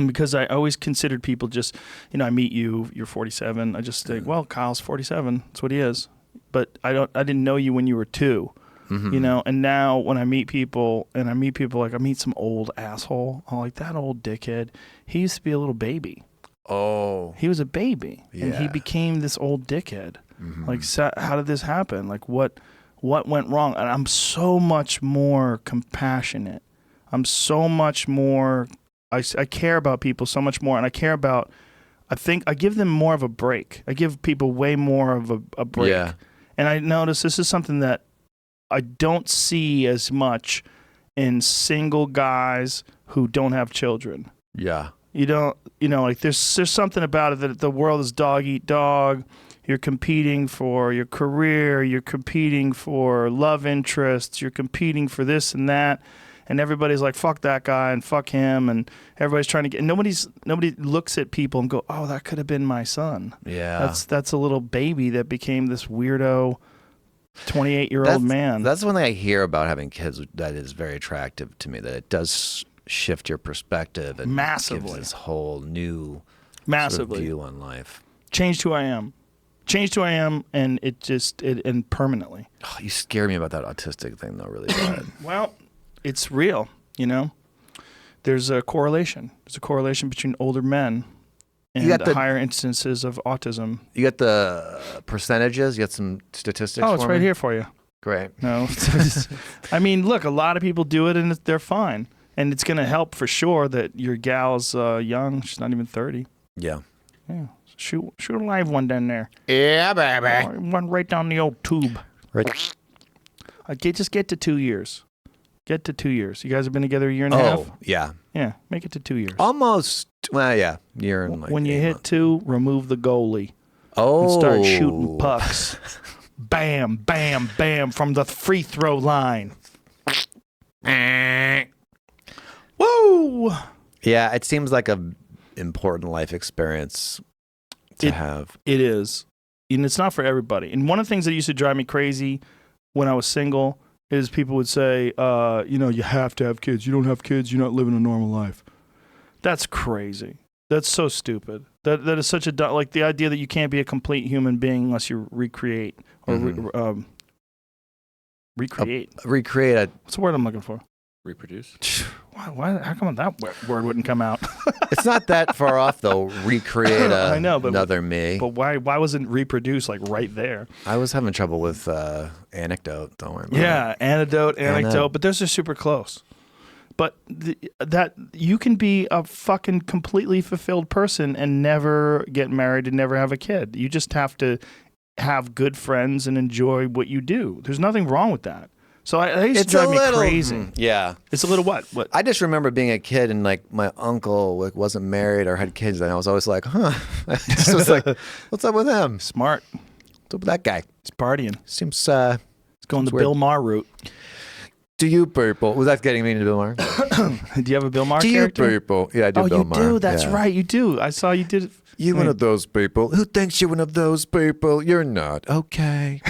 because I always considered people just, I meet you, you're 47. I just think, well, Kyle's 47. That's what he is. But I didn't know you when you were 2. And now when I meet people, like I meet some old asshole, I'm like, that old dickhead, he used to be a little baby. Oh. He was a baby, and he became this old dickhead. Like, so how did this happen? Like, what went wrong? And I'm so much more compassionate. I'm so much more, I care about people so much more, and I care about, I think I give them more of a break. I give people way more of a break. Yeah. And I notice this is something that I don't see as much in single guys who don't have children. Yeah. You don't, like there's something about it that the world is dog eat dog. You're competing for your career. You're competing for love interests. You're competing for this and that. And everybody's like, fuck that guy and fuck him. And everybody's trying to get, nobody looks at people and go, oh, that could have been my son. Yeah. That's a little baby that became this weirdo 28-year-old man. That's one thing I hear about having kids that is very attractive to me, that it does shift your perspective and massively gives this whole new sort of view on life. Changed who I am, and and permanently. Oh, you scare me about that autistic thing, though, really bad. Well, it's real, There's a correlation. There's a correlation between older men and the higher instances of autism. You got the percentages? You got some statistics Oh, it's right here for you. Great. No. I mean, look, a lot of people do it, and they're fine. And it's going to help for sure that your gal's young. She's not even 30. Yeah. Yeah. Shoot a live one down there. Yeah, baby. One right down the old tube. Right. Just get to 2 years. Get to 2 years. You guys have been together a year and a half? Yeah. Yeah, make it to 2 years. Almost. Well, yeah. Year and like when you hit 2, remove the goalie. Oh. And start shooting pucks. Bam, bam, bam from the free throw line. Woo! Yeah, it seems like a important life experience to have. It is. And it's not for everybody. And one of the things that used to drive me crazy when I was single is people would say, you have to have kids. You don't have kids, you're not living a normal life. That's crazy. That's so stupid. That is such a like the idea that you can't be a complete human being unless you recreate or recreate. Recreate. What's the word I'm looking for? Reproduce. Why? How come that word wouldn't come out? It's not that far off though. Recreate I know, but another me. But why wasn't reproduce like right there? I was having trouble with anecdote. Don't worry about it. Anecdote, but those are super close. But that you can be a fucking completely fulfilled person and never get married and never have a kid. You just have to have good friends and enjoy what you do. There's nothing wrong with that. So I used to drive me crazy. Yeah. It's a little what? I just remember being a kid and like my uncle wasn't married or had kids, and I was always like, huh. I just was like, what's up with him? Smart. What's up with that guy? He's partying. Seems He's going the weird. Bill Maher route. Do you people? Was that getting me into Bill Maher? Do you have a Bill Maher Do character? you people? Yeah, I do Bill Maher. Oh, you do? That's right. You do. I saw you did it. You one of those people? Who thinks you're one of those people? You're not. Okay.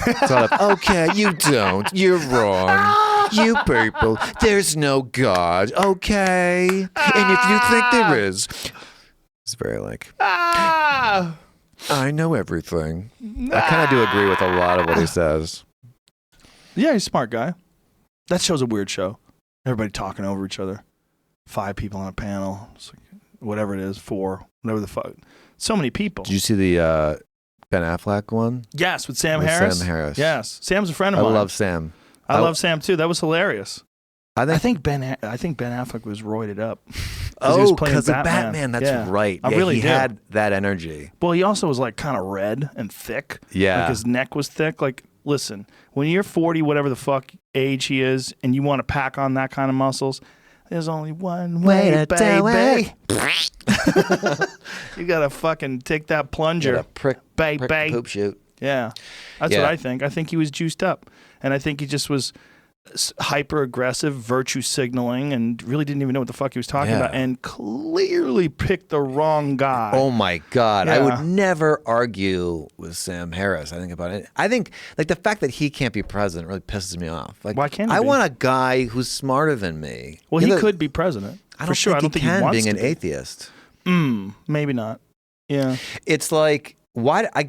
Okay, you don't. You're wrong. You people. There's no God. Okay. And if you think there is, it's very like, I know everything. I kind of do agree with a lot of what he says. Yeah, he's a smart guy. That show's a weird show. Everybody talking over each other. 5 people on a panel. It's like, whatever it is, 4, whatever the fuck. So many people. Did you see the Ben Affleck one? Yes, with Sam Harris. Sam Harris. Yes, Sam's a friend of mine. I love Sam. I love Sam too. That was hilarious. I think Ben Affleck was roided up. Oh, because of Batman. That's right. I really he had that energy. Well, he also was like kind of red and thick. Yeah. Like his neck was thick. Like, listen, when you're 40, whatever the fuck age he is, and you want to pack on that kind of muscles, there's only one way, baby. You gotta fucking take that plunger, prick poop shoot. Yeah, that's what I think. I think he was juiced up, and I think he just was hyper aggressive, virtue signaling, and really didn't even know what the fuck he was talking about, and clearly picked the wrong guy. Oh my God. I would never argue with Sam Harris. I think about it. I think like the fact that he can't be president really pisses me off. Like, why can't he I be? want a guy who's smarter than me. Well, he could be president. I don't For sure, think I don't he think he can wants being to an be. atheist. Maybe not. Yeah. It's like why I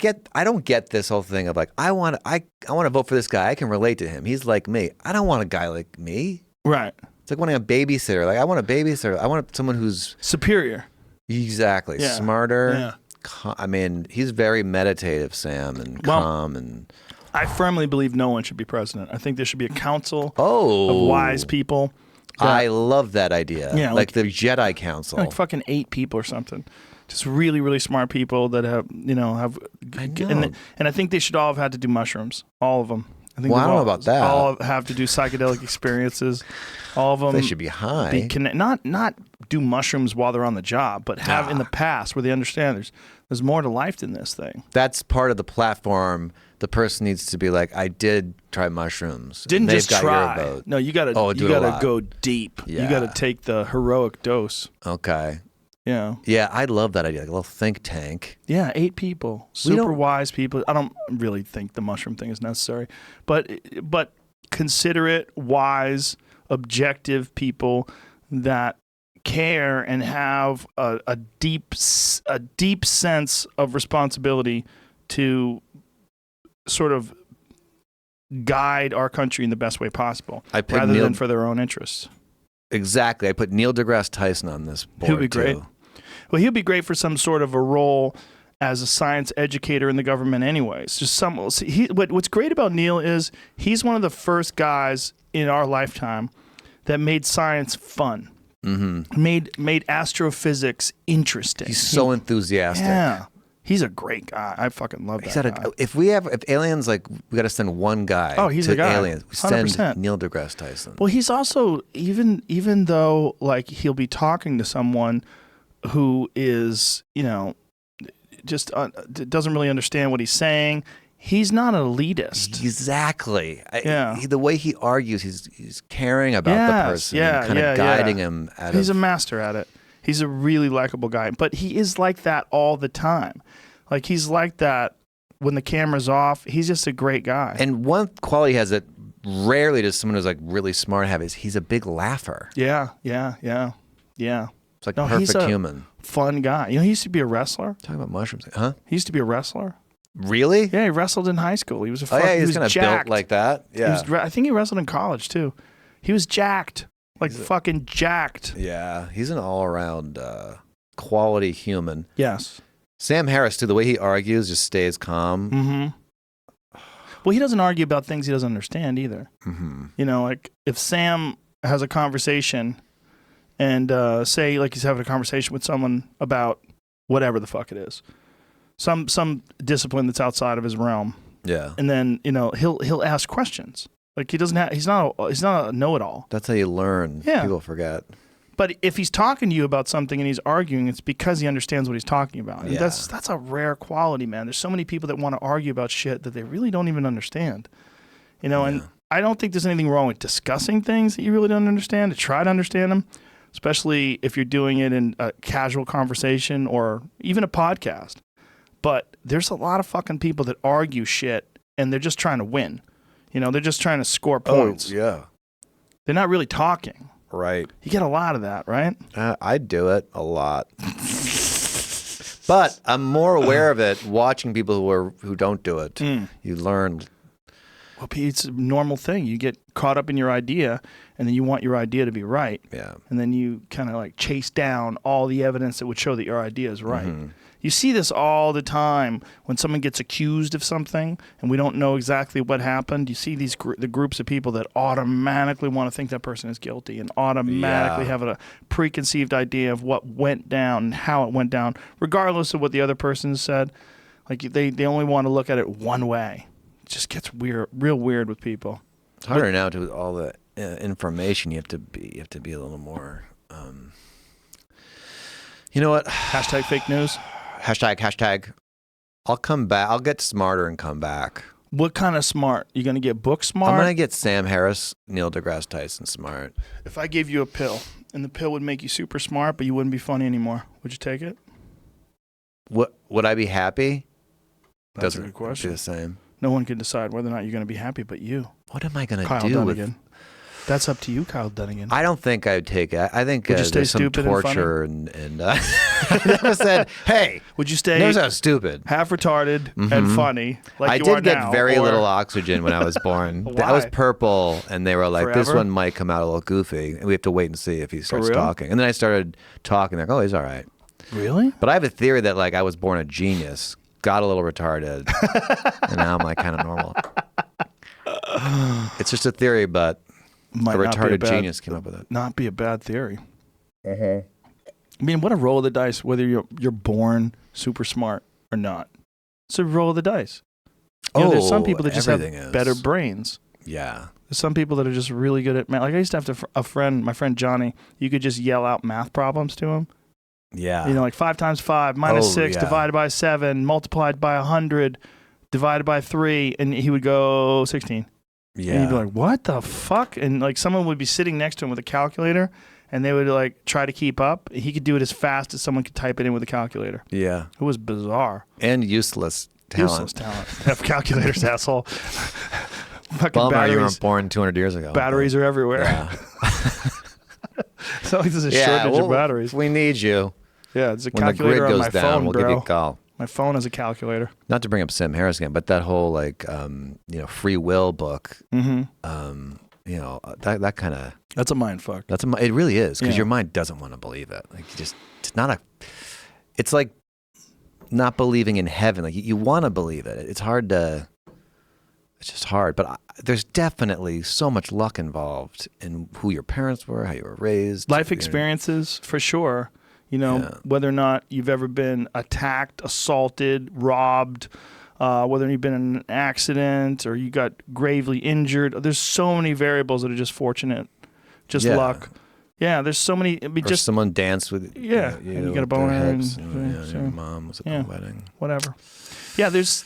don't get this whole thing of like I want to vote for this guy. I can relate to him. He's like me. I don't want a guy like me. Right. It's like wanting a babysitter. Like I want a babysitter. I want someone who's superior. Exactly. Yeah. Smarter. Yeah. I mean, he's very meditative, Sam, and calm and. I firmly believe no one should be president. I think there should be a council of wise people. I love that idea. Yeah, like the Jedi Council. Like fucking 8 people or something. Just really, really smart people that have, and I think they should all have had to do mushrooms. All of them. I think I don't know about that. All have to do psychedelic experiences. All of them. They should be high. Not do mushrooms while they're on the job, but have in the past where they understand there's more to life than this thing. That's part of the platform. The person needs to be like, I did try mushrooms. Didn't just try. Your vote. No, you gotta go deep. Yeah. You gotta take the heroic dose. Okay. Yeah. Yeah, I love that idea. Like a little think tank. Yeah, 8 people. Super wise people. I don't really think the mushroom thing is necessary. But considerate, wise, objective people that care and have a deep sense of responsibility to sort of guide our country in the best way possible, rather than for their own interests. Exactly. I put Neil deGrasse Tyson on this board. He'll be great. Too. Well, he'll be great for some sort of a role as a science educator in the government anyways. What's great about Neil is he's one of the first guys in our lifetime that made science fun. Mm-hmm. Made astrophysics interesting. He's so enthusiastic. Yeah. He's a great guy. I fucking love that guy. If aliens, like, we got to send one guy he's to the guy. aliens. We send 100%. Neil deGrasse Tyson. Well, he's also, even though, like, he'll be talking to someone who is, just doesn't really understand what he's saying, he's not an elitist. Exactly. Yeah. The way he argues, he's caring about the person and kind of guiding him out He's a master at it. He's a really likable guy, but he is like that all the time. Like, he's like that when the camera's off. He's just a great guy. And one quality he has that rarely does someone who's like really smart have is he's a big laugher. Yeah. It's like perfect human. Fun guy. He used to be a wrestler. Talking about mushrooms, huh? He used to be a wrestler. Really? Yeah, he wrestled in high school. He was he was kind of built like that. Yeah. I think he wrestled in college too. He was jacked. Like fucking jacked. Yeah, he's an all-around quality human. Yes. Sam Harris, too, the way he argues just stays calm. Mm-hmm. Well, he doesn't argue about things he doesn't understand either. Mm-hmm. Like if Sam has a conversation and say like he's having a conversation with someone about whatever the fuck it is, some discipline that's outside of his realm. Yeah. And then, he'll ask questions. Like he's not a know-it-all. That's how you learn. Yeah. People forget. But if he's talking to you about something and he's arguing, it's because he understands what he's talking about. And that's a rare quality, man. There's so many people that want to argue about shit that they really don't even understand. And I don't think there's anything wrong with discussing things that you really don't understand, to try to understand them, especially if you're doing it in a casual conversation or even a podcast. But there's a lot of fucking people that argue shit and they're just trying to win. They're just trying to score points. Oh, yeah. They're not really talking. Right. You get a lot of that, right? I do it a lot. But I'm more aware of it watching people who don't do it. You learn. Well, it's a normal thing. You get caught up in your idea, and then you want your idea to be right. Yeah. And then you kind of like chase down all the evidence that would show that your idea is right. Mm-hmm. You see this all the time when someone gets accused of something and we don't know exactly what happened. You see the groups of people that automatically want to think that person is guilty and automatically have a preconceived idea of what went down and how it went down, regardless of what the other person said. Like they only want to look at it one way. It just gets real weird with people. It's harder now to all the information. You have to be a little more. You know what? Hashtag fake news. Hashtag. I'll come back. I'll get smarter and come back. What kind of smart? You going to get book smart? I'm going to get Sam Harris, Neil deGrasse Tyson smart. If I gave you a pill and the pill would make you super smart, but you wouldn't be funny anymore, would you take it? Would I be happy? That's a good question. Be the same. No one can decide whether or not you're going to be happy but you. What am I going to Kyle do Dunnigan. That's up to you, Kyle Dunnigan. I don't think I'd take it. I think Would you stay there's some stupid and funny? torture and I never said, hey. Would you stay Never said stupid. half retarded and funny? Like I you are did get now, very or- little oxygen when I was born. Why? I was purple, and they were like, this Forever? one might come out a little goofy, and we have to wait and see if he starts real? talking. And then I started talking, like, oh, he's all right. Really? But I have a theory that, like, I was born a genius, got a little retarded, and now I'm, like, kind of normal. It's just a theory, but Might a not be retarded bad- genius came up with it. Not be a bad theory. I mean, what a roll of the dice, whether you're born super smart or not. It's a roll of the dice. You know, there's some people that just have everything is. better brains. Yeah. There's some people that are just really good at math. Like I used to have a friend, my friend Johnny. You could just yell out math problems to him. Yeah. You know, like 5 times 5 minus Oh, 6 yeah. divided by 7 multiplied by 100 divided by 3, and he would go 16. Yeah. And you'd be like, what the fuck? And like someone would be sitting next to him with a calculator, and they would like try to keep up. He could do it as fast as someone could type it in with a calculator. Yeah. It was bizarre. And useless talent. Useless talent. Have calculators, asshole. Fucking Bummer you batteries. weren't born 200 years ago. Batteries are everywhere. Yeah. It's not like there's a Yeah, shortage of well, batteries. We need you. Yeah, there's a When the grid calculator on goes my down, phone, we'll bro. give you a call. My phone is a calculator. Not to bring up Sam Harris again, but that whole like free will book, Mm-hmm. that kind of That's a mind fuck. it really is because Yeah. your mind doesn't want to believe it. Like it's like not believing in heaven. Like you want to believe it. It's hard to. It's just hard, but there's definitely so much luck involved in who your parents were, how you were raised, Life experiences, for sure. You know, Yeah. whether or not you've ever been attacked, assaulted, robbed, whether you've been in an accident or you got gravely injured. There's so many variables that are just fortunate, just Yeah. luck. Yeah, there's so many. I mean, Or just someone danced with and you get a with their boner hips, and- your mom was at yeah. the wedding. whatever. Yeah, there's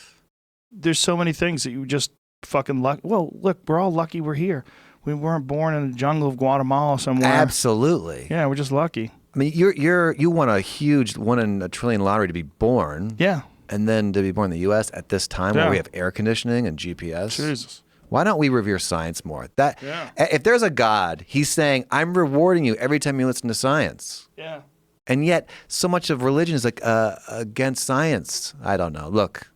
so many things that you just fucking luck. Well, look, we're all lucky we're here. We weren't born in the jungle of Guatemala somewhere. Absolutely. Yeah, we're just lucky. I mean, you won a huge 1 in a trillion lottery to be born. Yeah. And then to be born in the U.S. at this time Yeah. where we have air conditioning and GPS. Jesus. Why don't we revere science more? Yeah. If there's a God, he's saying, I'm rewarding you every time you listen to science. Yeah. And yet, so much of religion is like against science. I don't know. Look,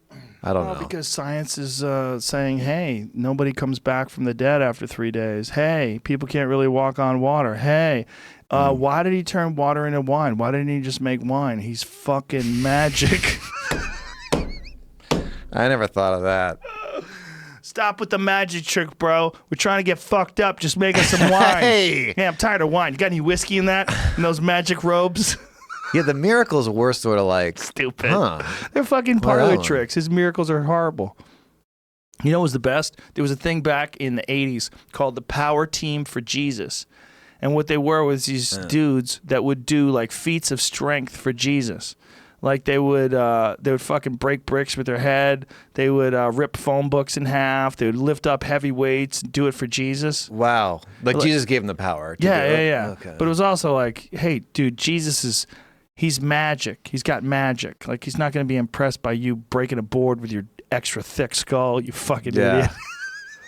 I don't know. Because science is saying, hey, nobody comes back from the dead after 3 days. Hey, people can't really walk on water. Hey, why did he turn water into wine? Why didn't he just make wine? He's fucking magic. I never thought of that. Stop with the magic trick, bro. We're trying to get fucked up. Just make us some wine. Hey! Yeah, I'm tired of wine. You got any whiskey in that? In those magic robes? Yeah, the miracles were sort of like Stupid. Huh. They're fucking What parlor else? tricks. His miracles are horrible. You know what was the best? There was a thing back in the 80s called the Power Team for Jesus. And what they were was these dudes that would do like feats of strength for Jesus. Like they would fucking break bricks with their head. They would rip phone books in half. They would lift up heavy weights and do it for Jesus. Wow. Like Jesus gave him the power. To do it. Yeah. Okay. But it was also like, hey, dude, he's magic. He's got magic. Like he's not going to be impressed by you breaking a board with your extra thick skull, you fucking idiot.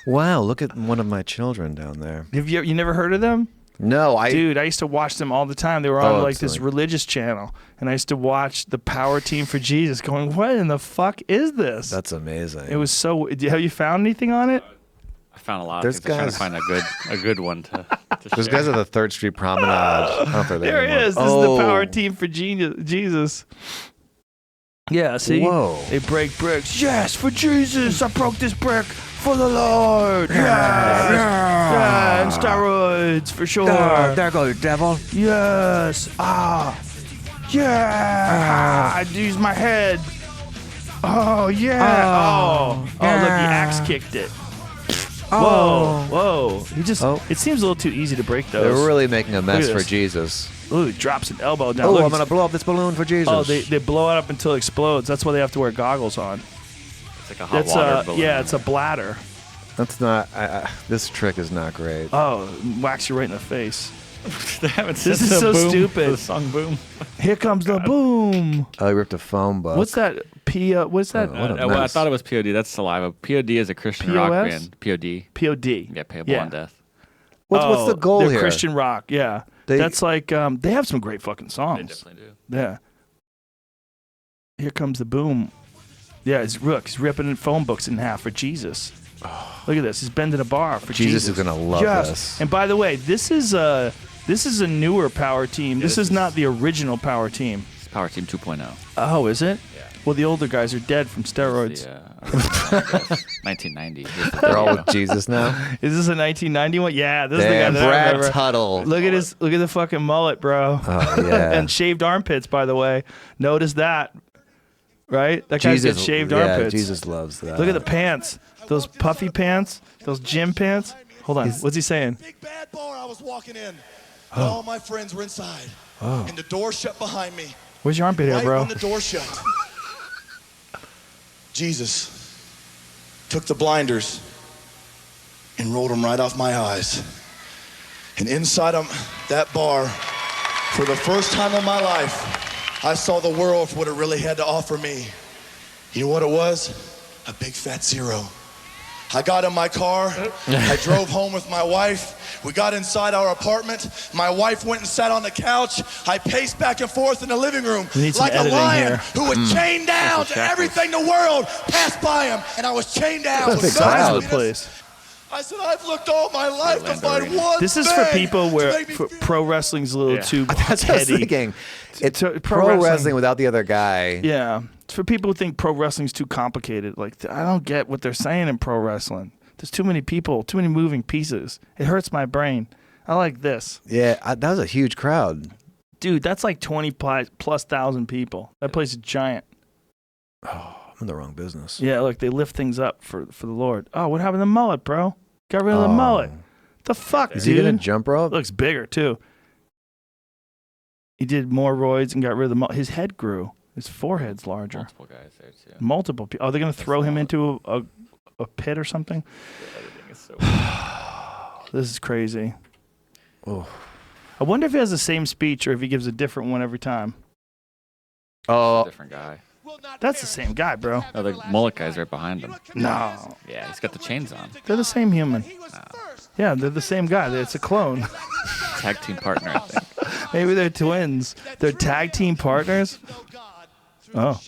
Wow, look at one of my children down there. Have you never heard of them? No, Dude, I used to watch them all the time. They were on like this absolutely. religious channel, and I used to watch the Power Team for Jesus going, what in the fuck is this? That's amazing. It was so, have you found anything on it? I found a lot. There's Of things. I'm guys- trying to find a good one to Those share. guys at the 3rd Street Promenade. I don't know if they're There there it anymore. is. This is the Power Team for Jesus. Yeah, see? Whoa. They break bricks. Yes, for Jesus. I broke this brick for the Lord. Yes. Yeah, and steroids for sure. There goes devil. Yes. Yeah. I used my head. Oh, yeah. Oh, look, the axe kicked it. Whoa. He just, it seems a little too easy to break those. They're really making a mess Look at for this. Jesus. Ooh, he drops an elbow down. Oh, Look, I'm he's- going to blow up this balloon for Jesus. Oh, they blow it up until it explodes. That's why they have to wear goggles on. It's like a hot water balloon. Yeah, it's a bladder. That's not, this trick is not great. Oh, whacks you right in the face. They haven't This said is the so boom, stupid. The song boom. Here comes the boom. Oh, he ripped a phone book. What's that? What's that? What a Well, I mess. thought it was POD. That's saliva. POD is a Christian rock POS? band. POD. POD. Yeah, payable on death. What's the goal they're here? Christian rock, yeah. That's like they have some great fucking songs. They definitely do. Yeah. Here comes the boom. Yeah, he's ripping phone books in half for Jesus. Look at this. He's bending a bar for Jesus. Jesus is gonna love this. And by the way, this is a newer Power Team. This is not the original Power Team. It's Power Team 2.0. Oh, is it? Yeah. Well, the older guys are dead from steroids. The, 1990. They're all with Jesus now. Is this a 1991? Yeah, this Damn, is the guy that I Brad remember. Tuttle. Look at his. Look at the fucking mullet, bro. Oh yeah. And shaved armpits, by the way. Notice that, right? That guy's got shaved armpits. Jesus loves that. Look at the pants. Those puffy pants. Those gym pants. Hold on. What's he saying? Big bad bar I was walking in. And all my friends were inside. And the door shut behind me. Where's your armpit hair, Right bro? when the door shut, Jesus took the blinders and rolled them right off my eyes. And inside of that bar, for the first time in my life, I saw the world for what it really had to offer me. You know what it was? A big fat zero. I got in my car, I drove home with my wife. We got inside our apartment. My wife went and sat on the couch. I paced back and forth in the living room like a lion who was chained down to everything the world passed by him. And I was chained down. That's the size of the place. I said, I've looked all my life to find one This is for thing people to where make me feel pro wrestling's a little too That's what I was heady. thinking. It's Pro pro wrestling without the other guy. Yeah. It's for people who think pro wrestling's too complicated. Like, I don't get what they're saying in pro wrestling. There's too many people, too many moving pieces. It hurts my brain. I like this. Yeah, that was a huge crowd. Dude, that's like 20 plus thousand people. That place is giant. Oh, I'm in the wrong business. Yeah, look, they lift things up for the Lord. Oh, what happened to the mullet, bro? Got rid of the mullet. The fuck, Is dude? he gonna jump rope? Looks bigger, too. He did more roids and got rid of the mullet. His head grew. His forehead's larger. Multiple guys there, too. Multiple people. Are they going to throw him into a pit or something? Everything is so This is crazy. Oh. I wonder if he has the same speech or if he gives a different one every time. Oh, different guy. That's the same guy, bro. Oh, the mullet guy's right behind him. No. Yeah, he's got the chains on. They're the same human. Yeah, they're the same guy. It's a clone. Tag team partner, I think. Maybe they're twins. They're tag team partners. Oh.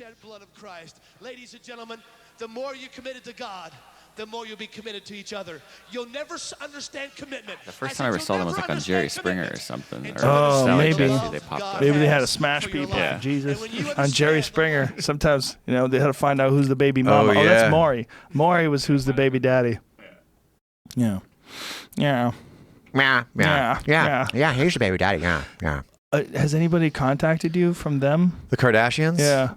Ladies and gentlemen, the more you're committed to God, the more you'll be committed to each other. You'll never understand commitment. The first time I ever saw them was like on Jerry Springer or something. Or Oh, Sally maybe. Jesse, they popped up. Maybe they had to smash people. Yeah. Jesus. On Jerry Springer, sometimes, they had to find out who's the baby mama. Oh, Oh, yeah. that's Maury. Maury was who's the baby daddy. Yeah. Yeah. yeah. Here's your baby daddy. Yeah. Has anybody contacted you from them? The Kardashians? Yeah.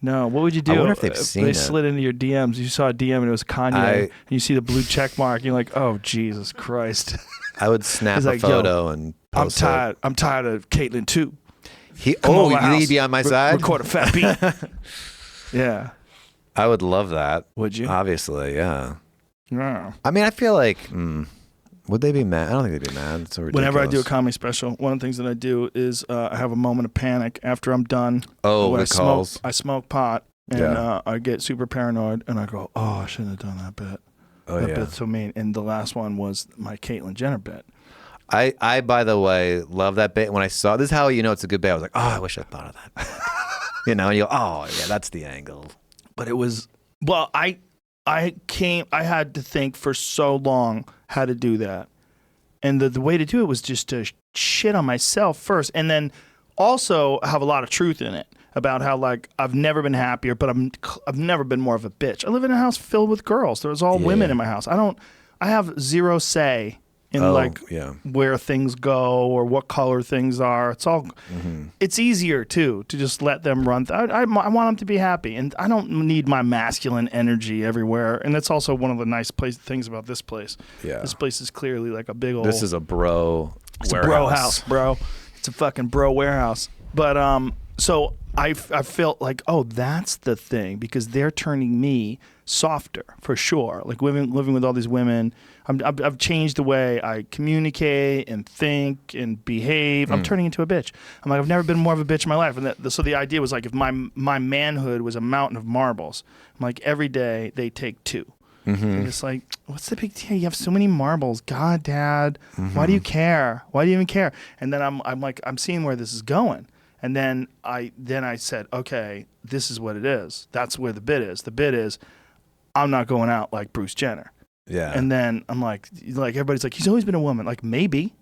No. What would you do? I wonder if they've seen they it. slid into your DMs. You saw a DM and it was Kanye, and you see the blue check mark. You're like, oh Jesus Christ! I would snap He's a like, yo, photo and I'm post tired. I'm tired of Caitlyn too. it. Come over You my think house. he'd be on my side? Record a fat beat. Yeah. I would love that. Would you? Obviously, yeah. Yeah. I mean, I feel like, would they be mad? I don't think they'd be mad. It's so ridiculous. Whenever I do a comedy special, one of the things that I do is I have a moment of panic after I'm done. Oh, when the calls. I smoke pot, and Yeah. I get super paranoid, and I go, oh, I shouldn't have done that bit. Oh, That yeah. bit's so mean. And the last one was my Caitlyn Jenner bit. I, by the way, love that bit. When I saw this, is how you know it's a good bit. I was like, oh, I wish I thought of that. And you go, oh, yeah, that's the angle. But it was, well, I had to think for so long how to do that. And the way to do it was just to shit on myself first, and then also have a lot of truth in it about how, like, I've never been happier, but I've never been more of a bitch. I live in a house filled with girls. There's all women in my house. I have zero say in where things go or what color things are. It's all, it's easier too to just let them run. I want them to be happy, and I don't need my masculine energy everywhere. And that's also one of the nice things about this place. Yeah. This place is clearly like a big old. This is a bro It's warehouse. a bro house, bro. It's a fucking bro warehouse. But so I felt like, oh, that's the thing, because they're turning me softer for sure. Like living with all these women, I've changed the way I communicate and think and behave. I'm turning into a bitch. I'm like, I've never been more of a bitch in my life. And so the idea was like, if my manhood was a mountain of marbles, I'm like, every day they take two. And it's like, what's the big deal? You have so many marbles. God, Dad, why do you care? Why do you even care? And then I'm like, I'm seeing where this is going. And then I said, okay, this is what it is. That's where the bit is. The bit is, I'm not going out like Bruce Jenner. Yeah. And then I'm like everybody's like, he's always been a woman. Like maybe,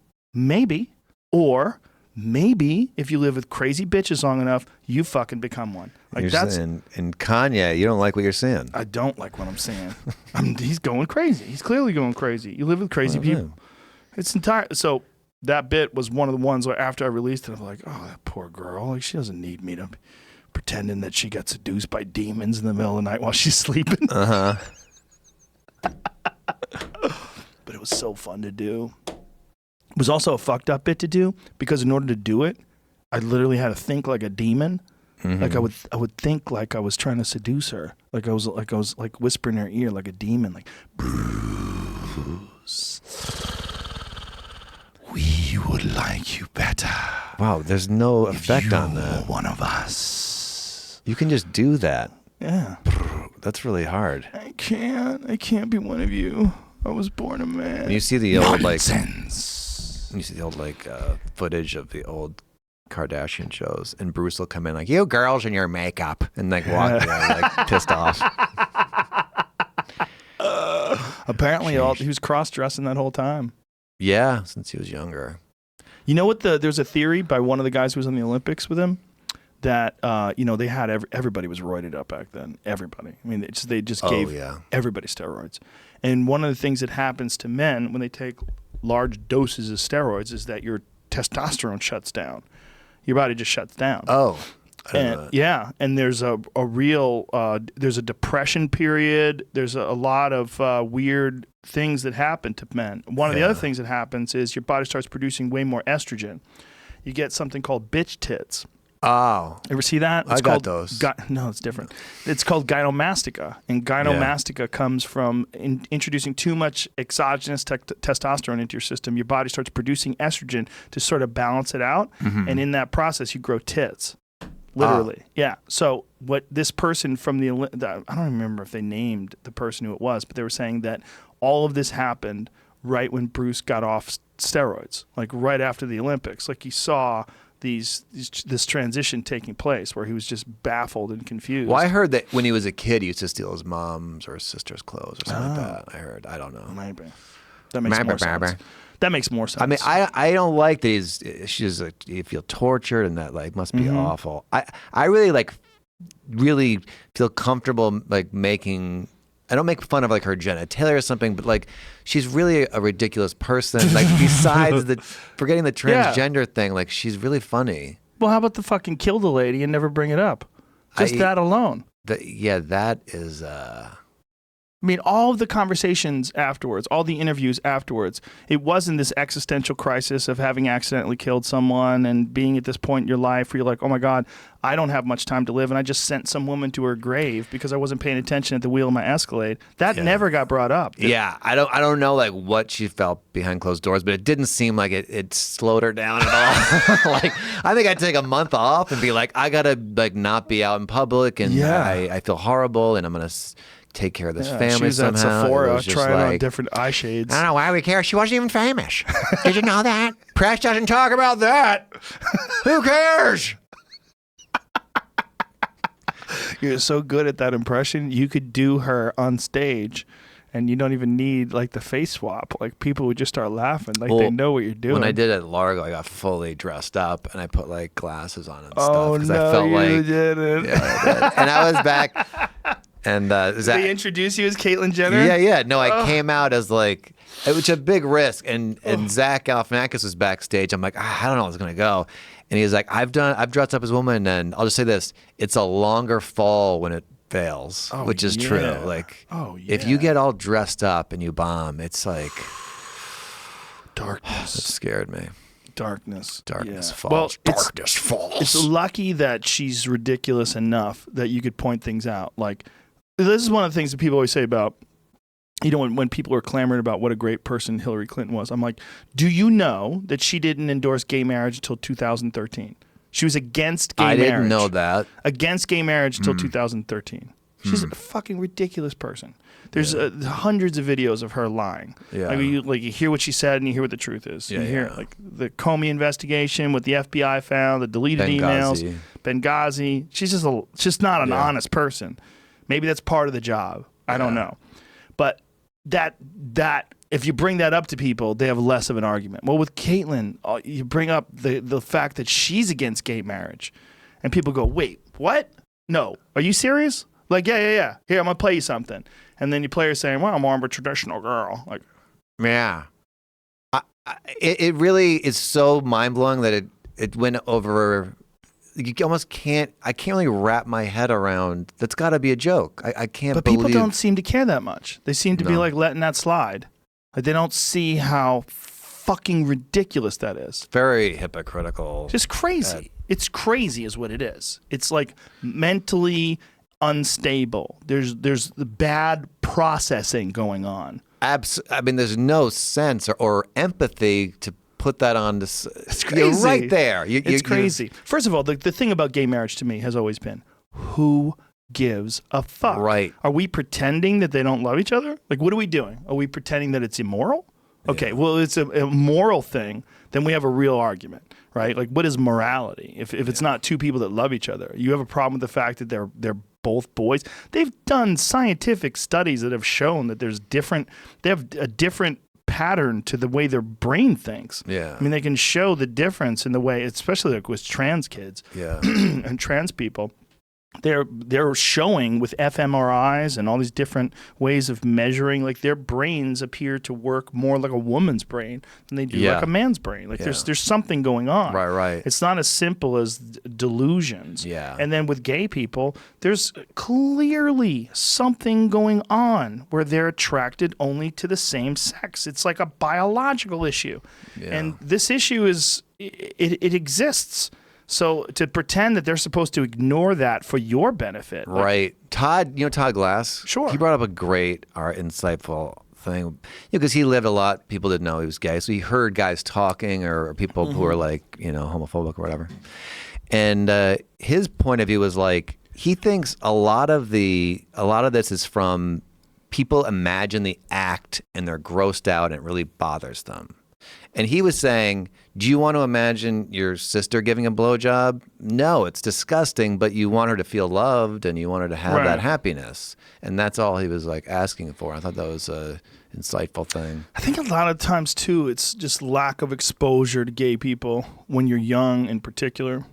or maybe if you live with crazy bitches long enough, you fucking become one. Like You're that's saying, and Kanye, you don't like what you're saying. I don't like what I'm saying. He's going crazy. He's clearly going crazy. You live with crazy people. It's entire. So that bit was one of the ones where after I released it, I'm like, oh, that poor girl. Like she doesn't need me to be pretending that she got seduced by demons in the middle of the night while she's sleeping. But it was so fun to do. It was also a fucked up bit to do because in order to do it, I literally had to think like a demon. Like I would think like I was trying to seduce her. Like I was whispering in her ear like a demon, like Bruce, we would like you better. Wow, there's no effect on that. One of us. You can just do that. Yeah. That's really hard. I can't be one of you. I was born a man. When you see the old Nonsense. footage of the old Kardashian shows, and Bruce will come in like, you girls in your makeup, and like walk away like pissed off. Apparently he was cross-dressing that whole time. Yeah, since he was younger. You know what? There's a theory by one of the guys who was on the Olympics with him that they had everybody was roided up back then. Everybody. I mean, they just gave everybody steroids. And one of the things that happens to men when they take large doses of steroids is that your testosterone shuts down. Your body just shuts down. Oh. And there's a real there's a depression period. There's a lot of weird things that happen to men. One of the other things that happens is your body starts producing way more estrogen. You get something called bitch tits. Oh. Ever see that? I got those. No, it's different. It's called gynomastica. And gynomastica comes from introducing too much exogenous testosterone into your system. Your body starts producing estrogen to sort of balance it out. And in that process, you grow tits. Literally. Yeah. So what this person from I don't remember if they named the person who it was, but they were saying that all of this happened right when Bruce got off steroids, like right after the Olympics. Like he saw this transition taking place where he was just baffled and confused. Well, I heard that when he was a kid, he used to steal his mom's or his sister's clothes or something like that. I heard. I don't know. Maybe. That makes more sense. That makes more sense. I mean, I don't like that she's like, you feel tortured and that like must be awful. I really feel comfortable like making. I don't make fun of like her genitalia or something, but like she's really a ridiculous person. Like besides forgetting the transgender thing, like she's really funny. Well, how about the fucking kill the lady and never bring it up? Just that alone. That is. I mean, all of the conversations afterwards, all the interviews afterwards, it wasn't this existential crisis of having accidentally killed someone and being at this point in your life where you're like, oh my God, I don't have much time to live and I just sent some woman to her grave because I wasn't paying attention at the wheel of my Escalade. That never got brought up. I don't know like what she felt behind closed doors, but it didn't seem like it slowed her down at all. Like I think I'd take a month off and be like, I gotta like not be out in public and I feel horrible and I'm gonna take care of this family somehow. She was at Sephora trying on different eye shades. I don't know why we care. She wasn't even famous. Did you know that? Press doesn't talk about that. Who cares? You're so good at that impression. You could do her on stage and you don't even need like the face swap. Like people would just start laughing. Like they know what you're doing. When I did it at Largo, I got fully dressed up and I put like glasses on and stuff. Oh, no, I felt you didn't. Yeah, I did. And I was back. And did they introduce you as Caitlyn Jenner? Yeah. No, I came out as like, it was a big risk. And Zach Galifianakis was backstage. I'm like, I don't know how it's going to go. And he's like, I've dressed up as a woman. And I'll just say this, it's a longer fall when it fails, which is true. Like, if you get all dressed up and you bomb, it's like darkness. It scared me. Darkness falls. Well, darkness falls. It's lucky that she's ridiculous enough that you could point things out. Like, this is one of the things that people always say about, when people are clamoring about what a great person Hillary Clinton was. I'm like, do you know that she didn't endorse gay marriage until 2013? She was against gay marriage. I didn't know that. Against gay marriage until 2013. She's a fucking ridiculous person. There's hundreds of videos of her lying. Yeah. Like you hear what she said and you hear what the truth is. Yeah, you hear like the Comey investigation, what the FBI found, the deleted Benghazi. emails, Benghazi. She's just not an honest person. Maybe that's part of the job. I don't know. But that if you bring that up to people, they have less of an argument. Well, with Caitlyn, you bring up the fact that she's against gay marriage, and people go, "Wait, what? No, are you serious?" Like, yeah. Here, I'm gonna play you something, and then you play her saying, "Well, I'm more of a traditional girl." Like, yeah, it really is so mind blowing that it went over. You almost can't. I can't really wrap my head around. That's got to be a joke. I can't. But believe... people don't seem to care that much. They seem to be like letting that slide. Like they don't see how fucking ridiculous that is. Very hypocritical. Just crazy. It's crazy, is what it is. It's like mentally unstable. There's the bad processing going on. I mean, there's no sense or empathy to put that on. It's crazy. You're right there. It's crazy. First of all, the thing about gay marriage to me has always been, who gives a fuck? Right. Are we pretending that they don't love each other? Like, what are we doing? Are we pretending that it's immoral? Okay, well, it's a moral thing. Then we have a real argument, right? Like, what is morality? If it's not two people that love each other, you have a problem with the fact that they're both boys. They've done scientific studies that have shown that they have a different pattern to the way their brain thinks. Yeah. I mean, they can show the difference in the way, especially like with trans kids and trans people. They're showing with fMRIs and all these different ways of measuring, like their brains appear to work more like a woman's brain than they do like a man's brain. Like there's something going on. Right. It's not as simple as delusions. Yeah. And then with gay people, there's clearly something going on where they're attracted only to the same sex. It's like a biological issue. Yeah. And this issue it exists. So to pretend that they're supposed to ignore that for your benefit. Right. Todd Glass? Sure. He brought up a great, insightful thing. Because he lived a lot. People didn't know he was gay. So he heard guys talking or people who were like, homophobic or whatever. And his point of view was like, he thinks a lot of this is from people imagine the act and they're grossed out and it really bothers them. And he was saying, do you want to imagine your sister giving a blowjob? No, it's disgusting, but you want her to feel loved and you want her to have that happiness. And that's all he was like asking for. I thought that was a insightful thing. I think a lot of times too, it's just lack of exposure to gay people when you're young in particular,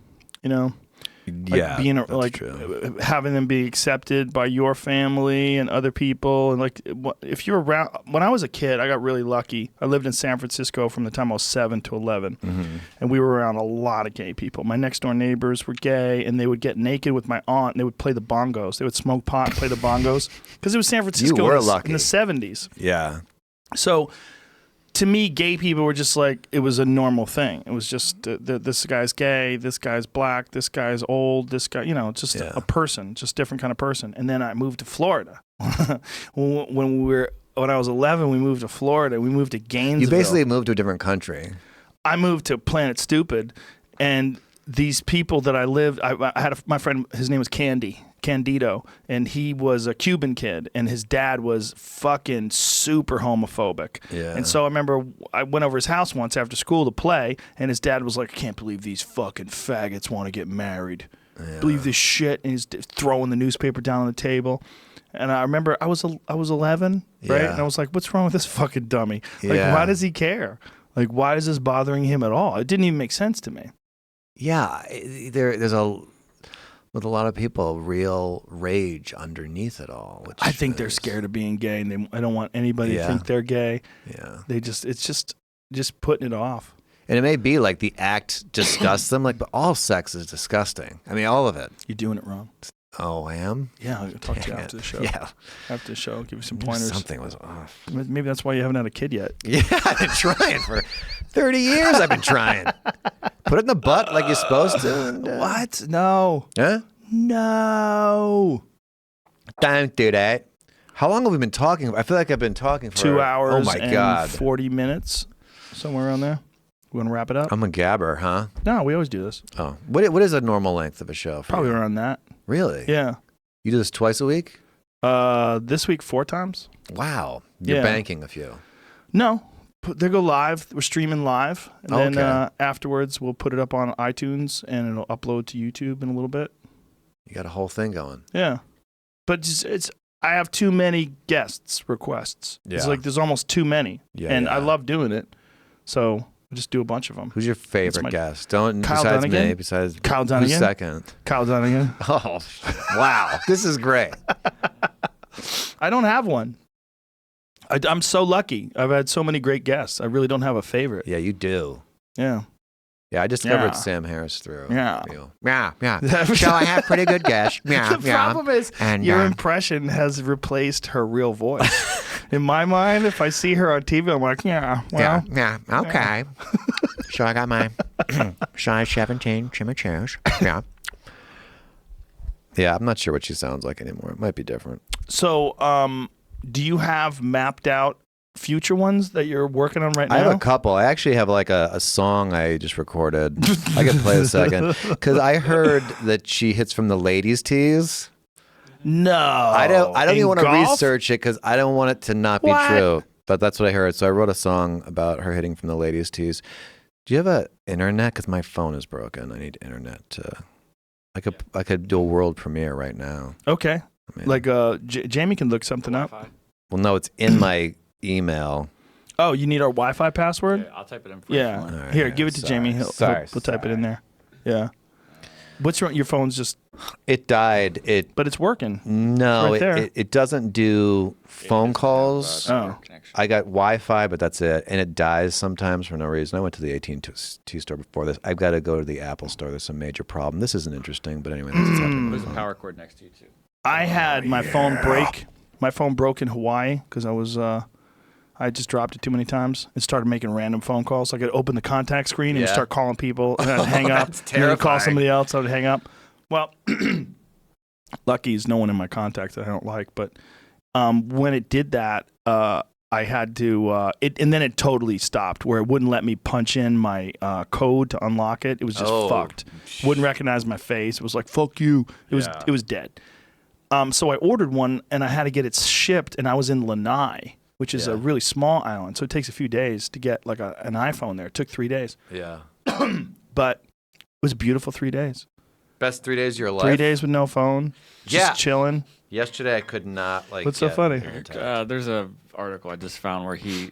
Yeah, being that's true. having them be accepted by your family and other people, and like if you're around. When I was a kid, I got really lucky. I lived in San Francisco from the time I was 7 to 11, and we were around a lot of gay people. My next door neighbors were gay, and they would get naked with my aunt, and they would play the bongos. They would smoke pot and play the bongos because it was San Francisco You were in lucky. the 70s. Yeah. So. To me, gay people were just like, it was a normal thing. It was just, this guy's gay, this guy's black, this guy's old, this guy, just a person, just different kind of person. And then I moved to Florida. When I was 11, we moved to Florida. We moved to Gainesville. You basically moved to a different country. I moved to Planet Stupid. And these people that I lived, I had my friend, his name was Candido, and he was a Cuban kid, and his dad was fucking super homophobic. Yeah. And so I remember I went over his house once after school to play, and his dad was like, I can't believe these fucking faggots want to get married. Yeah. Believe this shit. And he's throwing the newspaper down on the table. And I remember I was 11, right? Yeah. And I was like, what's wrong with this fucking dummy? Like, Yeah. why does he care? Like, why is this bothering him at all? It didn't even make sense to me. Yeah, there's with a lot of people, real rage underneath it all. Which I think they're scared of being gay, and I don't want anybody to think they're gay. Yeah, it's just putting it off. And it may be like the act disgusts them, but all sex is disgusting. I mean, all of it. You're doing it wrong. Oh, I am? Yeah, I'll talk to you after the show. Yeah. After the show, give you some pointers. Something was off. Maybe that's why you haven't had a kid yet. Yeah, I've been trying for 30 years. I've been trying. Put it in the butt like you're supposed to. And, What? No. Huh? No. Don't do that. How long have we been talking? I feel like I've been talking for 2 hours oh my and God. 40 minutes, somewhere around there. We want to wrap it up? I'm a gabber, huh? No, we always do this. Oh. What is a normal length of a show for Probably you? around that. Really? Yeah. You do this twice a week? This week 4 times. Wow. You're banking a few. No. They go live. We're streaming live. And then afterwards, we'll put it up on iTunes and it'll upload to YouTube in a little bit. You got a whole thing going. Yeah. But I have too many guests requests. Yeah. It's like there's almost too many. Yeah, and I love doing it. So I just do a bunch of them. Who's your favorite guest? Don't Kyle besides Dunnigan? me. Besides Kyle Dunnigan. Who's second? Kyle Dunnigan. Oh, wow. This is great. I don't have one. I'm so lucky. I've had so many great guests. I really don't have a favorite. Yeah, you do. Yeah. Yeah, I discovered Sam Harris through. Yeah. You. Yeah. So I have pretty good guests. Yeah, The problem is your impression has replaced her real voice. In my mind, if I see her on TV, I'm like, yeah, okay. So I got my size 17 chimichurros. Yeah. Yeah, I'm not sure what she sounds like anymore. It might be different. So, do you have mapped out future ones that you're working on right now? I have a couple. I actually have like a song I just recorded. I can play a second. Because I heard that she hits from the ladies' tees. No. I don't even want to research it because I don't want it to not be true. But that's what I heard. So I wrote a song about her hitting from the ladies' tees. Do you have an internet? Because my phone is broken. I need internet to... I could do a world premiere right now. Okay. Like Jamie can look something up. Well, no, it's in my email. Oh, you need our Wi-Fi password? Yeah, I'll type it in for you. Yeah. Here, give it to Jamie. He'll type it in there. Yeah. What's wrong? Your phone's just... It died. But it's working. No, right there. it doesn't do phone calls. Oh. I got Wi-Fi, but that's it. And it dies sometimes for no reason. I went to the AT&T store before this. I've got to go to the Apple store. There's some major problem. This isn't interesting, but anyway. That's what's happening. There's a power cord next to you, too. I had my phone break. My phone broke in Hawaii because I just dropped it too many times. It started making random phone calls. So I could open the contact screen and start calling people, and I'd hang up. And then I'd call somebody else. I would hang up. Well, lucky is no one in my contacts that I don't like. But when it did that, I had to. And then it totally stopped, where it wouldn't let me punch in my code to unlock it. It was just fucked. Wouldn't recognize my face. It was like fuck you. It was dead. So I ordered one, and I had to get it shipped, and I was in Lanai, which is a really small island. So it takes a few days to get like an iPhone there. It took 3 days. Yeah. But it was a beautiful 3 days. Best 3 days of your life. 3 days with no phone. Just chilling. Yesterday I could not What's so funny? There's a article I just found where she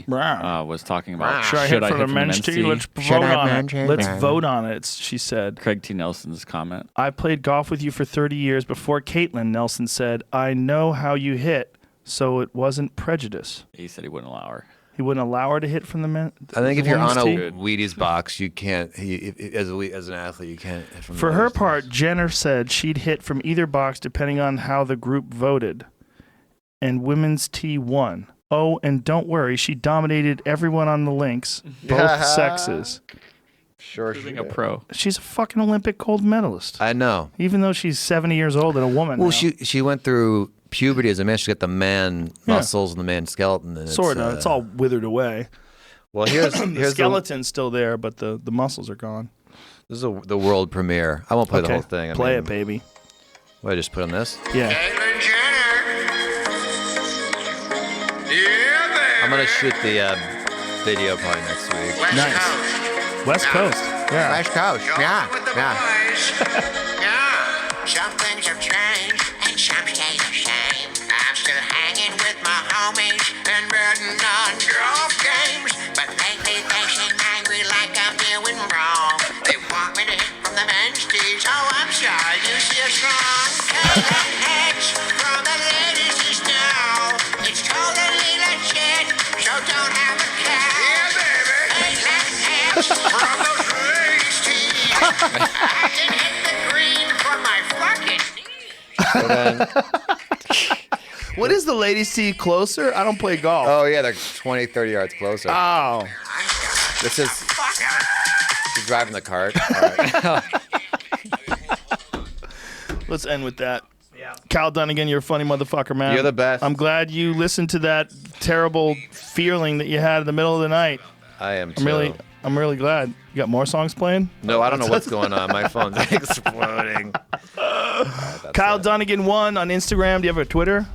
Rah. was talking about Should I hit from the men's tee? Let's vote on it. Let's vote on it, she said. Craig T. Nelson's comment. I played golf with you for 30 years before Caitlin, Nelson said. I know how you hit, so it wasn't prejudice. He said he wouldn't allow her. He wouldn't allow her to hit from the men. I think if you're on a Wheaties box, you can't. As an athlete, you can't hit from the For her tees. part, Jenner said she'd hit from either box depending on how the group voted. And women's tee won. Oh, and don't worry, she dominated everyone on the links, both sexes. Sure, she's a pro. She's a fucking Olympic gold medalist. I know. Even though she's 70 years old and a woman. Well, now. she went through puberty as a man. She got the man muscles and the man skeleton. And sort of. It's all withered away. Well, here's the skeleton's still there, but the muscles are gone. This is the world premiere. I won't play the whole thing. Play it, baby. What, I just put on this? Yeah. I'm going to shoot the video probably next week. Nice. West Coast. Yeah. West Coast. Yeah. Some things have changed and some stay the same. I'm still hanging with my homies and betting on golf games. But lately they seem angry like I'm doing wrong. They want me to hit from the men's tees. Oh, I'm sorry, you see us wrong. Heads from the ladies is now. It's totally legit, so don't have a cow. Yeah, baby. Heads from those ladies' tees. I can hit the green from my fucking What is the ladies' tee closer? I don't play golf. Oh, yeah, they're 20, 30 yards closer. Oh. This is... She's driving the cart. All right. Let's end with that. Yeah. Kyle Dunnigan, you're a funny motherfucker, man. You're the best. I'm glad you listened to that terrible feeling that you had in the middle of the night. I am too. I'm really glad. You got more songs playing? No, I don't know what's going on. My phone's exploding. Kyle Dunnigan 1 on Instagram. Do you have a Twitter?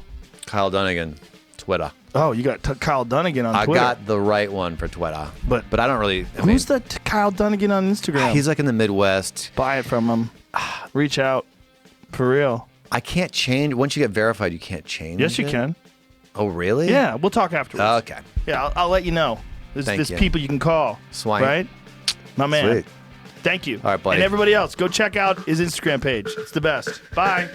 Kyle Dunnigan, Twitter. Oh, you got Kyle Dunnigan on I Twitter. got the right one for Twitter. But I don't really. Who's the Kyle Dunnigan on Instagram? He's like in the Midwest. Buy it from him. Reach out. For real. I can't change. Once you get verified, you can't change. Yes, you it? can. Oh, really? Yeah, we'll talk afterwards. Okay. Yeah, I'll let you know. There's you. people you can call. Swine. Right? My man. Sweet. Thank you. All right, buddy. And everybody else, go check out his Instagram page. It's the best. Bye.